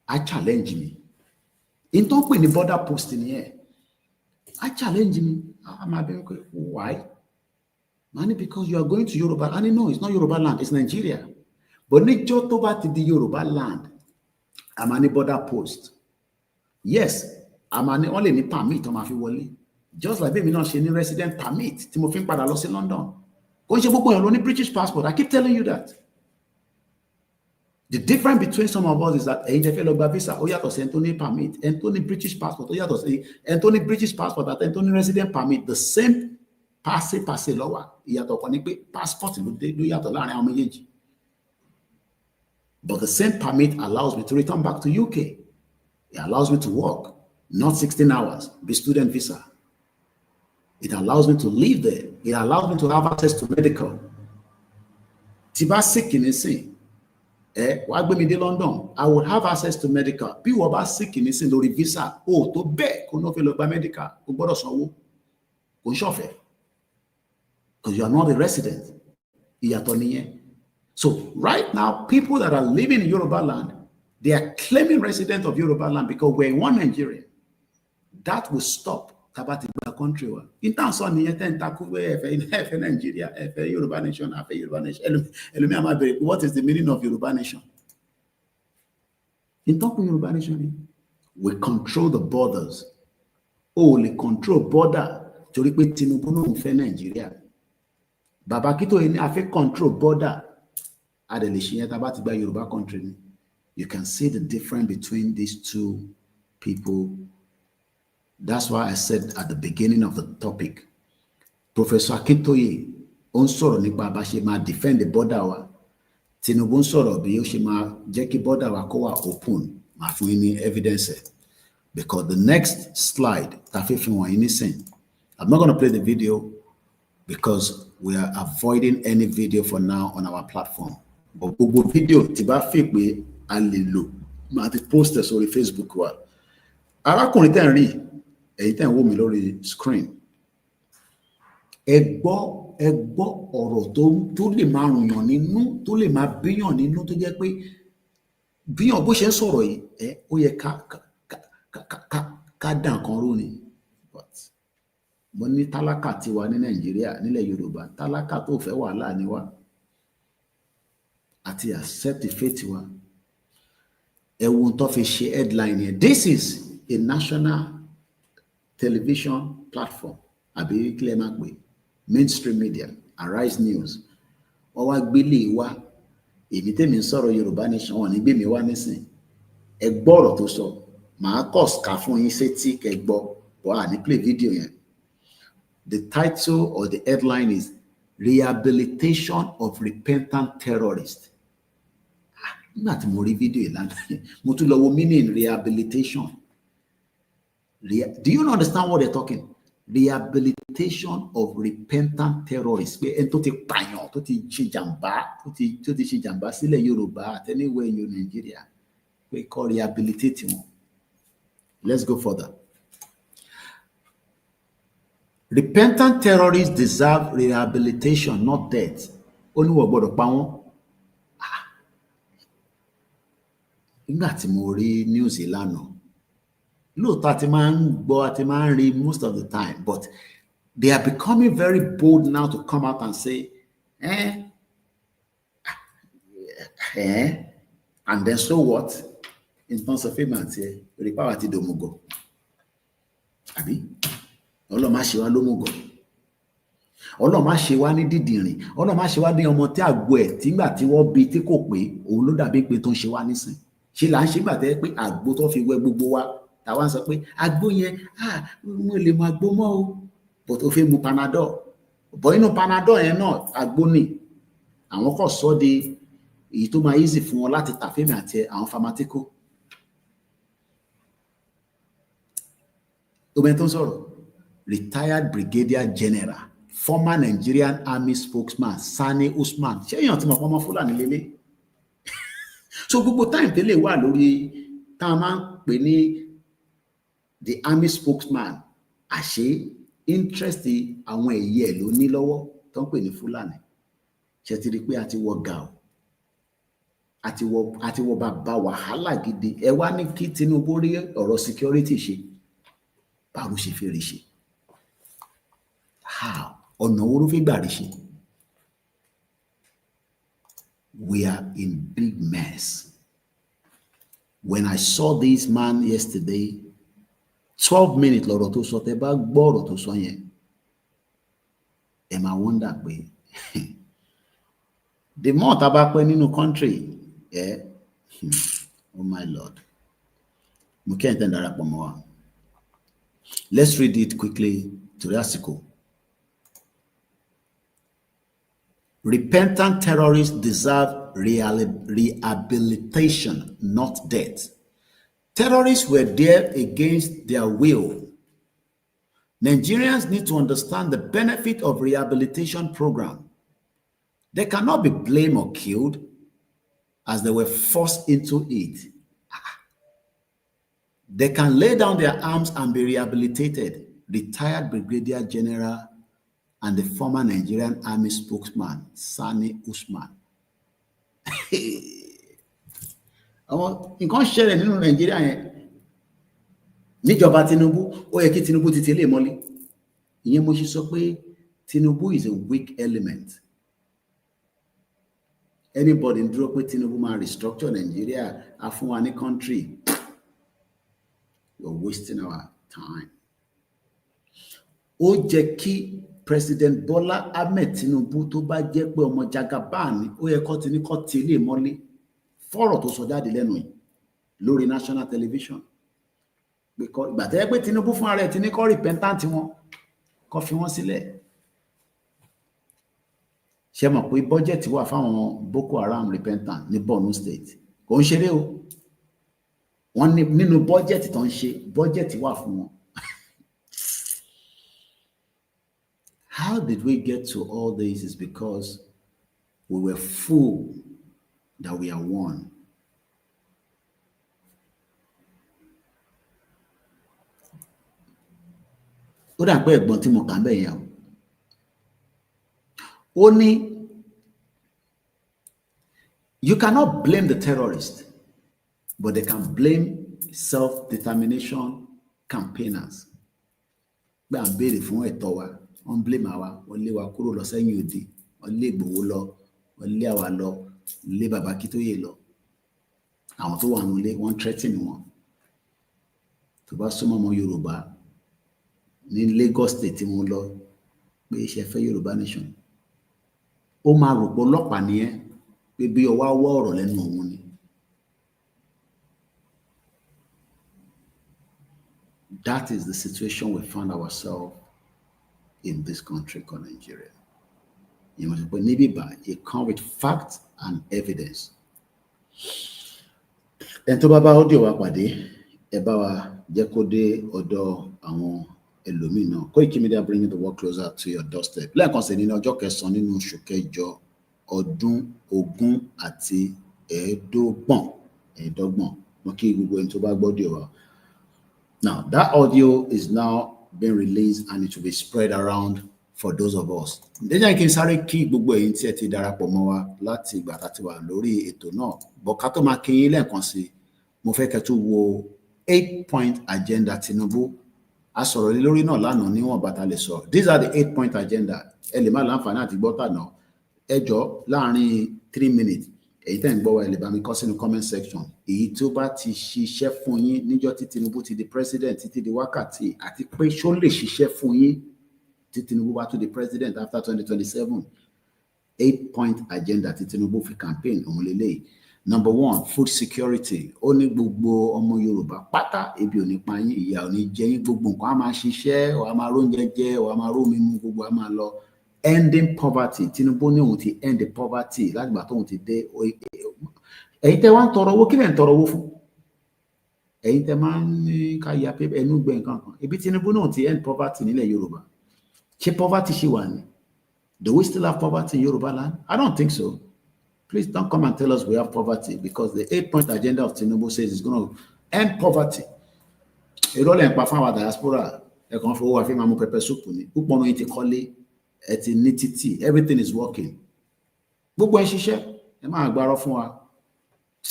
I challenge me. In tó pè ní border post in here, I challenge me. I'm like, why? Money, because you are going to Yoruba. And no, it's not Yoruba land, it's Nigeria. But níjọ́ tó bá ti di Yoruba land, I'm on a border post. Yes, I'm only ní permit on my wọlé. Just like baby náà ṣe ní resident permit tí mo fi ń padà lọ sí London. Kò ṣe gbogbo èèyàn ló ní British passport. I keep telling you that. The difference between some of us is that ẹ̀yin tẹ́ fẹ́ lọ gba visa ó yàtọ̀ sí ẹni tó ní permit, ẹni tó ní British passport ó yàtọ̀ sí ẹni tó ní British passport àti ẹni tó ní resident permit. The same passe lọ́wọ́ ìyàtọ̀ kan ní pé passport ló yàtọ̀ láàrin àwọn méjèèjì. But the same permit allows me to return back to UK. It allows me to work, not 16 hours, be student visa. It allows me to live there. It allows me to have access to medical. Tí bá sick in sin, wá gbé mi dé London, I would have access to medical. Bí wọ́n bá sick in sin lórí visa, tó bẹ́ẹ̀ kó náà fẹ́ lọ gba medical, kó gbọ́dọ̀ sanwó, kò ń ṣọ̀fẹ́. Because you are not a resident. Ìyàtọ̀ nìyẹn. So right now, people that are living in Yoruba land, they are claiming resident of Yoruba land because we're in one Nigeria. That will stop Tabati country. In terms of Nigeria, Yoruba nation, Yoruba nation. What is the meaning of Yoruba nation? In talking Yoruba nation, we control the borders. Only control border. To repeat Tinubu 9th Nigeria. Baba Akintoye ni a fẹ́ control border. Yoruba country. You can see the difference between these two people. That's why I said at the beginning of the topic, Professor Akintoye on sọ̀rọ̀ nípa bá ṣe máa defend the border wa. Tinubu ń sọ̀rọ̀ bí ó ṣe máa jẹ́ kí border wa kó wà open. Máa fún yín ní evidence. Because the next slide, tá fẹ́ fi wọ̀nyí nísìn. I'm not going to play the video because we are avoiding any video for now on our platform. But gbogbo video tí bá fi pé a lè lò máa ti post ẹ̀ sórí Facebook wa. Arákùnrin tẹ́ ń rí èyí tẹ́ ń wò mí lórí screen. Ẹ gbọ́ ọ̀rọ̀ tó lè máa rùnyàn nínú, tó lè máa bíyàn nínú, tó jẹ́ pé bíyàn bó ṣe ń sọ̀rọ̀ yìí, ó yẹ ká dà nǹkan rú ni. But mo ní tálákà tiwa ní Nàìjíríà, nílẹ̀ Yorùbá, tálákà tó fẹ́ wàhálà ni wá. Àti accept the fate wa. Ẹ̀wọ̀n tó fi ṣe headline here. This is a national television platform. Àbí kílẹ̀ máa pè mainstream media, Arise News. Wọ́n wá gbélé wa. Èmi tèmi ń sọ̀rọ̀ Yorùbá nation, wọ́n ní gbé mi wá nísìn. Ẹ gbọ́ ọ̀rọ̀ tó sọ. Màá kọ̀ ká fún yín sétí kẹ́ gbọ́. Wọ́n á ní play video yẹn. The title or the headline is Rehabilitation of Repentant Terrorists. Nígbà tí mo rí fídíò ìlànà, mo tún lọ wo meaning rehabilitation. Do you understand what they're talking? Rehabilitation of repentant terrorists. Pé ẹni tó ti pààyàn, tó ti ṣe jàmbá sílẹ̀ Yorùbá àti anywhere in Nigeria. Pé kọ́ rehabilitate wọn. Let's go further. Repentant terrorists deserve rehabilitation, not death. Ó ní wọ́n gbọ́dọ̀ pa wọ́n. nígbà tí mo rí news lánàá, lóòótọ́ àti máa ń gbọ́ àti máa ń rí most of the time, but they are becoming very bold now to come out and say, and then so what? In terms of payments, the power to domugo. Abi, Ọlọ́run má ṣe wá lómùgọ̀. Ọlọ́run má ṣe wá ní dídìrín. Ọlọ́run má ṣe wá ní ọmọ tí àgbo ẹ̀ tígbà tí wọ́n bí tí kò pé òun ló dàbí pé tó ń ṣe wá nísìn. Ṣé là ń ṣe gbà tẹ́ pé àgbo tó fi wẹ gbogbo wa táwa ń sọ pé àgbo yẹn mo lè mu àgbo mọ́ o, but ó fẹ́ mu panadol. Bọ̀ inú panadol yẹn náà àgbo ni. Àwọn kò sọ di èyí tó máa easy fún wọn láti tà fẹ́mi àti àwọn pharmaceutical. Omen tó ń sọ̀rọ̀, retired brigadier general, former Nigerian army spokesman Sani Usman. Ṣé èèyàn tí mo pọ́n mọ́ Fúlàní lélẹ̀? So gbogbo time tẹ́lẹ̀ wà lórí tá a máa ń pè ní the army spokesman, àṣé interest àwọn ẹ̀yẹ ló ní lọ́wọ́ tó ń pè ní Fúlàní. Ṣé ti rí pé a ti wọ gà o? Àti wọ bàbá wàhálà gidi. Ẹ wá ní kí Tinubu rí ọ̀rọ̀ security ṣe. Báwo ṣe fi rí ṣe? How? Ọ̀nà wo ló fi gbà rí ṣe? We are in big mess. When I saw this man yesterday, 12 minutes lọ́rọ̀ tó sọ, tẹ́ bá gbọ́ ọ̀rọ̀ tó sọ yẹn, ẹ máa wonder pé the more tá bá pẹ́ nínú country, oh my Lord, mo kí ẹ̀ tẹ́ ń darapọ̀ mọ́ wa. Let's read it quickly to the article. Repentant terrorists deserve rehabilitation, not death. Terrorists were there against their will. Nigerians need to understand the benefit of rehabilitation program. They cannot be blamed or killed as they were forced into it. They can lay down their arms and be rehabilitated. Retired Brigadier General and the former Nigerian Army spokesman, Sani Usman. Nǹkan ṣẹlẹ̀ nínú Nàìjíríà yẹn. Níjọba Tinubu, ó yẹ kí Tinubu ti tẹ̀lé mọ́lé. Ìyẹn mo ṣe sọ pé Tinubu is a weak element. Anybody dúró pé Tinubu máa restructure Nigeria, á fún wa ní country. You're wasting our time. Ó jẹ́ kí President Bola Ahmed Tinubu tó bá jẹ́ pé ọmọ Jagaban ni, ó yẹ kó ti ní kó tẹ̀lé mọ́lé fọ́rọ̀ tó sọ jáde lẹ́nu yìí lórí national television. Because ìgbà tẹ́ pé Tinubu fún ara ẹ̀ ti ní kó repentant wọn, kó fi wọ́n sílẹ̀. Ṣé mọ̀ pé budget wà fáwọn Boko Haram repentant ní Borno State? Kò ń ṣeré o. Wọ́n ní nínú budget tó ń ṣe, budget wà fún wọn. How did we get to all this? Is because we were fooled that we are one. Ó dà pé ẹ̀gbọ́n tí mo kà ń bẹ̀ yẹn o. Ó ní, you cannot blame the terrorists, but they can blame self-determination campaigners. Pé à ń béèrè fún ẹ̀tọ́ wa, wọ́n blame àwa, wọ́n lé wa kúrò lọ sẹ́yìn òde, wọ́n lé Ìgbòho lọ, wọ́n lé àwa lọ, lé Bàbá Akintoye lọ. Àwọn tó wà nílé, wọ́n threaten wọn. Tó bá súnmọ́ ọmọ Yorùbá ní Lagos State tí mo lọ, pé ṣe fẹ́ Yorùbá nation. Ó máa rò pé ọlọ́pàá ni ẹ́, pé bí ọwọ́ wọ́ ọ̀rọ̀ lẹ́nu òun ni. That is the situation we found ourselves in this country called Nigeria. You must put Nibiba, it come with facts and evidence. And to baba audio wa pàdé, ẹ bá wa jẹ́ kó dé ọ̀dọ̀ àwọn ẹlòmíràn. Koikimedia bringing the work closer to your doorstep. Lẹ́ẹ̀kan sí ní ọjọ́ kẹsàn-án nínú oṣù kẹjọ ọdún ogún àti ẹ̀ẹ́dọ́gbọ̀n. Mo kí gbogbo ẹni tó bá gbọ́dọ̀ wa. Now, that audio is now being released and it will be spread around for those of us. Ǹjẹ́ kí n sáré kí gbogbo ẹ̀yin tí ẹ ti darapọ̀ mọ́ wa láti ìgbà tá ti wà lórí ètò náà. Bọ̀ ká tó máa kí yín lẹ́ẹ̀kan sí, mo fẹ́ kẹ́ tún wo 8-point agenda Tinubu a sọ̀rọ̀ lé lórí náà lánàá níwọ̀n bàtà lè sọ. These are the 8-point agenda. Ẹ lè má láǹfààní àti gbọ́ tànà. Ẹ jọ̀ọ́ láàárín 3 minutes èyí tẹ́ ń gbọ́ wa ẹ lè bá mi kọ sínú comment section. Èyí tó bá ti ṣiṣẹ́ fún yín níjọ́ tí Tinubu ti di president títí di wákàtí àti pé ṣó lè ṣiṣẹ́ fún yín tí Tinubu bá tún di president after 2027. 8-point agenda tí Tinubu fi campaign òun lélẹ́yìí. Number 1, food security. Ó ní gbogbo ọmọ Yorùbá pátá ebi ò ní pa yín, ìyà ò ní jẹ yín, gbogbo nǹkan á máa ṣiṣẹ́, ó á máa róúnjẹ jẹ, ó á máa rómi mu, gbogbo á máa lọ. Ending poverty. Tinubu ní òun ti end the poverty láti ìgbà tóun ti dé. Ẹ̀yin tẹ́ wá ń tọrọ owó, kí lẹ̀ ń tọrọ owó fún? Ẹ̀yin tẹ́ máa ń ní ká ya pé ẹnu gbẹ nǹkan kan. Ibi Tinubu náà ti end poverty nílẹ̀ Yorùbá. Ṣé poverty ṣì wà ní? Do we still have poverty in Yoruba land? I don't think so. Please don't come and tell us we have poverty, because the 8-point agenda of Tinubu says it's going to end poverty. Ìrọ̀lẹ́ ń pa fún àwọn diaspora, ẹ kàn fowó àfi máa mú pepper soup ni. Púpọ̀ náà ti kọ́lé, ẹ ti ní títì, everything is working. Gbogbo ẹ ṣiṣẹ́, ẹ máa gbárọ́ fún wa.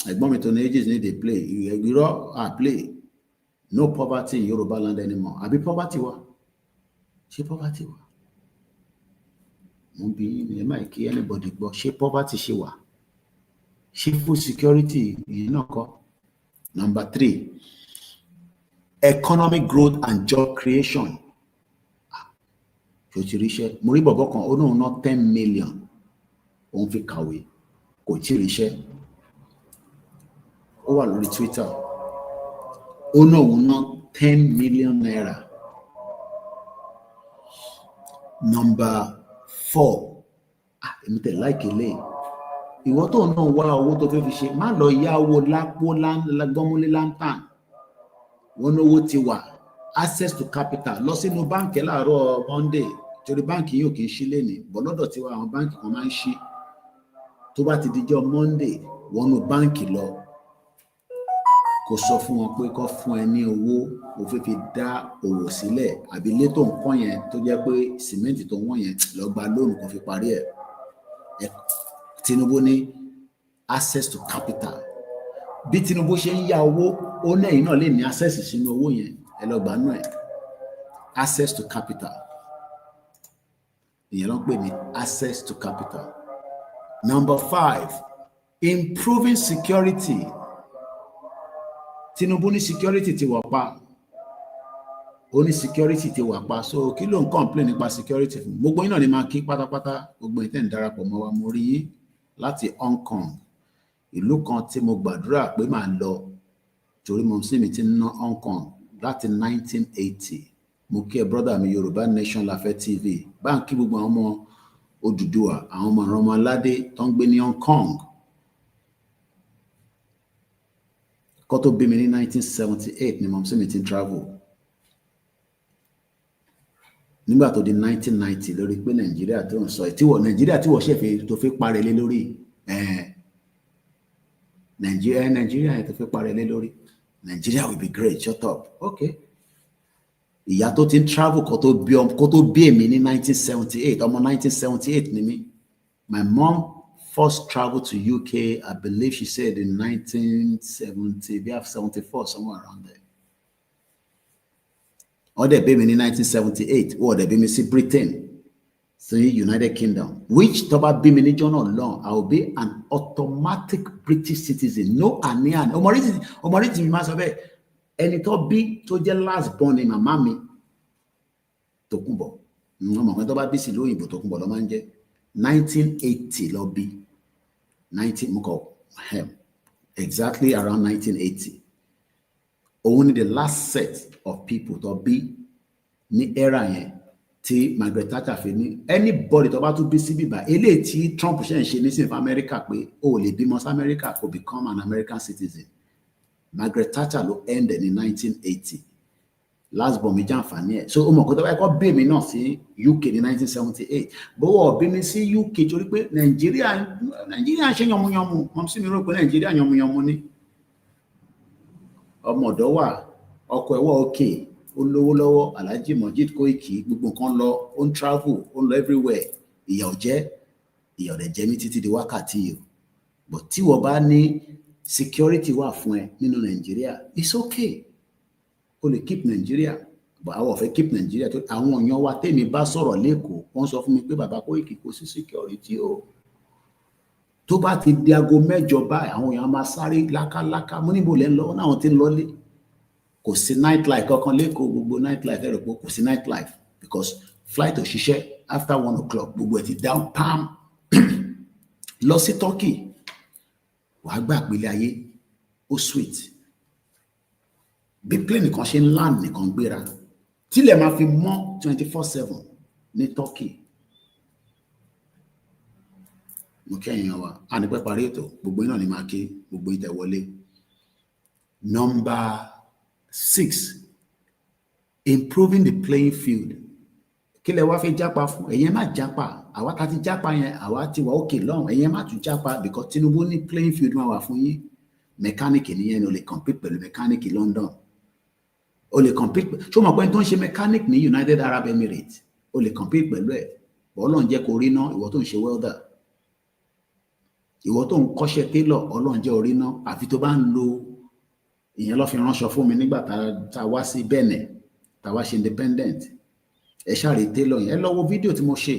Ẹ̀gbọ́n mi tó ní ages ní dey play. Ìrọ̀ play. No poverty in Yoruba land anymore. Àbí poverty wà? Ṣé poverty wà? Mo bí ẹ máa kí anybody gbọ́. Ṣé poverty ṣe wà? Ṣé food security yìí náà kọ́? Number 3, economic growth and job creation. Ṣé o ti ríṣẹ́? Mo rí bọ̀bọ̀ kan, ó náà ná 10 million. Òun fi kàwé, kò tí ríṣẹ́. Ó wà lórí Twitter. Ó náà òun ná 10 million naira. Number 4, èmi tẹ̀ láìkè lé. Ìwọ tó náà wá owó tó fẹ́ fi ṣe, má lọ yá owó lápò gbọ́múlé lantan. Wọ́n owó ti wà, access to capital. Lọ sínú báǹkì láàárọ̀ Monday, torí báǹkì yóò kì í ṣí lénìí, bọ̀ lọ́dọ̀ tí wà àwọn báǹkì kan máa ń ṣí. Tó bá ti dijọ́ Monday, wọnú báǹkì lọ. Kò sọ fún wọn pé kó fún ẹ ní owó, ó fẹ́ fi dá òwò sílẹ̀, àbí ilé tó ń kọ́ yẹn tó jẹ́ pé sìmẹ́ǹtì tó wọ́n yẹn lọ gba lóònù kó fi parí ẹ̀. Tinubu ní access to capital. Bí Tinubu ṣe ń yá owó, ó náà yìí náà lè ní access sínú owó yẹn, ẹ lọ gbà náà ẹ̀. Access to capital. Ìyẹn ló ń pè ní access to capital. Number 5, improving security. Tinubu ní security ti wà pa. Ó ní security ti wà pa. So kí ló ń complain nípa security fún? Gbogbo yín náà ni máa kí pátápátá. Gbogbo yín tẹ́ ń darapọ̀ mọ́ wa, mo rí yín láti Hong Kong. Ìlú kan tí mo gbàdúrà pé máa lọ, torí mo sì mi ti ná Hong Kong láti 1980. Mo kí ẹ brother mi Yorùbá Nation Lafẹ́ TV. Bá ń kí gbogbo àwọn ọmọ Odùduwà, àwọn ọmọ ọmọ aládé tó ń gbé ní Hong Kong. Kó tó bí mi ní 1978 ni mo sì mi ti travel. Nígbà tó di 1990 lórí pé Nàìjíríà tó ń sọ Nàìjíríà tí wọ́n ṣẹ̀fẹ̀ tó fi parẹ́ lé lórí. Nàìjíríà tó fi parẹ́ lé lórí. Nigeria will be great, shut up. Okay. Ìyá tó ti ń travel kó tó bí èmi ní 1978, ọmọ 1978 ni mí. My mom first traveled to UK, I believe she said in 1970, we have 74, somewhere around there. Or they be me in 1978, or they be me see Britain, see United Kingdom. Which toba be me John long, I will be an automatic British citizen. No anian. Omoriti mi ma sọ bẹ́ẹ̀. Ẹni tó bí tó jẹ́ last born ni màmá mi Tòkunbọ̀. Ọmọ kan tó bá bí sí lóyìnbó Tòkunbọ̀ ló máa ń jẹ́. 1980 ló bí. 19 mo kọ exactly around 1980. Only the last set of people to be ní era yẹn tí Margaret Thatcher fi ní anybody tó bá tún bí sí bíbá eléyìí tí Trump ṣe ń ṣe nísìnyí fún America pé ó lè bímọ sí America kó become an American citizen. Margaret Thatcher ló end ní 1980. Last born mi jàǹfààní ẹ̀. So ó mọ̀ kó tó bá kọ́ bí mi náà sí UK ní 1978. Bówó bí mi sí UK torí pé Nàìjíríà ṣe yànmùyànmù. Mọ̀ sí mi rò pé Nàìjíríà yànmùyànmù ni. Ọmọ ọ̀dọ́ wà, ọkọ ẹ̀wọ̀ òkè, ó lówó lọ́wọ́, Alhaji Mojeed Koiki, gbogbo nǹkan lọ, ó ń travel, ó ń lọ everywhere. Ìyà ò jẹ mí títí di wákàtí yìí. But tí wọ́n bá ní security wà fún ẹ nínú Nàìjíríà, it's okay. O lè keep Nàìjíríà, but àwọn ò fẹ́ keep Nàìjíríà tó àwọn èèyàn wa tèmi bá sọ̀rọ̀ lẹ́kọ̀ọ́ wọ́n sọ fún mi pé bàbá Koiki kò sí security o. Tó bá ti di aago 8 báyìí àwọn èèyàn máa sáré lákáláká mo níbo lẹ́ ń lọ náà tí ń lọlé. Kò sí nightlife kankan lẹ́kọ̀ọ́, gbogbo nightlife ẹ̀rọ pé kò sí nightlife because flight ò ṣiṣẹ́ after 1 o'clock gbogbo ẹ̀ ti down pam. Lọ sí Turkey wàá gbà pé ilé ayé ó sweet. Bí plane nìkan ṣe ń land nìkan gbéra tílẹ̀ máa fi mọ́ 24/7 ní Turkey. Mo kẹ́yìn wa a ní pẹ́ parí ètò gbogbo iná ni máa ké gbogbo ìtẹ̀ wọlé. Number 6, improving the playing field. Kí lẹ wá fẹ́ jápa fún? Ẹ̀yin má jápa, àwa tá ti jápa yẹn àwa ti wà òkè lọ́hùn, ẹ̀yin má tún jápa because Tinubu ní playing field máa wà fún yín. Mechanic nìyẹn, o lè compete pẹ̀lú mechanic London. O lè compete, ṣó mọ̀ pé tó ń ṣe mechanic ní United Arab Emirates, o lè compete pẹ̀lú ẹ̀. Ọlọ́run jẹ́ kó rí ná, ìwọ tó ń ṣe welder. Ìwọ tó ń kọ́ṣẹ́ tailor, Ọlọ́run jẹ́ orí ná, àfi tó bá ń lo ìyẹn lọ́ fi ránṣọ fún mi nígbà tá wá sí Benin, tá wá ṣe independent. Ẹ ṣàrí tailor yẹn, ẹ lọ wo fídíò tí mo ṣe.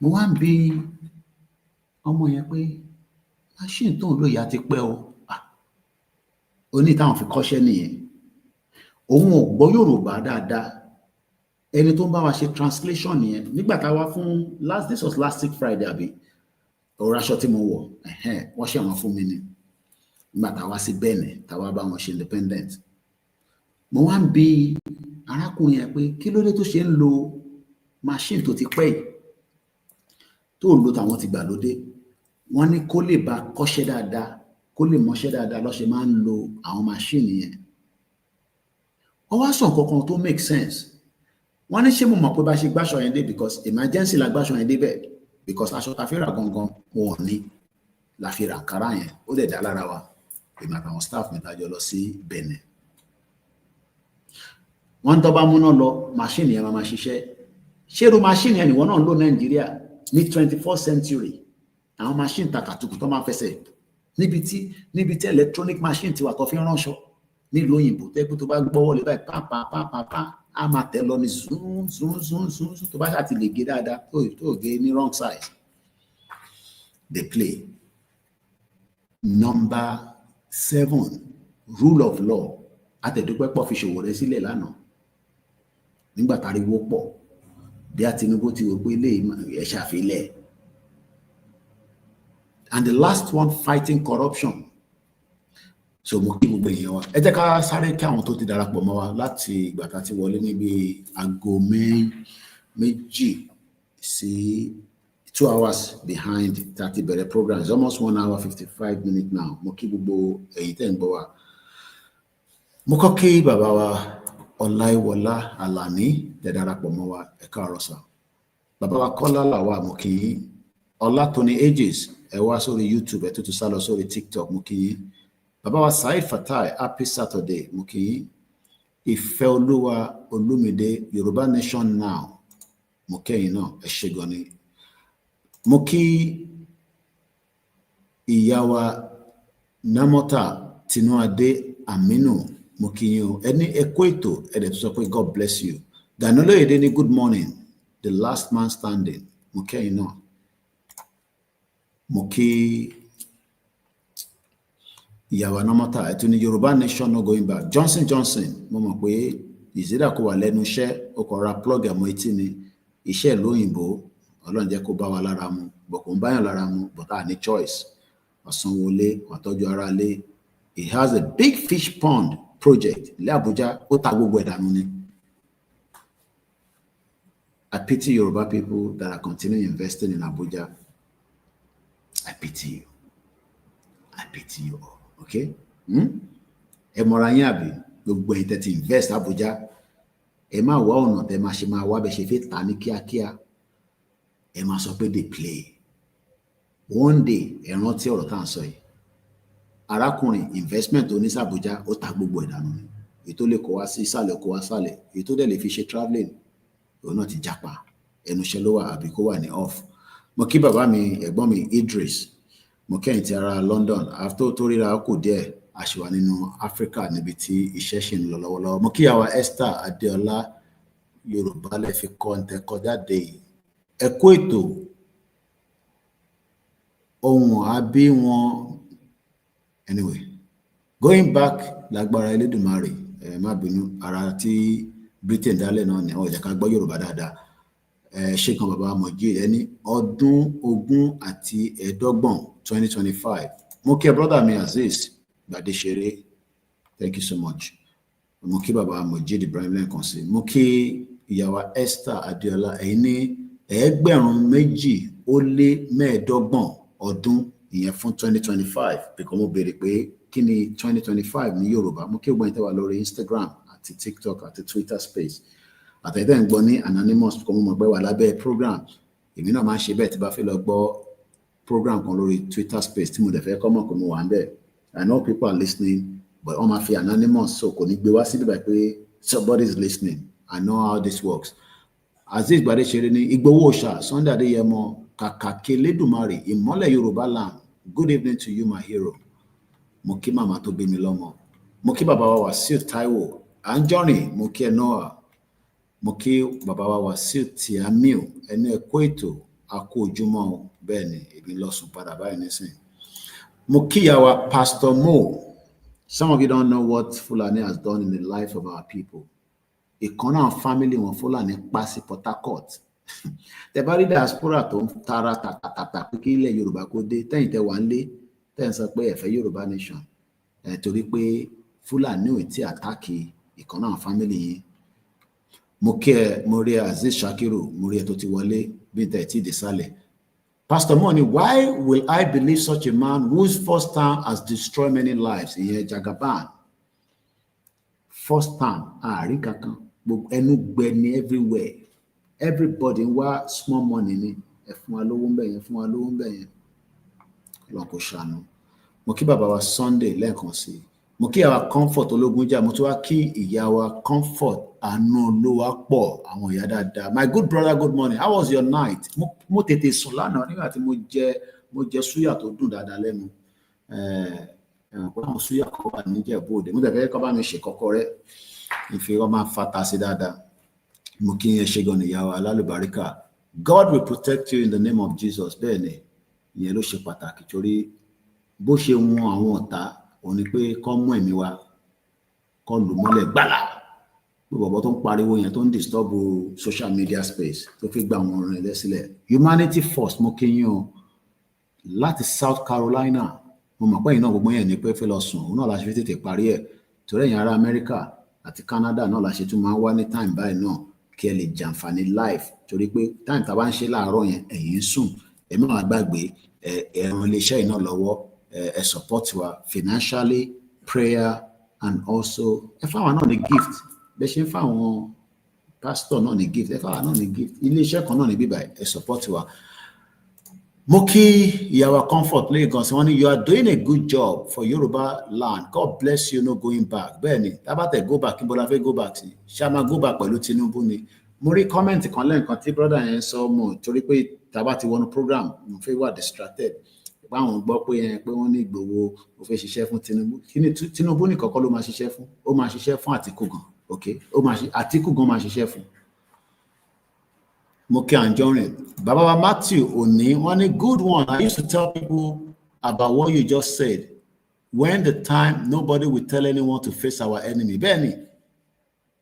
Mo wá ń bi ọmọ yẹn pé machine tó ń lò yá ti pẹ́ o. Ó ní táwọn fi kọ́ṣẹ́ nìyẹn. Òun ò gbọ́ Yorùbá dáadáa. Ẹni tó ń bá wa ṣe translation nìyẹn. Nígbà tá wá fún this was last week Friday àbí ọ̀rọ̀ aṣọ tí mo wọ̀ wọ́n ṣe àwọn fún mi ni. Nígbà tá wá sí Benin tá wá bá wọn ṣe independent. Mo wá ń bi arákùnrin yẹn pé kí ló dé tó ṣe ń lo machine tó ti pẹ́ yìí tó ń lo tàwọn ti gbàlódé. Wọ́n ní kó lè bá kọ́ṣẹ́ dáadáa kó lè mọṣẹ́ dáadáa ló ṣe máa ń lo àwọn machine yẹn. Wọ́n wá sọ nǹkan tó make sense. Wọ́n ní ṣé mo mọ̀ pé bá ṣe gbáṣọ yẹn dé because emergency la gbáṣọ yẹn dé bẹ́ẹ̀ because aṣọ ta fi rà gangan wọn ò ní la fi rà àǹkárá yẹn ó dẹ̀ dá lára wa èmi àtàwọn staff mi tájọ lọ sí Benin. Wọ́n tó bá múná lọ machine yẹn máa ṣiṣẹ́. Ṣé irú machine yẹn nìwọ náà ń lò Nàìjíríà ní 21st century? Àwọn machine takàtúkù tó máa fẹsẹ̀ níbi tí electronic machine ti wà tó fi ránṣọ nílùú òyìnbó tẹ́kù tó bá gbọ́wọ́ lé báyìí pàápàá a máa tẹ̀ lọ ní zoom tó bá ṣáà ti lè gé dáadáa tó gé ní wrong size. They play. Number 7, rule of law. Àtẹ̀dúpẹ́ pọ̀ fi ṣòwò rẹ̀ sílẹ̀ lánàá nígbà táriwo pọ̀ bí a Tinubu ti wò pé ilé ẹ̀ ṣàfilẹ̀. And the last one, fighting corruption. So mo kí gbogbo èèyàn wa. Ẹ jẹ́ ká sáré kí àwọn tó ti darapọ̀ mọ́ wa láti ìgbà tá ti wọlé níbi aago méjì sí 2 hours behind tá ti bẹ̀rẹ̀ program. It's almost 1 hour 55 minutes now. Mo kí gbogbo èyí tẹ́ ń gbọ́ wa. Mo kọ́ kí bàbá wa Ọláyíwọlá Àlàní tẹ́ darapọ̀ mọ́ wa ẹ káàárọ̀ sà. Bàbá wa Kọ́lá Làwà mo kí Ọlátòní Ages ẹ wá sórí YouTube ẹ tó sá lọ sórí TikTok mo kí bàbá wa Saheed Fatai happy Saturday mo kí Ìfẹ́ Olúwa Olúmídé Yorùbá Nation Now mo kẹ́yìn náà ẹ ṣé gan ni. Mo kí ìyá wa Namota Tinuade Aminu mo kí yín o ẹni ẹkọ ètò ẹdẹ tó sọ pé God bless you. Danilóyèdè ní good morning the last man standing mo kẹ́yìn náà. Mo kí ìyàwó Namota ẹtù ní Yorùbá Nation no going back. Johnson mo mọ̀ pé ìṣẹ́dá kò wà lẹ́nu iṣẹ́ ó kọ̀ ra plug ẹ̀mọ́ etí ni iṣẹ́ lóyìnbó Ọlọ́run jẹ́ kó bá wa lára mu bọ̀ kò ń báyàn lára mu but a ní choice ọ̀sánwọlé ọ̀tọ́jú ara lé. He has a big fish pond project ilé Abuja ó ta gbogbo ẹ̀dánù ni. I pity Yoruba people that are continuing investing in Abuja. I pity you. I pity you all. Okay? Ẹ mọ̀ra yín àbí gbogbo ẹ̀yin tẹ́ ti invest Abuja. Ẹ máa wá ọ̀nà tẹ́ máa ṣe máa wá bẹ́ ṣe fẹ́ ta ní kíákíá. Ẹ máa sọ pé they play. One day ẹ rántí ọ̀rọ̀ tá à ń sọ yìí. Arákùnrin investment oníṣẹ́ Abuja ó ta gbogbo ìdánù ni. Èyí tó lè kó wá sí ìsàlẹ̀ kó wá sálẹ̀. Èyí tó dẹ̀ lè fi ṣe travelling. Òun náà ti japa. Ẹnu iṣẹ́ ló wà àbí kó wà ní off. Mo kí bàbá mi ẹ̀gbọ́n mi Idris. mo kẹ́yìn ti ara London after tó ríra kù díẹ̀ àṣìwà nínú Africa níbi tí iṣẹ́ ṣe ń lọ lọ́wọ́lọ́wọ́ mo kí àwa Esther Adéọlá Yorùbá lè fi kọ́ ń tẹ́kọ̀ jáde ẹ kú ètò ohun àbí wọn anyway going back lágbára Elédùmarè má bínú ara tí Britain dálẹ̀ náà ni ó jẹ́ ká gbọ́ Yorùbá dáadáa ṣé kan bàbá Mojí ẹni ọdún 2025 mo kí brother mi Aziz Gbadesere thank you so much mo kí bàbá Mojí Ibrahim lẹ́ẹ̀kan sí mo kí ìyàwó Esther Adéọlá ẹ̀yin ní 2025 ọdún ìyẹn fún 2025 because mo béèrè pé kí ni 2025 ní Yorùbá mo kí gbọ́n tẹ́wà lórí Instagram àti TikTok àti Twitter space àtẹ̀tẹ̀ ń gbọ́ ní anonymous kò mọ̀ pé wà lábẹ́ program èmi náà máa ń ṣe bẹ́ẹ̀ tí bá fẹ́ lọ gbọ́ program kan lórí Twitter space tí mo dẹ̀ fẹ́ kọ́ mọ̀ pé mo wà ń bẹ̀ I know people are listening but wọ́n máa fi anonymous so kò ní gbé wá síbí báyìí pé somebody is listening I know how this works Aziz Gbadesere ní Igboho Òòṣà Sunday Adéyẹmọ kàkàkí Elédùmarè ìmọ́lẹ̀ Yorùbá land good evening to you my hero mo kí màmá tó bí mi lọ́mọ mo kí bàbá wa Wàsíù Táíwò Anjorin mo kí ẹ Noah mo kí bàbá wa Wàsíù Tìámíù ẹni ẹ̀kọ́ ètò akó ojúmọ́ bẹ́ẹ̀ ni èmi lọ sùn padà báyìí nísìnyí mo kí ìyàwó Pastor Mo some of you don't know what Fulani has done in the life of our people ìkan náà family wọn Fulani pa sí Port Harcourt tẹ bá rí diaspora tó ń tara tàtàtà pé kí ilẹ̀ Yorùbá kó dé tẹ́yìn tẹ wà ń lé tẹ́yìn sọ pé ẹ̀fẹ́ Yorùbá nation torí pé Fulani ò tí àtàkì ìkan náà family yìí mo kí ẹ mo rí Aziz Shakiru mo rí ẹ tó ti wọlé bí tẹ̀ tí dé sálẹ̀ Pastor Money why will I believe such a man whose first time has destroyed many lives ìyẹn Jagaban first time àárín kankan ẹnu gbẹ ní everywhere everybody wá small money ni ẹ fún wa lówó ń bẹ̀ yẹn fún wa lówó ń bẹ̀ yẹn lọ́n kò ṣàánú mo kí bàbá wa Sunday lẹ́ẹ̀kan sí mo kí àwa Comfort Ológunjà mo tún wá kí ìyá wa Comfort àánú olówó pọ̀ àwọn ìyá dáadáa my good brother good morning how was your night mo tètè sùn lánàá nígbà tí mo jẹ súyà tó dùn dáadáa lẹ́nu àwọn súyà kan wà níjẹ̀bú Òde mo tẹ̀ fẹ́ kọ́ bá mi ṣe kọ́kọ́ rẹ́ ìfi wọn máa fata sí dáadáa mo kí yẹn ṣe gan ìyàwó alálùbáríkà God will protect you in the name of Jesus bẹ́ẹ̀ ni ìyẹn ló ṣe pàtàkì torí bó ṣe wọn àwọn ọ̀tá òun ni pé kọ́ mú ẹ̀mí wa kọ́ lù mọ́lẹ̀ gbàlà gbogbo tó ń pariwo yẹn tó ń disturb social media space tó fi gba àwọn ọ̀rìn lẹ́sílẹ̀ humanity first mo kí yín o láti South Carolina mo mọ̀ pé yìí náà gbogbo yẹn ní pé fẹ́ lọ sùn òun náà la ṣe fi tètè parí ẹ̀ torí ẹ̀yin ará Amẹ́ríkà àti Canada náà la ṣe tún máa ń wá ní time báyìí náà kí ẹ lè jàǹfààní live torí pé time tá a bá ń ṣe láàárọ̀ yẹn ẹ̀yin ń sùn ẹ̀mí àwọn àgbàgbé ẹ̀ràn iléeṣẹ́ yìí náà lọ́wọ́ ẹ support wa financially prayer and also ẹ fáwọn náà ní gift bẹ́ẹ̀ ṣe ń fáwọn pastor náà ní gift ẹ fáwọn náà ní gift iléeṣẹ́ kan náà ní bíbá ẹ support wa. mo kí ìyàwó Comfort lẹ́ẹ̀kan sí wọ́n ní you are doing a good job for Yorùbá land God bless you no going back bẹ́ẹ̀ ni tábàtẹ̀ go back kí bọ́lá fẹ́ go back sí ṣáà go back pẹ̀lú Tinubu ni mo rí comment kan lẹ́ẹ̀kan tí brother yẹn sọ mọ̀ torí pé tábà ti wọnú program mo fẹ́ wà distracted báwọn gbọ́ pé wọ́n ní Ìgbòho ó fẹ́ ṣiṣẹ́ fún Tinubu kí ni Tinubu ní kọ́kọ́ ló máa ṣiṣẹ́ fún ó máa ṣiṣẹ́ fún Àtíkù gan okay ó máa Àtíkù gan máa ṣiṣẹ́ fún mo kí Anjorin bàbá wa Matthew Oni wọ́n ní good one I used to tell people about what you just said when the time nobody will tell anyone to face our enemy bẹ́ẹ̀ ni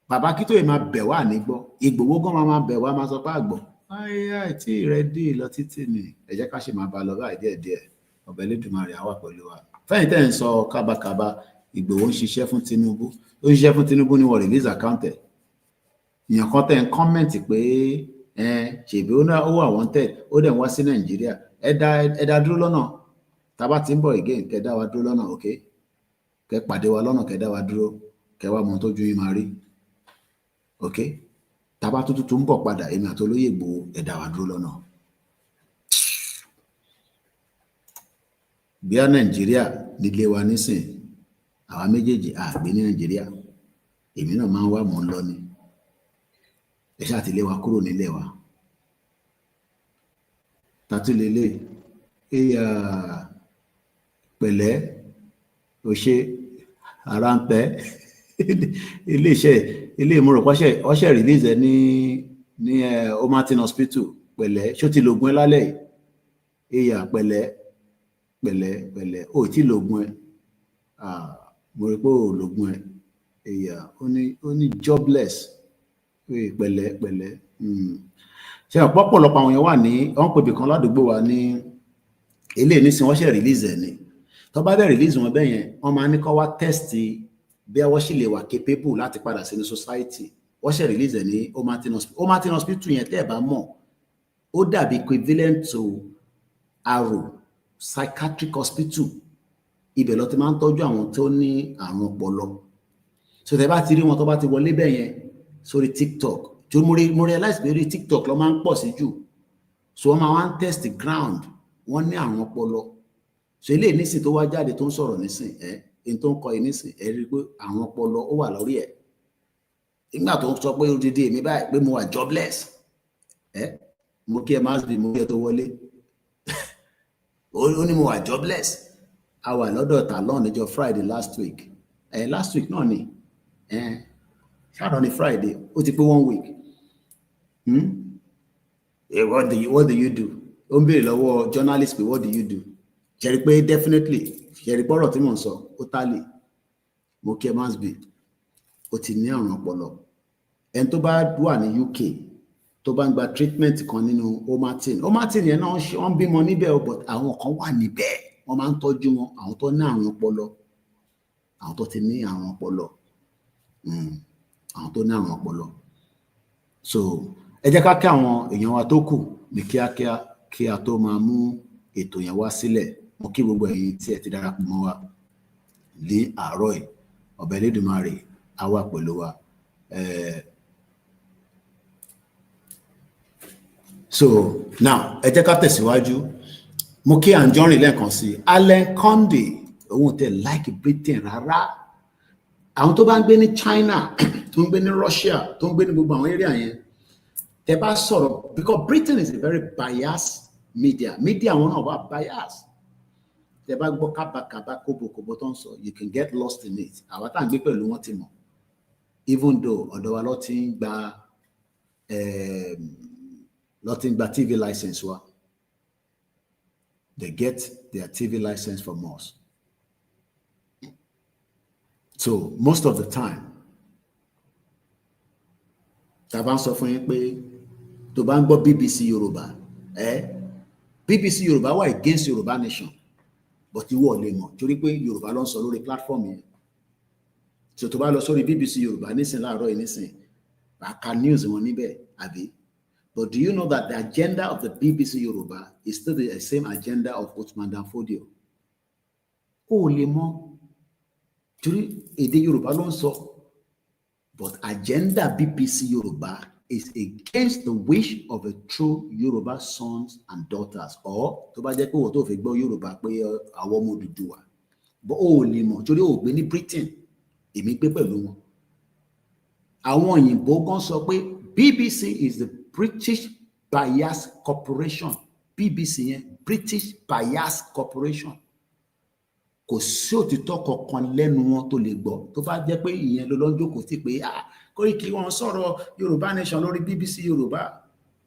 bàbá Akintoye máa bẹ̀ wá nígbọ́ Ìgbòho gan máa bẹ̀ wá máa sọ pé àgbọ̀ ayé tí rẹ̀ dì lọ títí ni ẹ jẹ́ ká ṣe máa bá lọ báyìí díẹ̀ ọ̀bẹ Elédùmarè á wà pẹ̀lú wa fẹ́yìn tẹ́ ń sọ kábàkábà Ìgbòho ń ṣiṣẹ́ fún Tinubu ó ń ṣiṣẹ́ fún Tinubu ní wọ́n release account ẹ̀ èèyàn kan tẹ́ ń comment pé ṣèbí ó wà wanted ó dẹ̀ ń wá sí Nàìjíríà ẹ dá dúró lọ́nà tá bá ti ń bọ̀ again kẹ́ dá wa dúró lọ́nà okay kẹ́ pàdé wa lọ́nà kẹ́ dá wa dúró kẹ́ wá mọ tójú yín máa rí okay tá bá tuntun ń bọ̀ padà èmi àti olóyè Ìgbòho ẹ dá wa dúró lọ́nà. bí a Nàìjíríà nílé wa nísìn àwa méjèèjì àgbé ní Nàìjíríà èmi náà máa ń wá mọ̀ ń lọ ni ẹ ṣáà ti lé wa kúrò nílé wa tàtú lélẹ̀ pẹ̀lẹ́ ó ṣe ara ń tẹ́ ilé ìmúrò ọṣẹ release ẹ ní Omartin hospital pẹ̀lẹ́ ṣó ti lògùn ẹ lálẹ́ yìí èyà pẹ̀lẹ́ ó ti lògùn ẹ mo rí pé ó lògùn ẹ èyà ó ní jobless pẹ̀lẹ́ ṣe ọ̀pọ̀lọpọ̀ àwọn èèyàn wà ní wọ́n pèbì kan ládùúgbò wa ní ilé nísìn wọ́n ṣe release ẹ̀ ni tó bá dẹ̀ release wọn bẹ́ẹ̀ yẹn wọ́n máa ní kó wá test bí wọ́n sì lè wà capable láti padà sínú society wọ́n ṣe release ẹ̀ ní Omartin hospital yẹn tẹ́ ẹ̀ bá mọ̀ ó dàbí equivalent to Aro psychiatric hospital ibẹ̀ ló ti máa ń tọ́jú àwọn tó ní àrùn ọpọlọ so tẹ́ bá ti rí wọn tó bá ti wọlé bẹ́ẹ̀ yẹn sórí TikTok tí mo realize pé TikTok ló máa ń pọ̀ sí jù so wọ́n máa wá ń test ground wọ́n ní àrùn ọpọlọ so ilé nísìn tó wá jáde tó ń sọ̀rọ̀ nísìn ẹni tó ń kọ yìí nísìn rí pé àrùn ọpọlọ ó wà lórí ẹ̀ nígbà tó ń sọ pé odidi èmi báyìí pé mo wà jobless mo kí ẹ máa bí mo kí ẹ tó wọlé ó ní mo wà jobless a wà lọ́dọ̀ Talon níjọ́ Friday last week náà ni ṣáàdọ̀ ní Friday ó ti pé 1 week what do you do ó ń béèrè lọ́wọ́ journalist pé what do you do ṣẹ̀rí pé definitely ṣẹ̀rí pọ́rọ̀ tí mò ń sọ ó tálè mo kí ẹ máa bí ó ti ní àrùn ọpọlọ ẹni tó bá wà ní UK tó bá ń gba treatment kan nínú Omartin yẹn náà wọ́n bímọ níbẹ̀ but àwọn kan wà níbẹ̀ wọ́n máa ń tọ́jú wọn àwọn tó ní àrùn ọpọlọ àwọn tó ti ní àrùn ọpọlọ àwọn tó ní àrùn ọpọlọ so ẹ jẹ́ ká kí àwọn èèyàn wa tó kù ní kíákíá kí a tó máa mú ètò yẹn wá sílẹ̀ mo kí gbogbo ẹ̀yin tí ẹ ti darapọ̀ mọ́ wa ní àárọ̀ yìí ọba Elédùmarè á wà pẹ̀lú wa so now ẹ jẹ́ ká tẹ̀síwájú mo kí Anjorin lẹ́ẹ̀kan sí Allen Conde òun tẹ̀ like Britain rárá àwọn tó bá ń gbé ní China tó ń gbé ní Russia tó ń gbé ní gbogbo àwọn area yẹn tẹ bá sọ̀rọ̀ because Britain is a very biased media wọn náà wà biased tẹ bá gbọ́ kábàkàbà kóbòkóbò tó ń sọ you can get lost in it àwọn tá à ń gbé pẹ̀lú wọn ti mọ̀ even though ọ̀dọ̀ wa ló ti ń gba TV license wa they get their TV license from us. So most of the time, tá bá ń sọ fún yín pé tó bá ń gbọ́ BBC Yorùbá, BBC Yorùbá wà against Yorùbá nation, but ìwọ lè mọ̀ torí pé Yorùbá ló ń sọ lórí platform yẹn. So tó bá lọ sórí BBC Yorùbá nísìn láàárọ̀ yìí nísìn, àka news wọn níbẹ̀ àbí. But do you know that the agenda of the BBC Yorùbá is still the same agenda of Othman Dan Fodio? Ó lè mọ̀ torí èdè Yorùbá ló ń sọ, but agenda BBC Yorùbá is against the wish of a true Yorùbá sons and daughters, or tó bá jẹ́ pé wọ́n tó fi gbọ́ Yorùbá pé àwọn ọmọ Odùduwà, but ó lè mọ̀ torí ó gbé ní Britain èmi gbé pẹ̀lú wọn. Àwọn òyìnbó gan sọ pé BBC is the British Bias Corporation. BBC yẹn British Bias Corporation. Kò sí òtítọ́ kankan lẹ́nu wọn tó lè gbọ́ tó bá jẹ́ pé ìyẹn ló lọ́n jókòó tí pé Koiki wọn sọ̀rọ̀ Yorùbá nation lórí BBC Yorùbá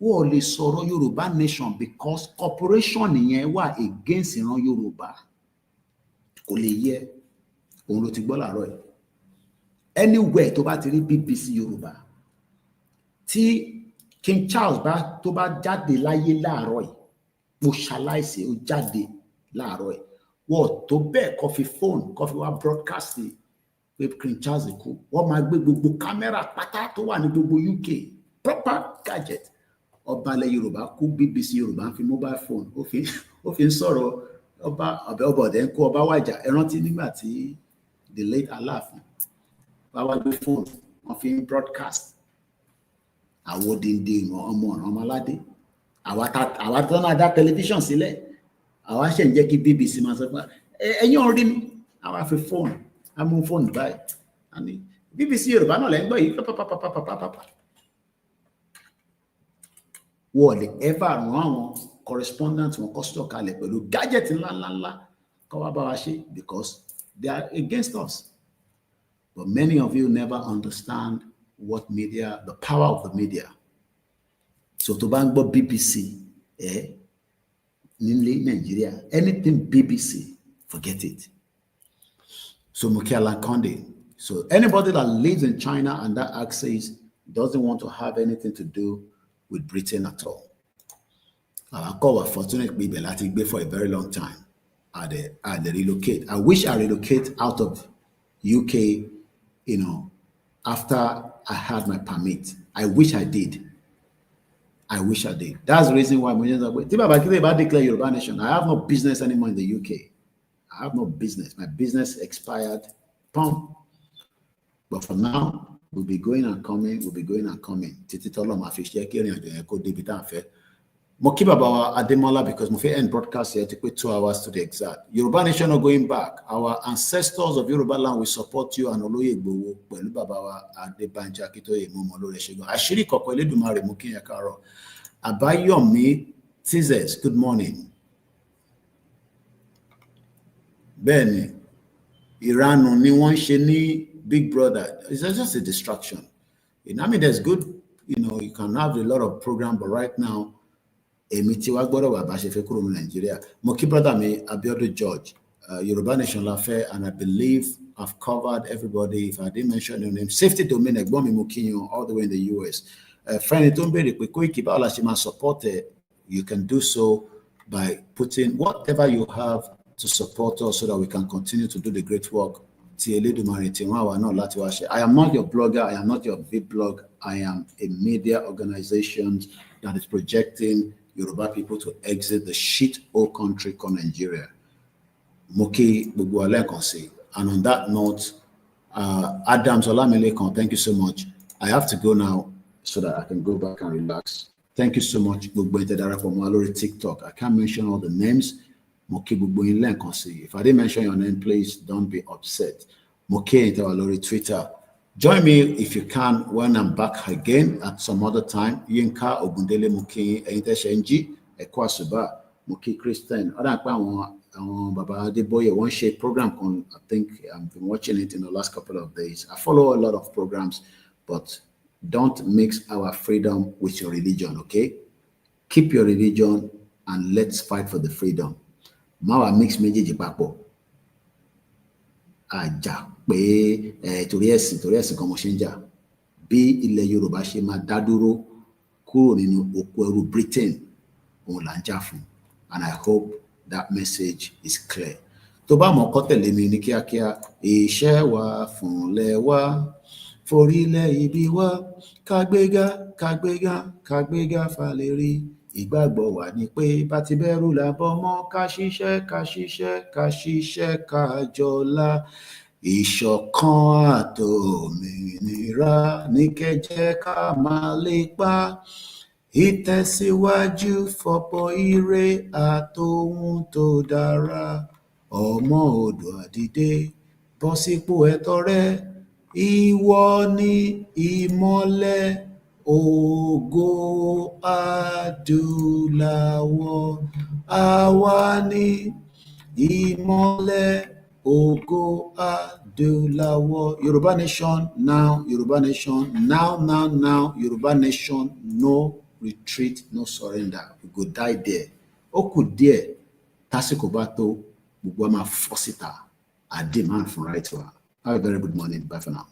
wọ́n lè sọ̀rọ̀ Yorùbá nation because corporation yẹn wà against ìran Yorùbá kò lè yẹ òun ló ti gbọ́ láàárọ̀ yìí anywhere tó bá ti rí BBC Yorùbá tí King Charles tó bá jáde láyé láàárọ̀ yìí mo ṣaláìsí ó jáde láàárọ̀ yìí wọ́n tó bẹ́ẹ̀ kó fi fóònù kó fi wá broadcast pé King Charles kú wọ́n máa gbé gbogbo kámẹ́rà pátá tó wà ní gbogbo UK proper gadget ọba ilẹ̀ Yorùbá kú BBC Yorùbá ń fi mobile phone ó fi ń sọ̀rọ̀ ọba ọ̀dẹ̀ ń kó ọba wàjà ẹ rántí nígbà tí the late Aláàfin wá gbé fóònù wọ́n fi ń broadcast àwọn òdìndé ọmọ aládé àwa tó náà dá tẹlifíṣàn sílẹ̀ àwa ṣe ń jẹ́ kí BBC máa sọ pé ẹ̀yin ò rí mi àwa fi fóònù a mú fóònù báyìí àní BBC Yorùbá náà lẹ́yìn gbọ́ yìí pápápápápápápá wọ́n lè ever ràn àwọn correspondent wọn kọ́sítọ̀ kalẹ̀ pẹ̀lú gadget ńláńláńlá because they are against us. But many of you never understand what media, the power of the media. So to Bangbo BBC, Nigeria, anything BBC, forget it. So Mukiala Konde. So anybody that lives in China and that access doesn't want to have anything to do with Britain at all. I call a fortunate people I think for a very long time. I relocate. I wish I relocate out of UK, after I had my permit. I wish I did. That's the reason why if I declare Yoruba Nation, I have no business anymore in the UK. I have no business. My business expired. Pump. But for now, we'll be going and coming. Titi tolo ma fi share kiri and jo ko debi ta fe. Mo keep about Ademola because mo fi end broadcast here to put 2 hours to the exact. Yoruba Nation are going back. Our ancestors of Yoruba land will support you and Oloye Igboho pẹ̀lú baba wa Agend Tinubu mo lore segun. Àṣírí koko Elédùmarè mo kin yakaro. Abayomi Tizes, good morning. Bẹ́ẹ̀ni, Iran ni wọ́n ṣe ní Big Brother. It's just a distraction. I mean, there's good, you can have a lot of program, but right now, Nigeria. Moki brother me, Abiodun George, Yoruba Nation Lafe, and I believe I've covered everybody. If I didn't mention your name, Safety Domain, Egbomi Mukinyo, all the way in the US. Friend, don't be Koikimedia support it. You can do so by putting whatever you have to support us so that we can continue to do the great work. I am not your blogger. I am not your big blog. I am a media organization that is projecting Yoruba people to exit the shit old country called Nigeria. Moki Bugwale Konsi. And on that note, Adams Olamelekon, thank you so much. I have to go now so that I can go back and relax. Thank you so much. TikTok. I can't mention all the names. If I didn't mention your name, please don't be upset. Twitter. Join me if you can when I'm back again at some other time. Yinka Ogundele Muki Shenji Ekwasuba Muki Christian. Baba Adeboye one shape program. I think I've been watching it in the last couple of days. I follow a lot of programs, but don't mix our freedom with your religion, okay? Keep your religion and let's fight for the freedom. Mawa mix méjèèjì papọ̀. Àjà pé torí ẹ̀sìn kan mo ṣe ń jà. Bí ilẹ̀ Yorùbá ṣe máa dá dúró kúrò nínú oko ẹrú Britain òun là ń jà fún. And I hope that message is clear. Tó bá mọ̀ kó tẹ̀lé mi ní kíákíá, iṣẹ́ wa fúnlẹ̀ wa, forílẹ̀ ibi wa, kágbéga fàlérí. Ìgbàgbọ́ wa ni pé bá ti bẹ̀rù làbọ̀ mọ́ ká ṣiṣẹ́ ká jọlá. Ìṣọ̀kan àtòmìnira ní kẹ́jẹ́ ká máa lépa. Ìtẹ̀síwájú fọ́pọ̀ ire àtòhun tó dára. Ọmọ Oòduà dìde bọ́ sípò ẹ̀tọ́ rẹ. Ìwọ ni ìmọ́lẹ̀ ògo adúláwọ̀. Àwa ni ìmọ́lẹ̀ ògo adúláwọ̀. Yoruba Nation now, Yoruba Nation now, Yoruba Nation, no retreat, no surrender. We go die there. Ó kù díẹ̀ tásìkò bá tó gbogbo máa fọ́ síta. I demand from right to her. Have a very good morning. Bye for now.